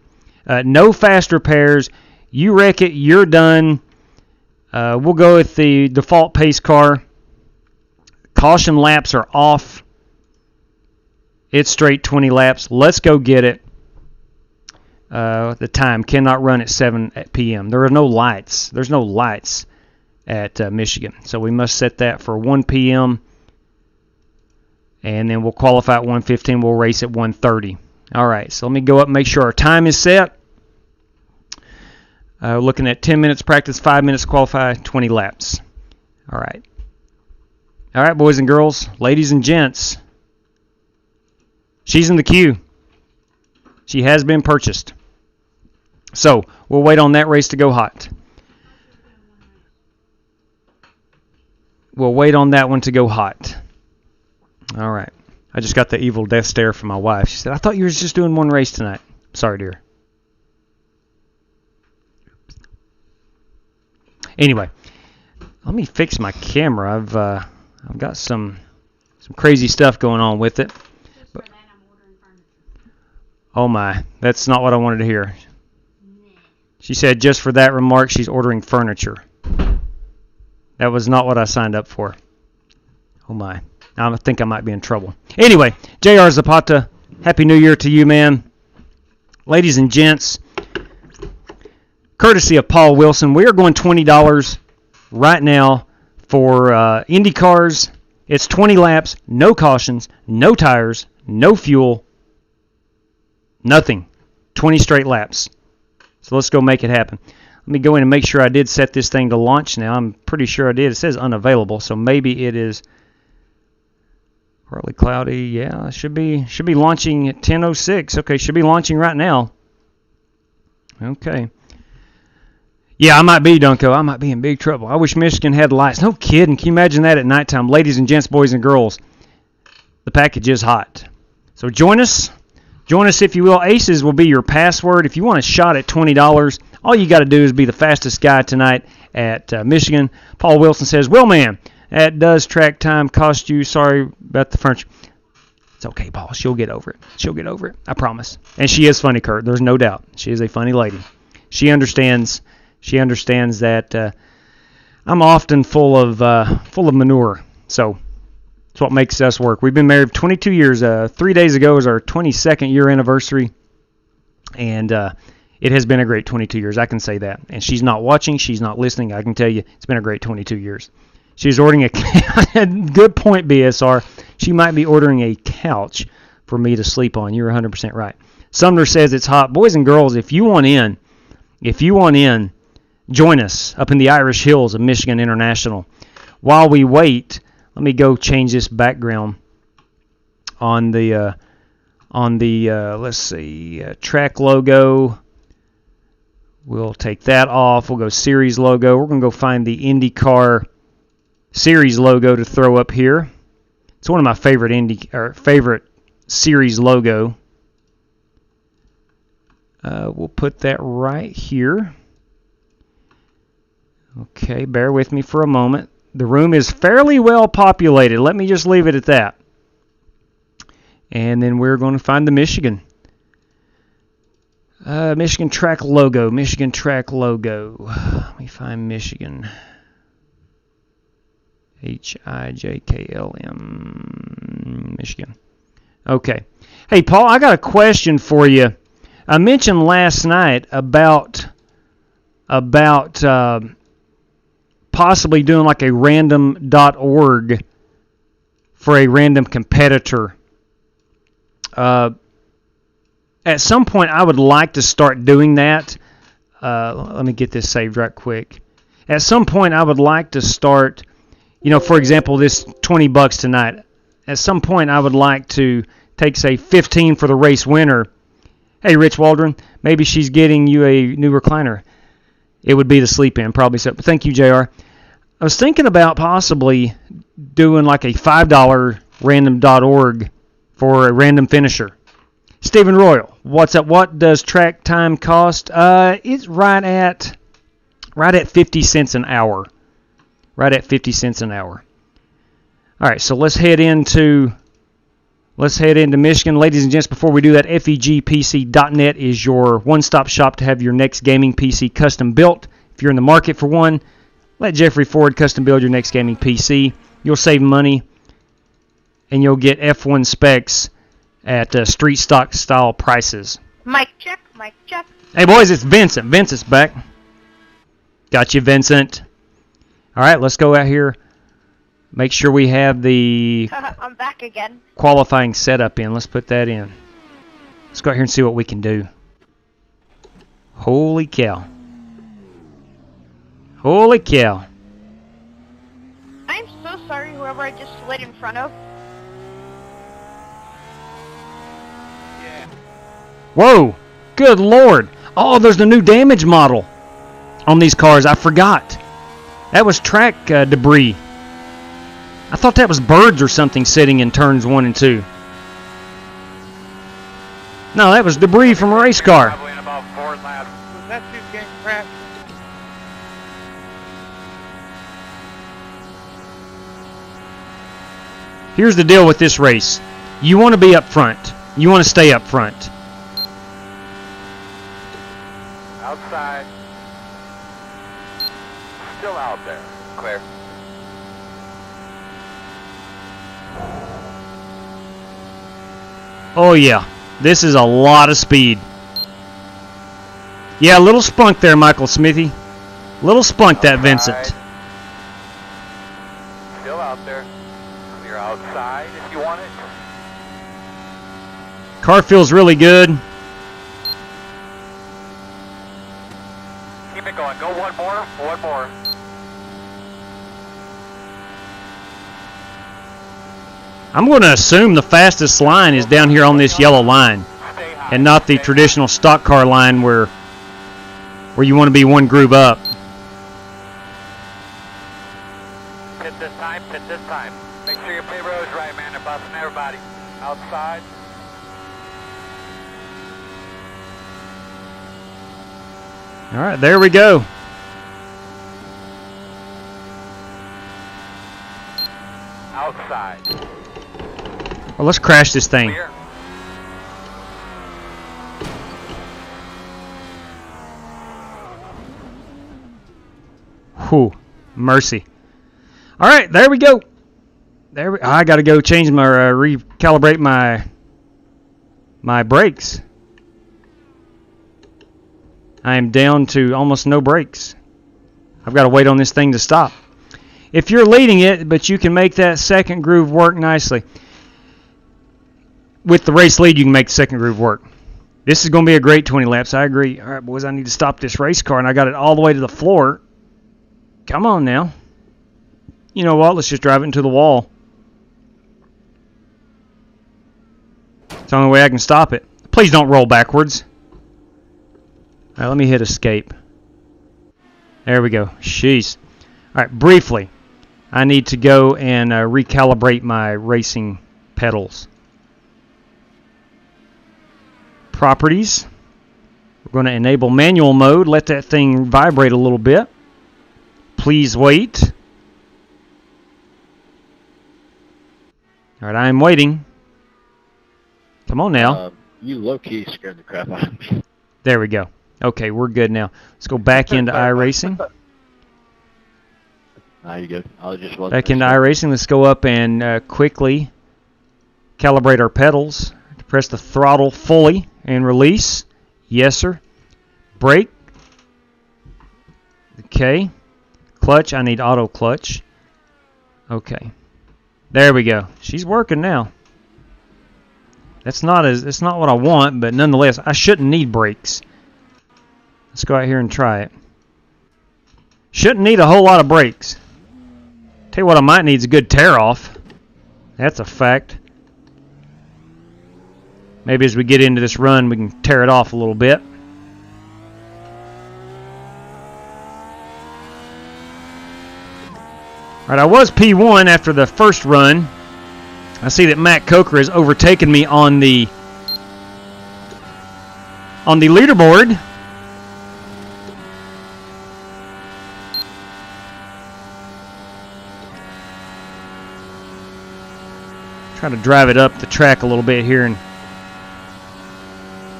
No fast repairs. You wreck it, you're done. We'll go with the default pace car. Caution laps are off. It's straight 20 laps. Let's go get it. The time cannot run at 7 p.m. There are no lights. There's no lights at Michigan. So we must set that for 1 p.m. And then we'll qualify at 1:15. We'll race at 1:30. All right, so let me go up and make sure our time is set. Looking at 10 minutes practice, 5 minutes qualify, 20 laps. All right. All right, boys and girls, ladies and gents. She's in the queue. She has been purchased. So we'll wait on that race to go hot. We'll wait on that one to go hot. All right. I just got the evil death stare from my wife. She said, I thought you were just doing one race tonight. Sorry, dear. Anyway, let me fix my camera. I've got some crazy stuff going on with it. But, oh my, that's not what I wanted to hear. She said just for that remark, she's ordering furniture. That was not what I signed up for. Oh my, I think I might be in trouble. Anyway, JR Zapata, Happy New Year to you, man. Ladies and gents, courtesy of Paul Wilson, we are going $20 right now for Indy cars. It's 20 laps, no cautions, no tires, no fuel, nothing. 20 straight laps. So let's go make it happen. Let me go in and make sure I did set this thing to launch now. I'm pretty sure I did. It says unavailable, so maybe it is partly cloudy. Yeah, it should be launching at 10:06. Okay, should be launching right now. Okay. Yeah, I might be, Dunko. I might be in big trouble. I wish Michigan had lights. No kidding. Can you imagine that at nighttime? Ladies and gents, boys and girls, the package is hot. So join us. Join us if you will. Aces will be your password. If you want a shot at $20, all you got to do is be the fastest guy tonight at Michigan. Paul Wilson says, well, man, that does track time cost you. Sorry about the furniture. It's okay, Paul. She'll get over it. She'll get over it. I promise. And she is funny, Kurt. There's no doubt. She is a funny lady. She understands that I'm often full of manure. So it's what makes us work. We've been married 22 years. 3 days ago was our 22nd year anniversary. And it has been a great 22 years. I can say that. And she's not watching. She's not listening. I can tell you it's been a great 22 years. She's ordering a good point, BSR. She might be ordering a couch for me to sleep on. You're 100% right. Sumner says it's hot. Boys and girls, if you want in, join us up in the Irish Hills of Michigan International. While we wait, let me go change this background on the let's see, track logo. We'll take that off. We'll go series logo. We're going to go find the IndyCar series logo to throw up here. It's one of my favorite series logo. We'll put that right here. Okay, bear with me for a moment. The room is fairly well populated. Let me just leave it at that. And then we're going to find the Michigan track logo. Michigan track logo. Let me find Michigan. HIJKLM. Michigan. Okay. Hey, Paul, I got a question for you. I mentioned last night about possibly doing like a random.org for a random competitor. At some point, I would like to start doing that. Let me get this saved right quick. At some point, I would like to start, for example, this $20 tonight. At some point, I would like to take, say, 15 for the race winner. Hey, Rich Waldron, maybe she's getting you a new recliner. It would be the sleep in, probably so. But thank you, JR. I was thinking about possibly doing like a $5 random.org for a random finisher. Stephen Royal, what's up? What does track time cost? It's right at 50 cents an hour. Right at 50 cents an hour. All right, so let's head into Michigan. Ladies and gents, before we do that, FEGPC.net is your one-stop shop to have your next gaming PC custom built. If you're in the market for one, let Jeffrey Ford custom build your next gaming PC. You'll save money, and you'll get F1 specs at street stock style prices. Mic check, mic check. Hey, boys, it's Vincent. Vincent's back. Got you, Vincent. All right, let's go out here. Make sure we have the I'm back again. qualifying setup in. Let's put that in. Let's go out here and see what we can do. Holy cow. Holy cow. I'm so sorry, whoever I just slid in front of. Whoa. Good Lord. Oh, there's the new damage model on these cars. I forgot. That was track debris. I thought that was birds or something sitting in turns 1 and 2. No, that was debris from a race car. Was that you getting crashed? Here's the deal with this race. You want to be up front. You want to stay up front. Outside. Still out there. Clear. Oh yeah, this is a lot of speed. Yeah, a little spunk there, Michael Smithy. Little spunk that Vincent. Still out there. Clear outside if you want it. Car feels really good. Keep it going. Go one more. One more. I'm going to assume the fastest line is down here on this yellow line, and not the traditional stock car line where you want to be one groove up. Pit this time. Pit this time. Make sure your pit road's right, man. They're busting everybody. Outside. All right, there we go. Outside. Well, let's crash this thing. Clear. Whew, mercy. All right, there we go. I got to go change my recalibrate my brakes. I am down to almost no brakes. I've got to wait on this thing to stop. If you're leading it, but you can make that second groove work nicely. With the race lead, you can make the second groove work. This is going to be a great 20 laps. I agree. All right, boys, I need to stop this race car, and I got it all the way to the floor. Come on now. You know what? Let's just drive it into the wall. It's the only way I can stop it. Please don't roll backwards. All right, let me hit escape. There we go. Jeez. All right, briefly, I need to go and recalibrate my racing pedals. Properties. We're going to enable manual mode. Let that thing vibrate a little bit. Please wait. All right, I am waiting. Come on now. You low-key scared the crap out of me. There we go. Okay, we're good now. Let's go back into iRacing. Now you go. I just wasn't Back into iRacing. Let's go up and quickly calibrate our pedals. Press the throttle fully and release. Yes, sir. Brake. Okay. Clutch. I need auto clutch. Okay. There we go. She's working now. That's not what I want, but nonetheless, I shouldn't need brakes. Let's go out here and try it. Shouldn't need a whole lot of brakes. Tell you what I might need is a good tear off. That's a fact. Maybe as we get into this run, we can tear it off a little bit. Alright, I was P1 after the first run. I see that Matt Coker has overtaken me on the leaderboard. Trying to drive it up the track a little bit here, and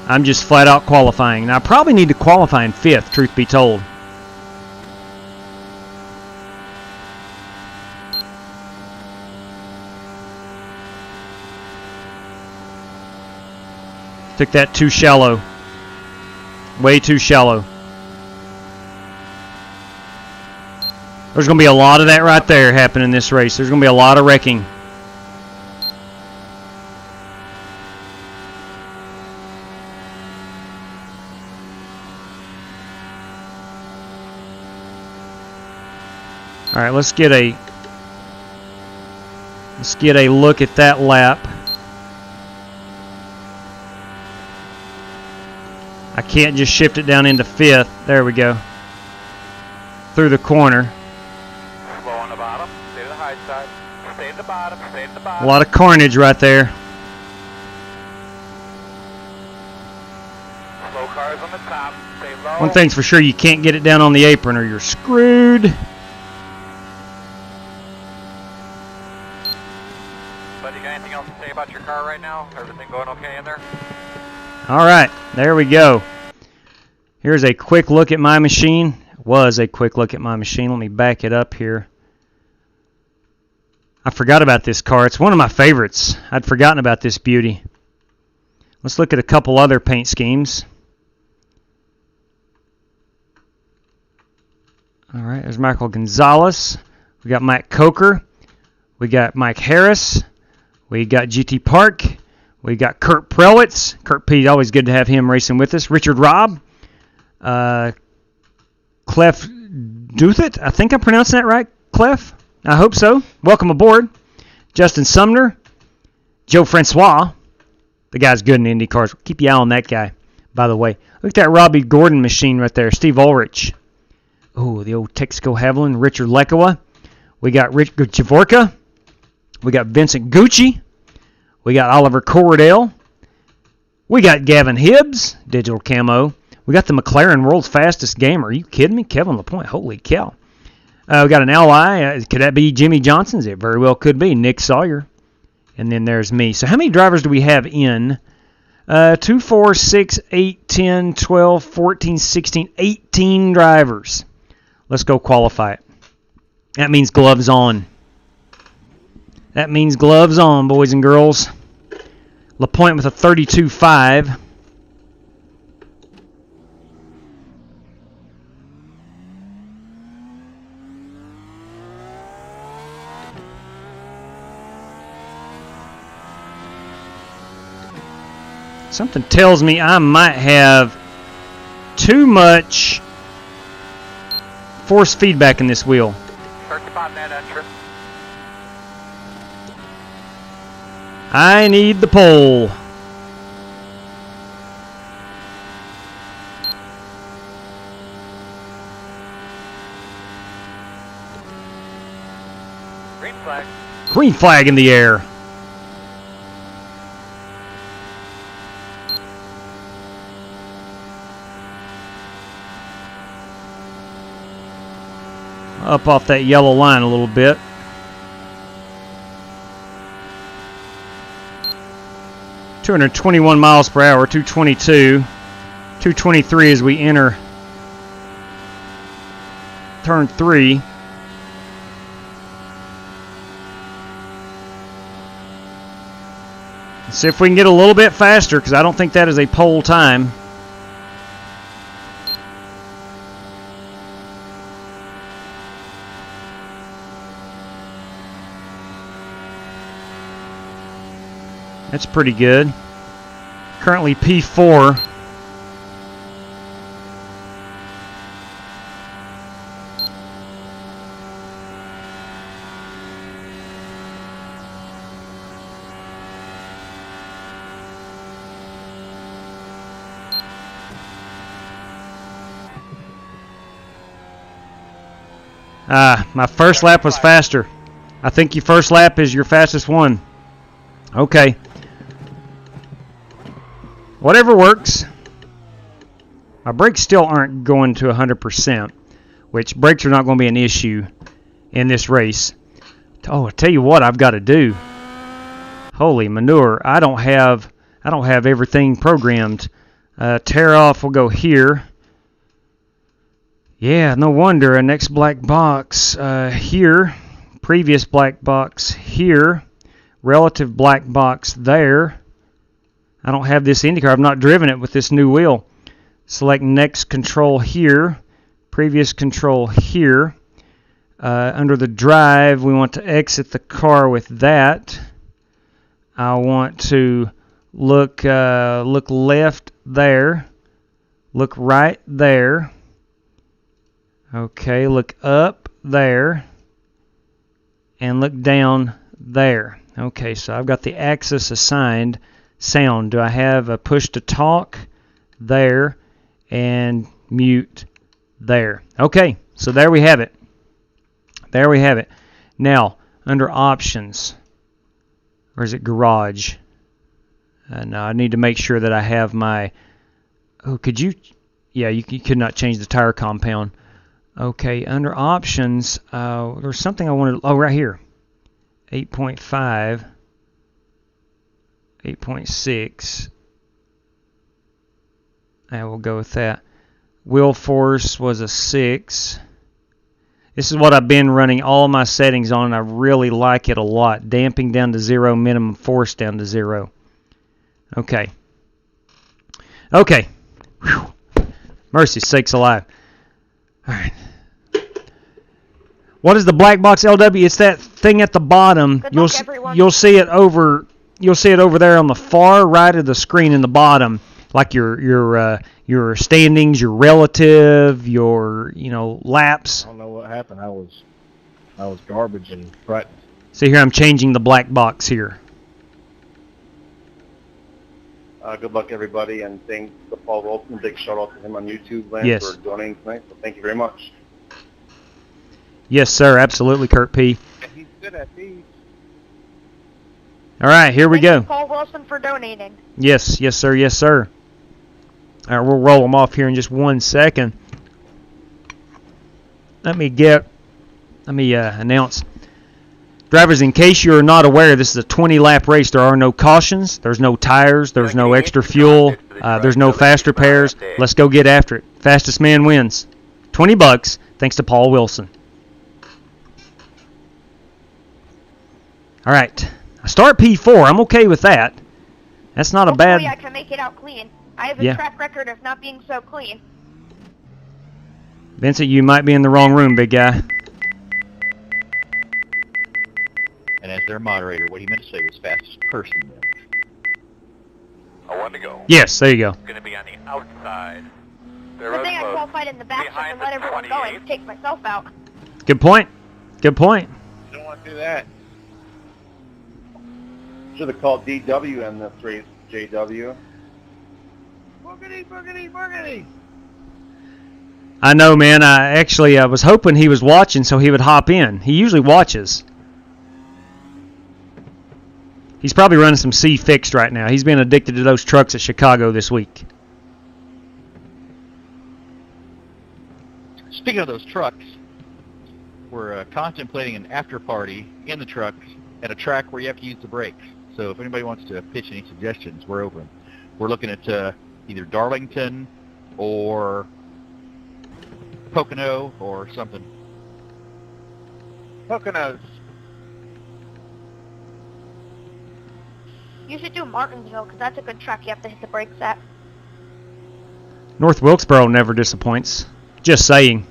I'm just flat out qualifying. Now I probably need to qualify in 5th, truth be told. Took that too shallow. Way too shallow. There's going to be a lot of that right there happening in this race. There's going to be a lot of wrecking. All right, let's get a look at that lap. I can't just shift it down into 5th. There we go. Through the corner. Slow on the bottom. Stay to the high side. Stay at the bottom. Stay at the bottom. A lot of carnage right there. Slow cars on the top. Stay low. One thing's for sure, you can't get it down on the apron or you're screwed. Buddy, you got anything else to say about your car right now? Everything going okay in there? All right, there we go. Here's a quick look at my machine. Was a quick look at my machine. Let me back it up here. I forgot about this car. It's one of my favorites. I'd forgotten about this beauty. Let's look at a couple other paint schemes. All right, there's Michael Gonzalez. We got Mike Coker. We got Mike Harris. We got GT Park. We got Kurt Prelitz. Kurt P, always good to have him racing with us. Richard Robb. Clef Duthit. I think I'm pronouncing that right, Clef. I hope so. Welcome aboard. Justin Sumner. Joe Francois. The guy's good in Indy cars. Keep your eye on that guy, by the way. Look at that Robbie Gordon machine right there. Steve Ulrich. Oh, the old Texaco Haviland. Richard Lekowa. We got Rich Javorka. We got Vincent Gucci. We got Oliver Cordell. We got Gavin Hibbs, digital camo. We got the McLaren World's Fastest Gamer. Are you kidding me? Kevin LaPointe. Holy cow. We got an ally. Could that be Jimmy Johnson's? It very well could be. Nick Sawyer. And then there's me. So how many drivers do we have in? 2, 4, 6, 8, 10, 12, 14, 16, 18 drivers. Let's go qualify it. That means gloves on. That means gloves on, boys and girls. LaPointe with a 32.5. Something tells me I might have too much force feedback in this wheel. Start to bottom that entrance. I need the pole. Green flag. Green flag in the air. Up off that yellow line a little bit. .221 miles per hour, 222, 223 as we enter turn 3. Let's see if we can get a little bit faster, because I don't think that is a pole time. That's pretty good. Currently P4. My first lap was faster. I think your first lap is your fastest one. Okay. Whatever works. My brakes still aren't going to 100%, which brakes are not going to be an issue in this race. Oh, I tell you what I've got to do. Holy manure. I don't have everything programmed. Tear off will go here. Yeah, no wonder. A next black box here. Previous black box here. Relative black box there. I don't have this IndyCar. I've not driven it with this new wheel. Select next control here. Previous control here. Under the drive, we want to exit the car with that. I want to look left there. Look right there. Okay, look up there. and look down there. Okay, so I've got the axis assigned. Sound. Do I have a push to talk there and mute there? Okay, so there we have it. There we have it. Now, under options, or is it garage? No, I need to make sure that I have my... Oh, could you... Yeah, you could not change the tire compound. Okay, under options, there's something I wanted... Oh, right here. 8.5. 8.6. I will go with that. Wheel force was a 6. This is what I've been running all my settings on, and I really like it a lot. Damping down to 0, minimum force down to 0. Okay. Okay. Whew. Mercy sakes alive. All right. What is the black box LW? It's that thing at the bottom. You'll see it over. You'll see it over there on the far right of the screen in the bottom, like your standings, your relative, your laps. I don't know what happened. I was garbage and frightened. See here, I'm changing the black box here. Good luck, everybody, and thanks to Paul Wilson. Big shout out to him on YouTube land for donating tonight. So thank you very much. Yes, sir. Absolutely, Kurt P. He's good at these. All right, here we go. Thank you, Paul Wilson, for donating. Yes, yes, sir, yes, sir. All right, we'll roll them off here in just 1 second. Let me announce. Drivers, in case you're not aware, this is a 20-lap race. There are no cautions. There's no tires. There's no extra fuel. There's no fast repairs. Let's go get after it. Fastest man wins. $20, thanks to Paul Wilson. All right. I start P4. I'm okay with that. That's not a bad... Hopefully I can make it out clean. I have a track record of not being so clean. Vincent, you might be in the wrong room, big guy. And as their moderator, what he meant to say was fastest person wins. I want to go. Yes, there you go. Going to be on the outside. Good thing I qualified in the back so I can let everyone go and take myself out. Good point. Good point. You don't want to do that. Should have called DW in this race, JW. Boogity, boogity, boogity. I know, man. I was hoping he was watching so he would hop in. He usually watches. He's probably running some C fixed right now. He's been addicted to those trucks at Chicago this week. Speaking of those trucks, we're contemplating an after party in the trucks at a track where you have to use the brakes. So if anybody wants to pitch any suggestions, we're open. We're looking at either Darlington or Pocono or something. Poconos. You should do Martinsville, because that's a good track you have to hit the brakes at. North Wilkesboro never disappoints. Just saying.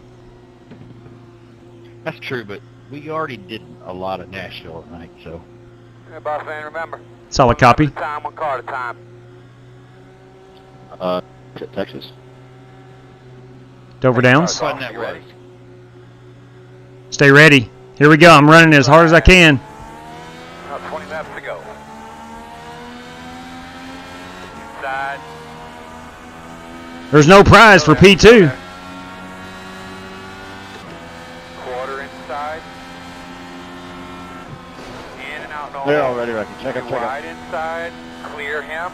That's true, but we already did a lot at Nashville tonight, so... Hey, boss man, remember. Solid copy. One car at a time. Texas. Dover Downs. That way. Stay ready. Here we go. I'm running as hard as I can. 20 laps to go. Inside. There's no prize for P2. Quarter inside. In and out. They're all ready, Rocky. Check it, check it. Wide inside. Clear him.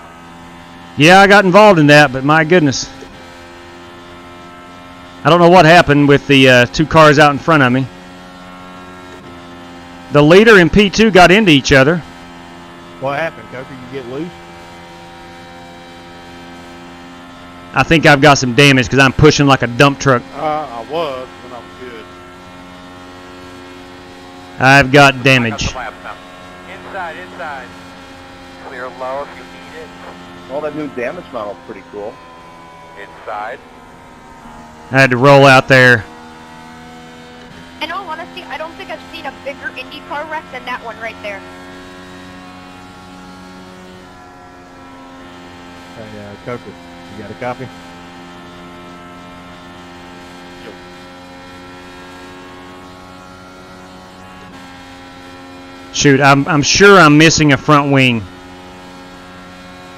Yeah, I got involved in that, but my goodness. I don't know what happened with the two cars out in front of me. The leader and P2 got into each other. What happened, Coker? You get loose? I think I've got some damage because I'm pushing like a dump truck. I was, but I was good. I've got damage. Inside. Clear low if you need it. Well, that new damage model is pretty cool. Inside. I had to roll out there. In all honesty, I don't think I've seen a bigger IndyCar wreck than that one right there. Hey, Coker, you got a copy? Shoot, I'm sure I'm missing a front wing.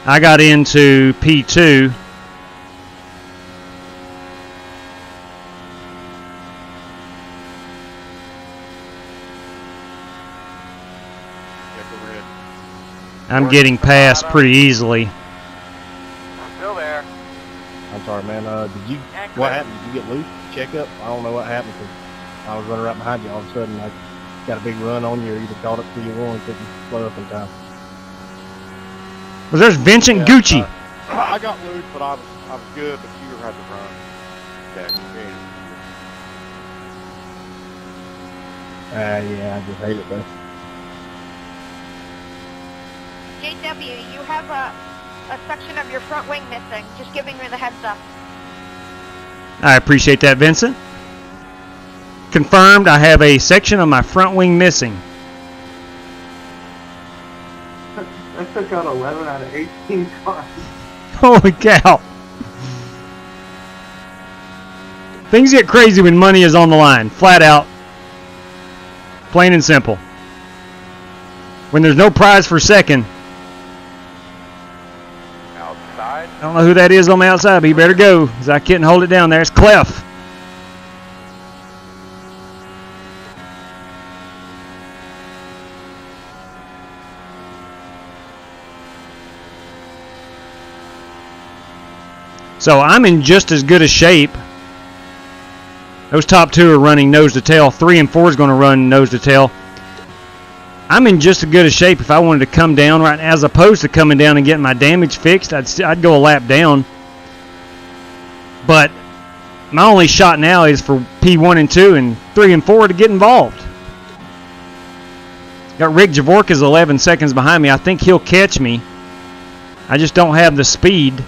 I got into P2. I'm getting past pretty easily. Still there. I'm sorry, man. Did you? What happened? Did you get loose? Check up? I don't know what happened because I was running right behind you. All of a sudden, I got a big run on you, or either caught up to you or couldn't slow up in time. Well, there's Vincent Gucci. I got loose, but I was good. But you had to run. Yeah, I just hate it, though. JW, you have a section of your front wing missing. Just giving you the heads up. I appreciate that, Vincent. Confirmed, I have a section of my front wing missing. I took out 11 out of 18 cars. Holy cow. Things get crazy when money is on the line. Flat out. Plain and simple. When there's no prize for second. Outside. I don't know who that is on the outside, but he better go, because I couldn't hold it down there. It's Clef. So I'm in just as good a shape. Those top two are running nose to tail. 3 and 4 is going to run nose to tail. I'm in just as good a shape if I wanted to come down right as opposed to coming down and getting my damage fixed. I'd go a lap down. But my only shot now is for P1 and 2 and 3 and 4 to get involved. Got Rick Javorka's 11 seconds behind me. I think he'll catch me. I just don't have the speed.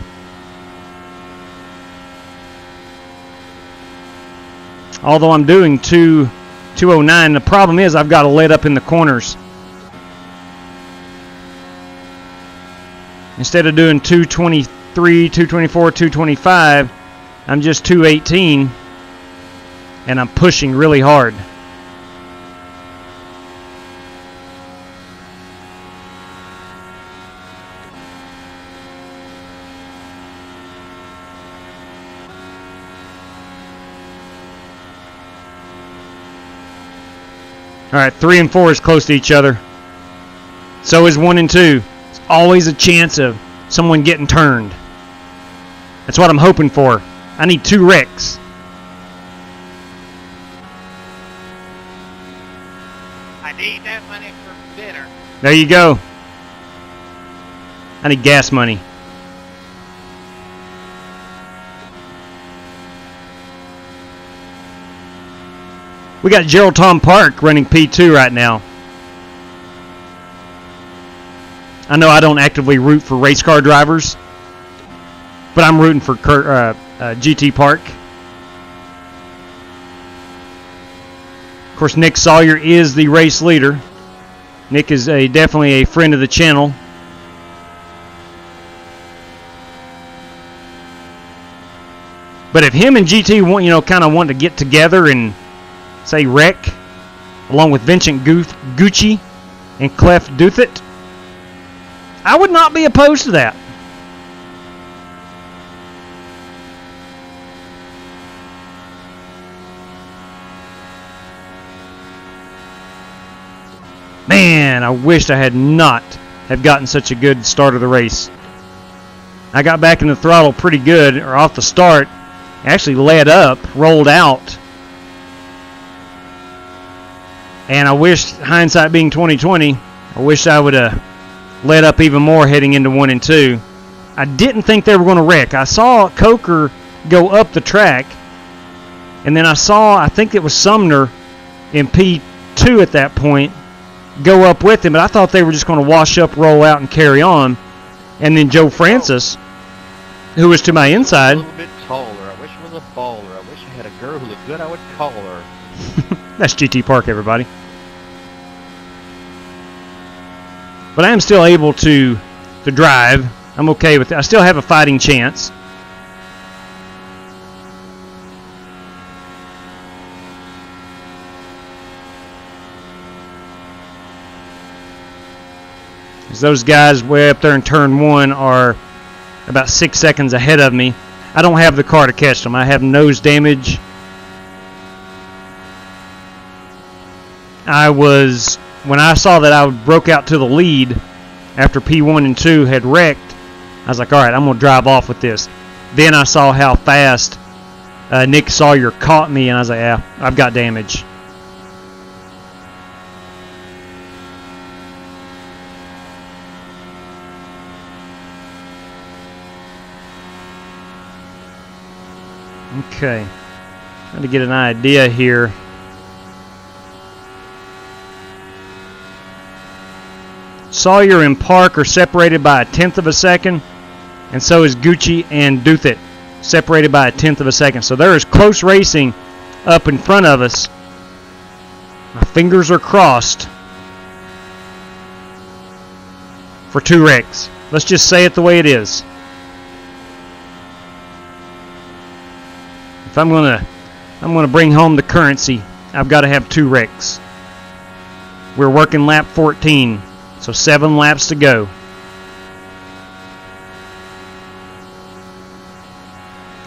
Although I'm doing 2:09, the problem is I've got to let up in the corners. Instead of doing 2:23, 2:24, 2:25, I'm just 2:18, and I'm pushing really hard. All right, 3 and 4 is close to each other. So is 1 and 2. It's always a chance of someone getting turned. That's what I'm hoping for. I need 2 wrecks. I need that money for dinner. There you go. I need gas money. We got Gerald Tom Park running P2 right now. I know I don't actively root for race car drivers, but I'm rooting for GT Park. Of course, Nick Sawyer is the race leader. Nick is definitely a friend of the channel. But if him and GT want, kind of want to get together and say wreck, along with Vincent Gucci and Clef Douthat, I would not be opposed to that. Man, I wished I had not have gotten such a good start of the race. I got back in the throttle pretty good, or off the start, actually led up, rolled out. And I wish, hindsight being 2020, I wish I would have led up even more heading into 1 and 2. I didn't think they were going to wreck. I saw Coker go up the track, and then I think it was Sumner in P2 at that point, go up with him, but I thought they were just going to wash up, roll out, and carry on. And then Joe Francis, who was to my inside. A little bit taller. I wish it was a baller. I wish I had a girl who looked good. I would call her. That's GT Park, everybody. But I am still able to drive. I'm okay with it. I still have a fighting chance. 'Cause those guys way up there in turn 1 are about 6 seconds ahead of me. I don't have the car to catch them. I have nose damage. When I saw that I broke out to the lead after P1 and 2 had wrecked, I was like, all right, I'm going to drive off with this. Then I saw how fast Nick Sawyer caught me, and I was like, yeah, I've got damage. Okay, trying to get an idea here. Sawyer and Park are separated by 1/10 of a second, and so is Gucci and Duthit, separated by 1/10 of a second. So there is close racing up in front of us. My fingers are crossed for 2 wrecks. Let's just say it the way it is. If I'm gonna bring home the currency, I've got to have 2 wrecks. We're working lap 14, so 7 laps to go.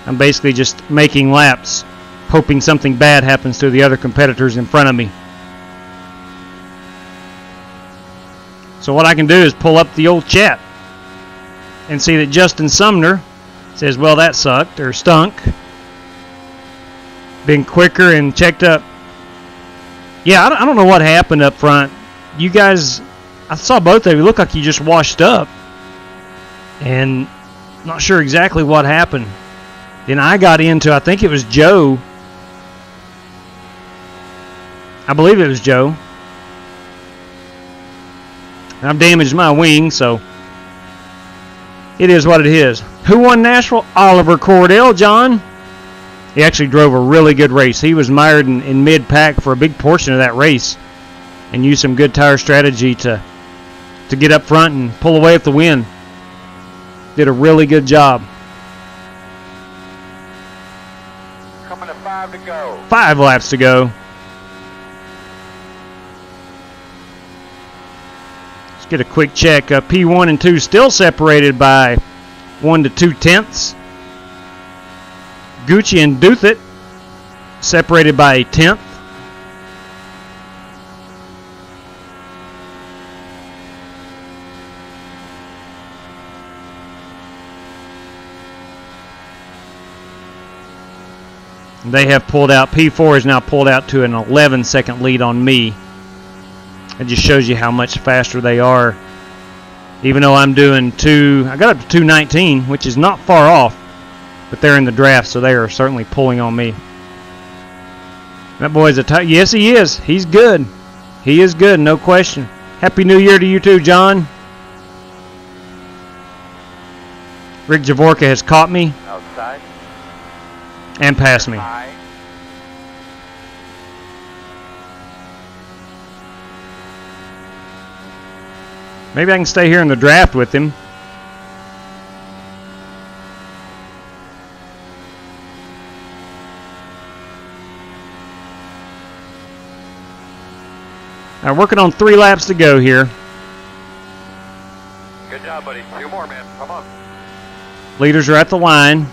I'm basically just making laps, hoping something bad happens to the other competitors in front of me. So what I can do is pull up the old chat and see that Justin Sumner says, well, that sucked, or stunk. Been quicker and checked up. Yeah, I don't know what happened up front. You guys, I saw both of you. Look like you just washed up. And not sure exactly what happened. Then I got into, I think it was Joe. I believe it was Joe. And I've damaged my wing, so it is what it is. Who won Nashville? Oliver Cordell, John. He actually drove a really good race. He was mired in mid-pack for a big portion of that race and used some good tire strategy to get up front and pull away with the win. Did a really good job. Coming to 5 to go. 5 laps to go. Let's get a quick check. P1 and 2 still separated by 1 to 2/10. Gucci and Duthit separated by 1/10. They have pulled out. P4 is now pulled out to an 11-second lead on me. It just shows you how much faster they are. Even though I'm doing I got up to 2:19, which is not far off. But they're in the draft, so they are certainly pulling on me. That boy's yes, he is. He's good. He is good, no question. Happy New Year to you too, John. Rick Javorka has caught me. Outside. And passed me. High. Maybe I can stay here in the draft with him. All right, working on 3 laps to go here. Good job, buddy. 2 more, man. Come on. Leaders are at the line.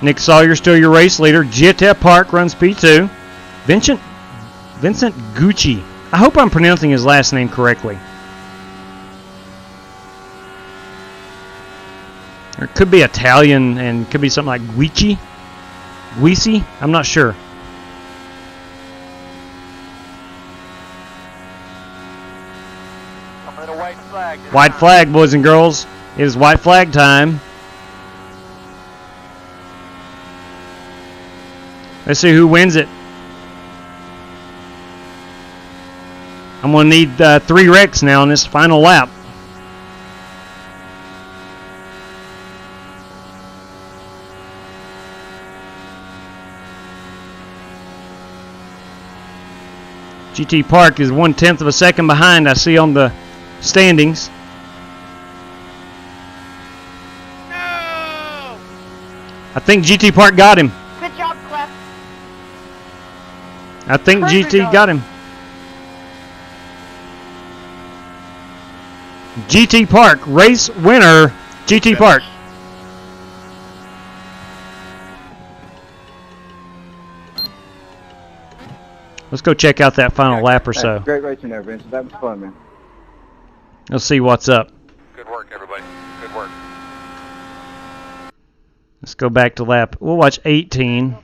Nick Sawyer still your race leader. Jetta Park runs P2. Vincent Gucci. I hope I'm pronouncing his last name correctly. Or it could be Italian and could be something like Guici. Guisi? I'm not sure. White flag, boys and girls. It is white flag time. Let's see who wins it. I'm going to need 3 wrecks now in this final lap. GT Park is 1/10 of a second behind, I see on the standings. No! I think GT Park got him. Good job, Clef. I think GT got him. GT Park race winner, GT Park. Let's go check out that final lap or so. Great racing there, Vincent. That was fun, man. Let's see what's up. Good work, everybody. Good work. Let's go back to lap. We'll watch 18.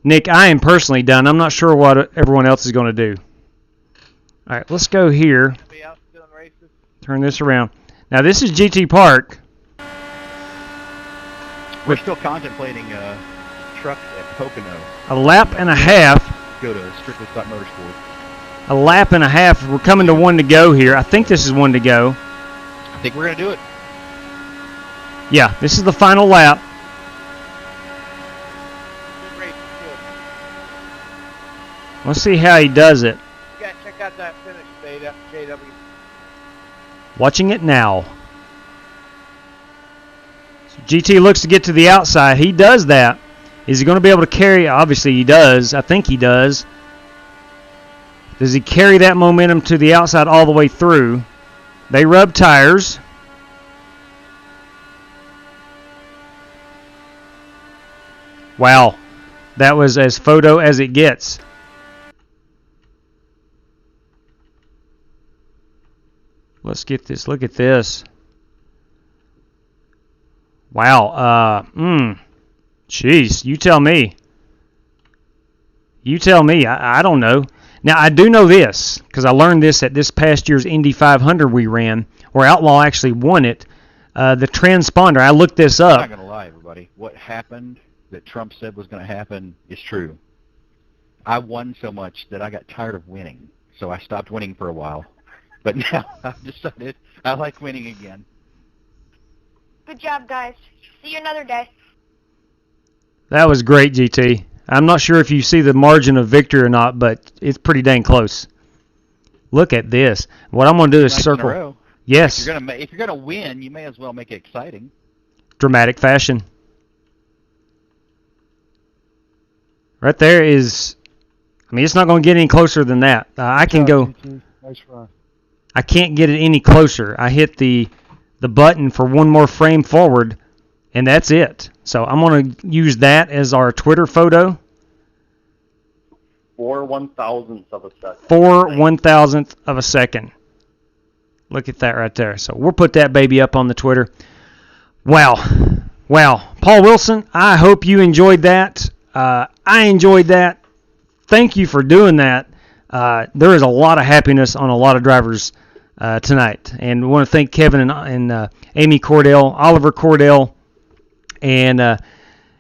Nick, I am personally done. I'm not sure what everyone else is going to do. All right, let's go here. Turn this around. Now, this is GT Park. We're still contemplating truck at Pocono. A lap and a half. Go to Strictly Stock Motorsport. A lap and a half. We're coming to one to go here. I think this is one to go. I think we're going to do it. Yeah, this is the final lap. Let's see how he does it. Check out that finish, JW. Watching it now. So GT looks to get to the outside. He does that. Is he going to be able to carry? Obviously he does. I think he does. Does he carry that momentum to the outside all the way through? They rub tires. Wow. That was as photo as it gets. Let's get this. Look at this. Wow. Jeez. You tell me. You tell me. I don't know. Now, I do know this, because I learned this at this past year's Indy 500 we ran, where Outlaw actually won it. The transponder, I looked this up. I'm not going to lie, everybody. What happened that Trump said was going to happen is true. I won so much that I got tired of winning, so I stopped winning for a while. But now I've decided I like winning again. Good job, guys. See you another day. That was great, GT. I'm not sure if you see the margin of victory or not, but it's pretty dang close. Look at this. What I'm going to do is circle. Yes. If you're gonna win, you may as well make it exciting. Dramatic fashion. Right there is. I mean, it's not going to get any closer than that. I can go. Nice run. I can't get it any closer. I hit the button for one more frame forward, and that's it. So I'm going to use that as our Twitter photo. 4 1,000ths of a second. 4 1,000th of a second. Look at that right there. So we'll put that baby up on the Twitter. Wow. Wow. Paul Wilson, I hope you enjoyed that. I enjoyed that. Thank you for doing that. There is a lot of happiness on a lot of drivers tonight. And we want to thank Kevin and Amy Cordell, Oliver Cordell. And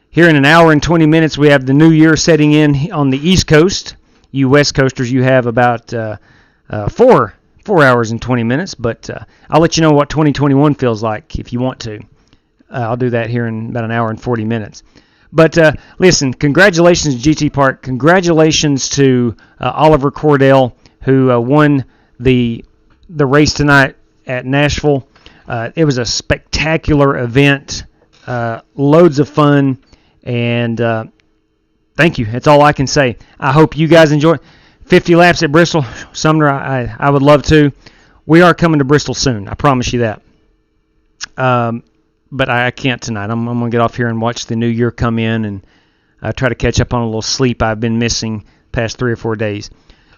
here in an hour and 20 minutes, we have the new year setting in on the East Coast. You West Coasters, you have about 4 hours and 20 minutes. But I'll let you know what 2021 feels like if you want to. I'll do that here in about an hour and 40 minutes. But listen, congratulations to GT Park. Congratulations to Oliver Cordell, who won the race tonight at Nashville. It was a spectacular event, loads of fun, and thank you. That's all I can say. I hope you guys enjoy 50 laps at Bristol. Sumner, I would love to. We are coming to Bristol soon. I promise you that. But I can't tonight. I'm going to get off here and watch the new year come in and try to catch up on a little sleep I've been missing past 3 or 4 days.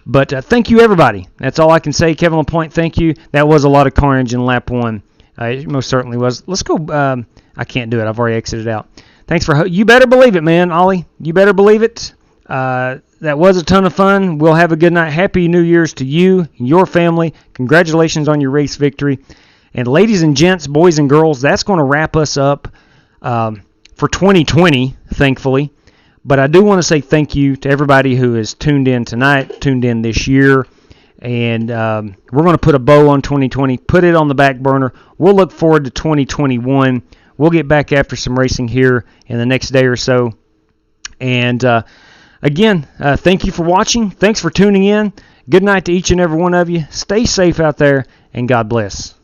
But thank you, everybody. That's all I can say. Kevin LaPointe, thank you. That was a lot of carnage in lap 1. It most certainly was. Let's go. I can't do it. I've already exited out. Thanks for. You better believe it, man, Ollie. You better believe it. That was a ton of fun. We'll have a good night. Happy New Year's to you and your family. Congratulations on your race victory. And ladies and gents, boys and girls, that's going to wrap us up for 2020, thankfully. But I do want to say thank you to everybody who has tuned in tonight, tuned in this year. And we're going to put a bow on 2020, put it on the back burner. We'll look forward to 2021. We'll get back after some racing here in the next day or so. And again, thank you for watching. Thanks for tuning in. Good night to each and every one of you. Stay safe out there, and God bless.